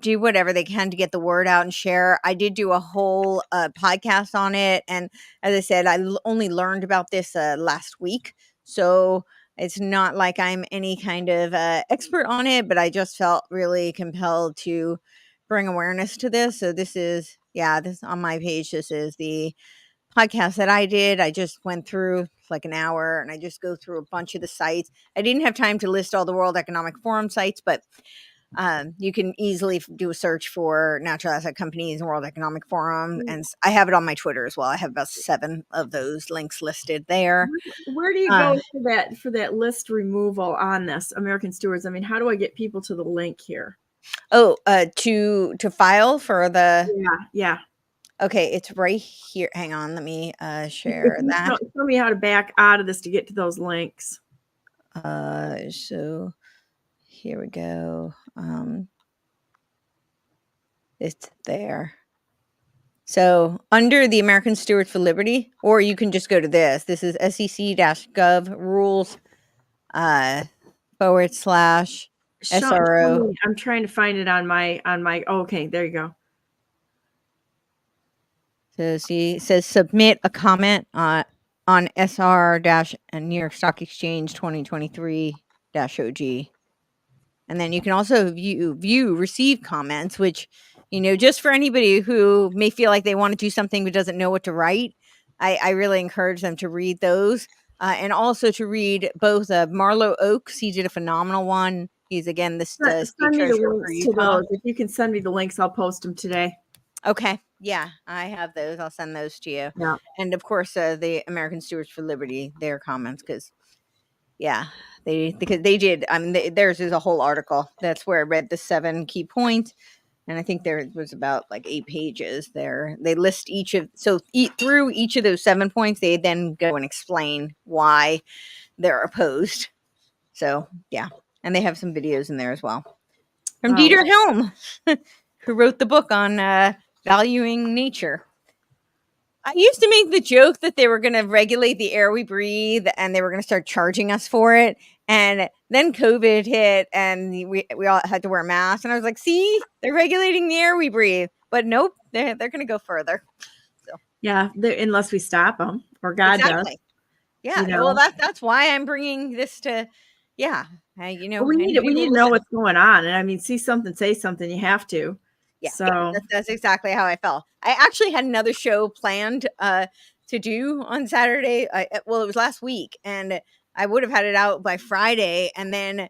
Do whatever they can to get the word out and share. I did do a whole podcast on it, and as I said, I only learned about this last week, so it's not like I'm any kind of expert on it, but I just felt really compelled to bring awareness to this. So this is on my page. This is the podcast that I did. I just went through like an hour, and I just go through a bunch of the sites. I didn't have time to list all the World Economic Forum sites, but you can easily do a search for natural asset companies and World Economic Forum. And I have it on my Twitter as well. I have about 7 of those links listed there. Where do you go for that list removal on this American Stewards? I mean, how do I get people to the link here? Oh, to file for the. Yeah. Okay, it's right here. Hang on, let me share that. Tell me how to back out of this to get to those links. So here we go. It's there. So under the American Stewards for Liberty, or you can just go to this. This is sec-gov rules /SRO. I'm trying to find it on my. Okay, there you go. So see, it says submit a comment on SR New York Stock Exchange 2023-OG. And then you can also receive comments, which, just for anybody who may feel like they want to do something but doesn't know what to write, I really encourage them to read those. And also to read both Marlo Oakes. He did a phenomenal one. He's, again, the state treasurer for Utah. If you can send me the links, I'll post them today. Okay. Yeah, I have those. I'll send those to you. Yeah. And, of course, the American Stewards for Liberty, their comments, because they did. I mean, theirs is a whole article. That's where I read the 7 key points, and I think there was about like 8 pages there. They list through each of those 7 points. They then go and explain why they're opposed. So and they have some videos in there as well from Dieter Helm, who wrote the book on valuing nature. I used to make the joke that they were going to regulate the air we breathe and they were going to start charging us for it. And then COVID hit and we all had to wear masks. And I was like, see, they're regulating the air we breathe. But nope, they're going to go further. So unless we stop them or God does. Yeah, well, that's why I'm bringing this to, we need to know what's going on. And I mean, see something, say something, you have to. Yeah, so that's exactly how I felt. I actually had another show planned to do on Saturday. It was last week, and I would have had it out by Friday. And then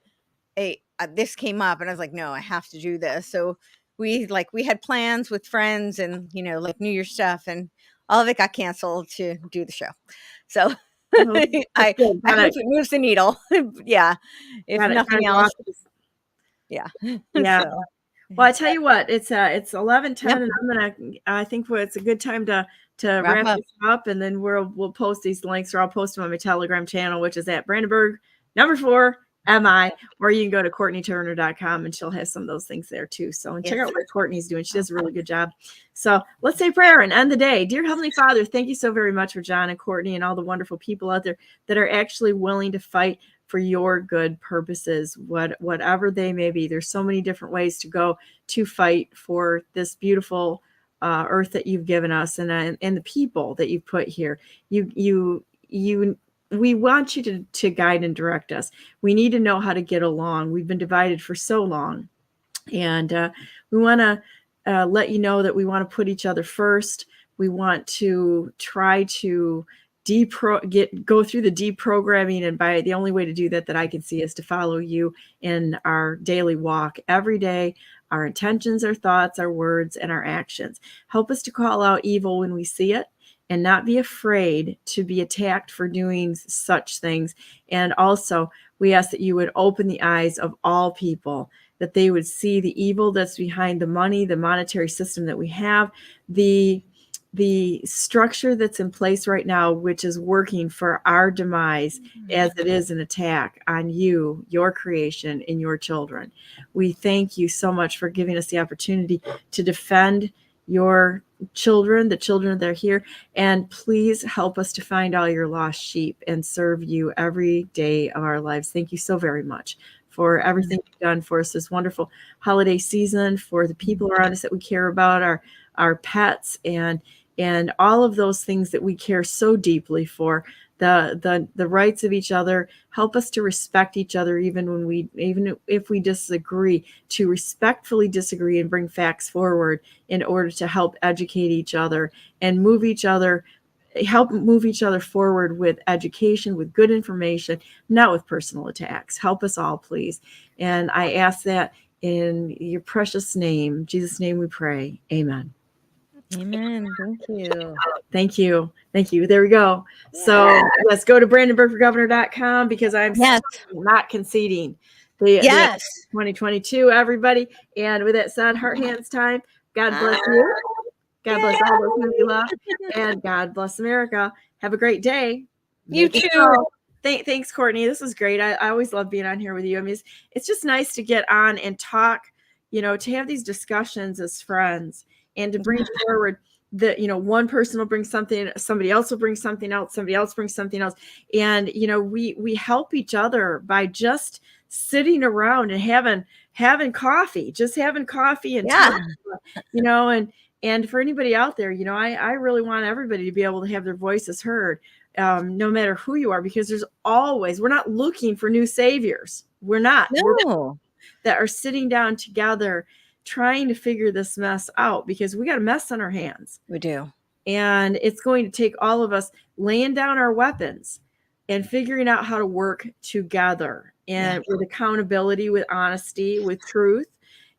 this came up, and I was like, no, I have to do this. So we had plans with friends and like New Year's stuff, and all of it got canceled to do the show. So I hope it moves the needle. If nothing else. Yeah. So. Well, I tell you what, it's 11:10, and I think it's a good time to wrap this up, and then we'll post these links, or I'll post them on my Telegram channel, which is at Brandenburg 4 MI, or you can go to CourtenayTurner.com, and she'll have some of those things there too. So and check out what Courtney's doing; she does a really good job. So let's say prayer and end the day. Dear Heavenly Father, thank you so very much for John and Courtney and all the wonderful people out there that are actually willing to fight for your good purposes, whatever they may be. There's so many different ways to go to fight for this beautiful earth that you've given us, and the people that you've put here. We want you to guide and direct us. We need to know how to get along. We've been divided for so long, and we want to let you know that we want to put each other first. We want to try to go through the deprogramming. And by the only way to do that I can see is to follow you in our daily walk every day, our intentions, our thoughts, our words, and our actions. Help us to call out evil when we see it and not be afraid to be attacked for doing such things. And also, we ask that you would open the eyes of all people, that they would see the evil that's behind the money, the monetary system that we have, the structure that's in place right now, which is working for our demise as it is an attack on you, your creation, and your children. We thank you so much for giving us the opportunity to defend your children, the children that are here, and please help us to find all your lost sheep and serve you every day of our lives. Thank you so very much for everything you've done for us this wonderful holiday season, for the people around us that we care about, our pets, and all of those things that we care so deeply for, the rights of each other. Help us to respect each other even if we disagree, to respectfully disagree and bring facts forward in order to help educate each other and help move each other forward with education, with good information, not with personal attacks. Help us all, please. And I ask that in your precious name, Jesus' name we pray. Amen. Amen. Thank you. Thank you. Thank you. There we go. So let's go to BrandenburgForGovernor.com because I'm not conceding. The 2022, everybody. And with that said, heart hands time. God bless you. God bless all those who you love. And God bless America. Have a great day. You too. Thanks, Courtney. This was great. I always love being on here with you. I mean, it's just nice to get on and talk, to have these discussions as friends and to bring forward that, one person will bring something, somebody else will bring something else, somebody else brings something else. And, we help each other by just sitting around and having coffee, and talking, and for anybody out there, I really want everybody to be able to have their voices heard, no matter who you are, because we're not looking for new saviors. We're not. No. We're that are sitting down together trying to figure this mess out, because we got a mess on our hands. We do. And it's going to take all of us laying down our weapons and figuring out how to work together and with accountability, with honesty, with truth,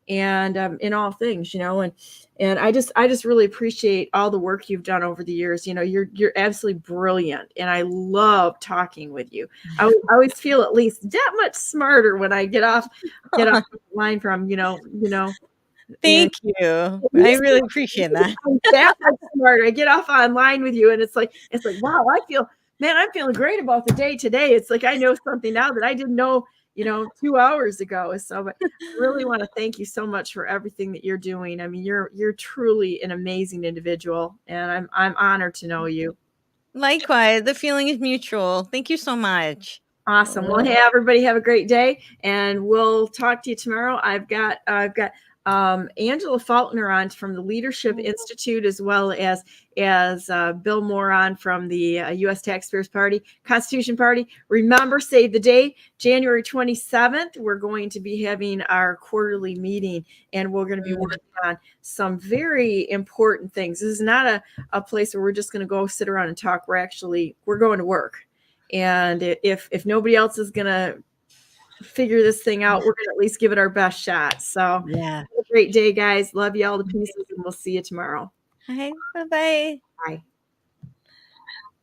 and in all things, and I just really appreciate all the work you've done over the years. You're absolutely brilliant, and I love talking with you. I always feel at least that much smarter when I get off the line from Thank you. I really appreciate that. I'm that much smarter. I get off online with you, and it's like wow, I'm feeling great about the day today. It's like I know something now that I didn't know 2 hours ago. So, but I really want to thank you so much for everything that you're doing. I mean, you're truly an amazing individual, and I'm honored to know you. Likewise, the feeling is mutual. Thank you so much. Awesome. Well, hey, everybody, have a great day, and we'll talk to you tomorrow. I've got Angela Faulkner on from the Leadership Institute, as well as Bill Moore on from the U.S. Taxpayers Party, Constitution Party. Remember, save the date, January 27th. We're going to be having our quarterly meeting, and we're going to be working on some very important things. This is not a place where we're just going to go sit around and talk. We're going to work. And if nobody else is going to figure this thing out, we're going to at least give it our best shot. So have a great day, guys. Love you all to pieces, and we'll see you tomorrow. Hi. Bye-bye. Bye.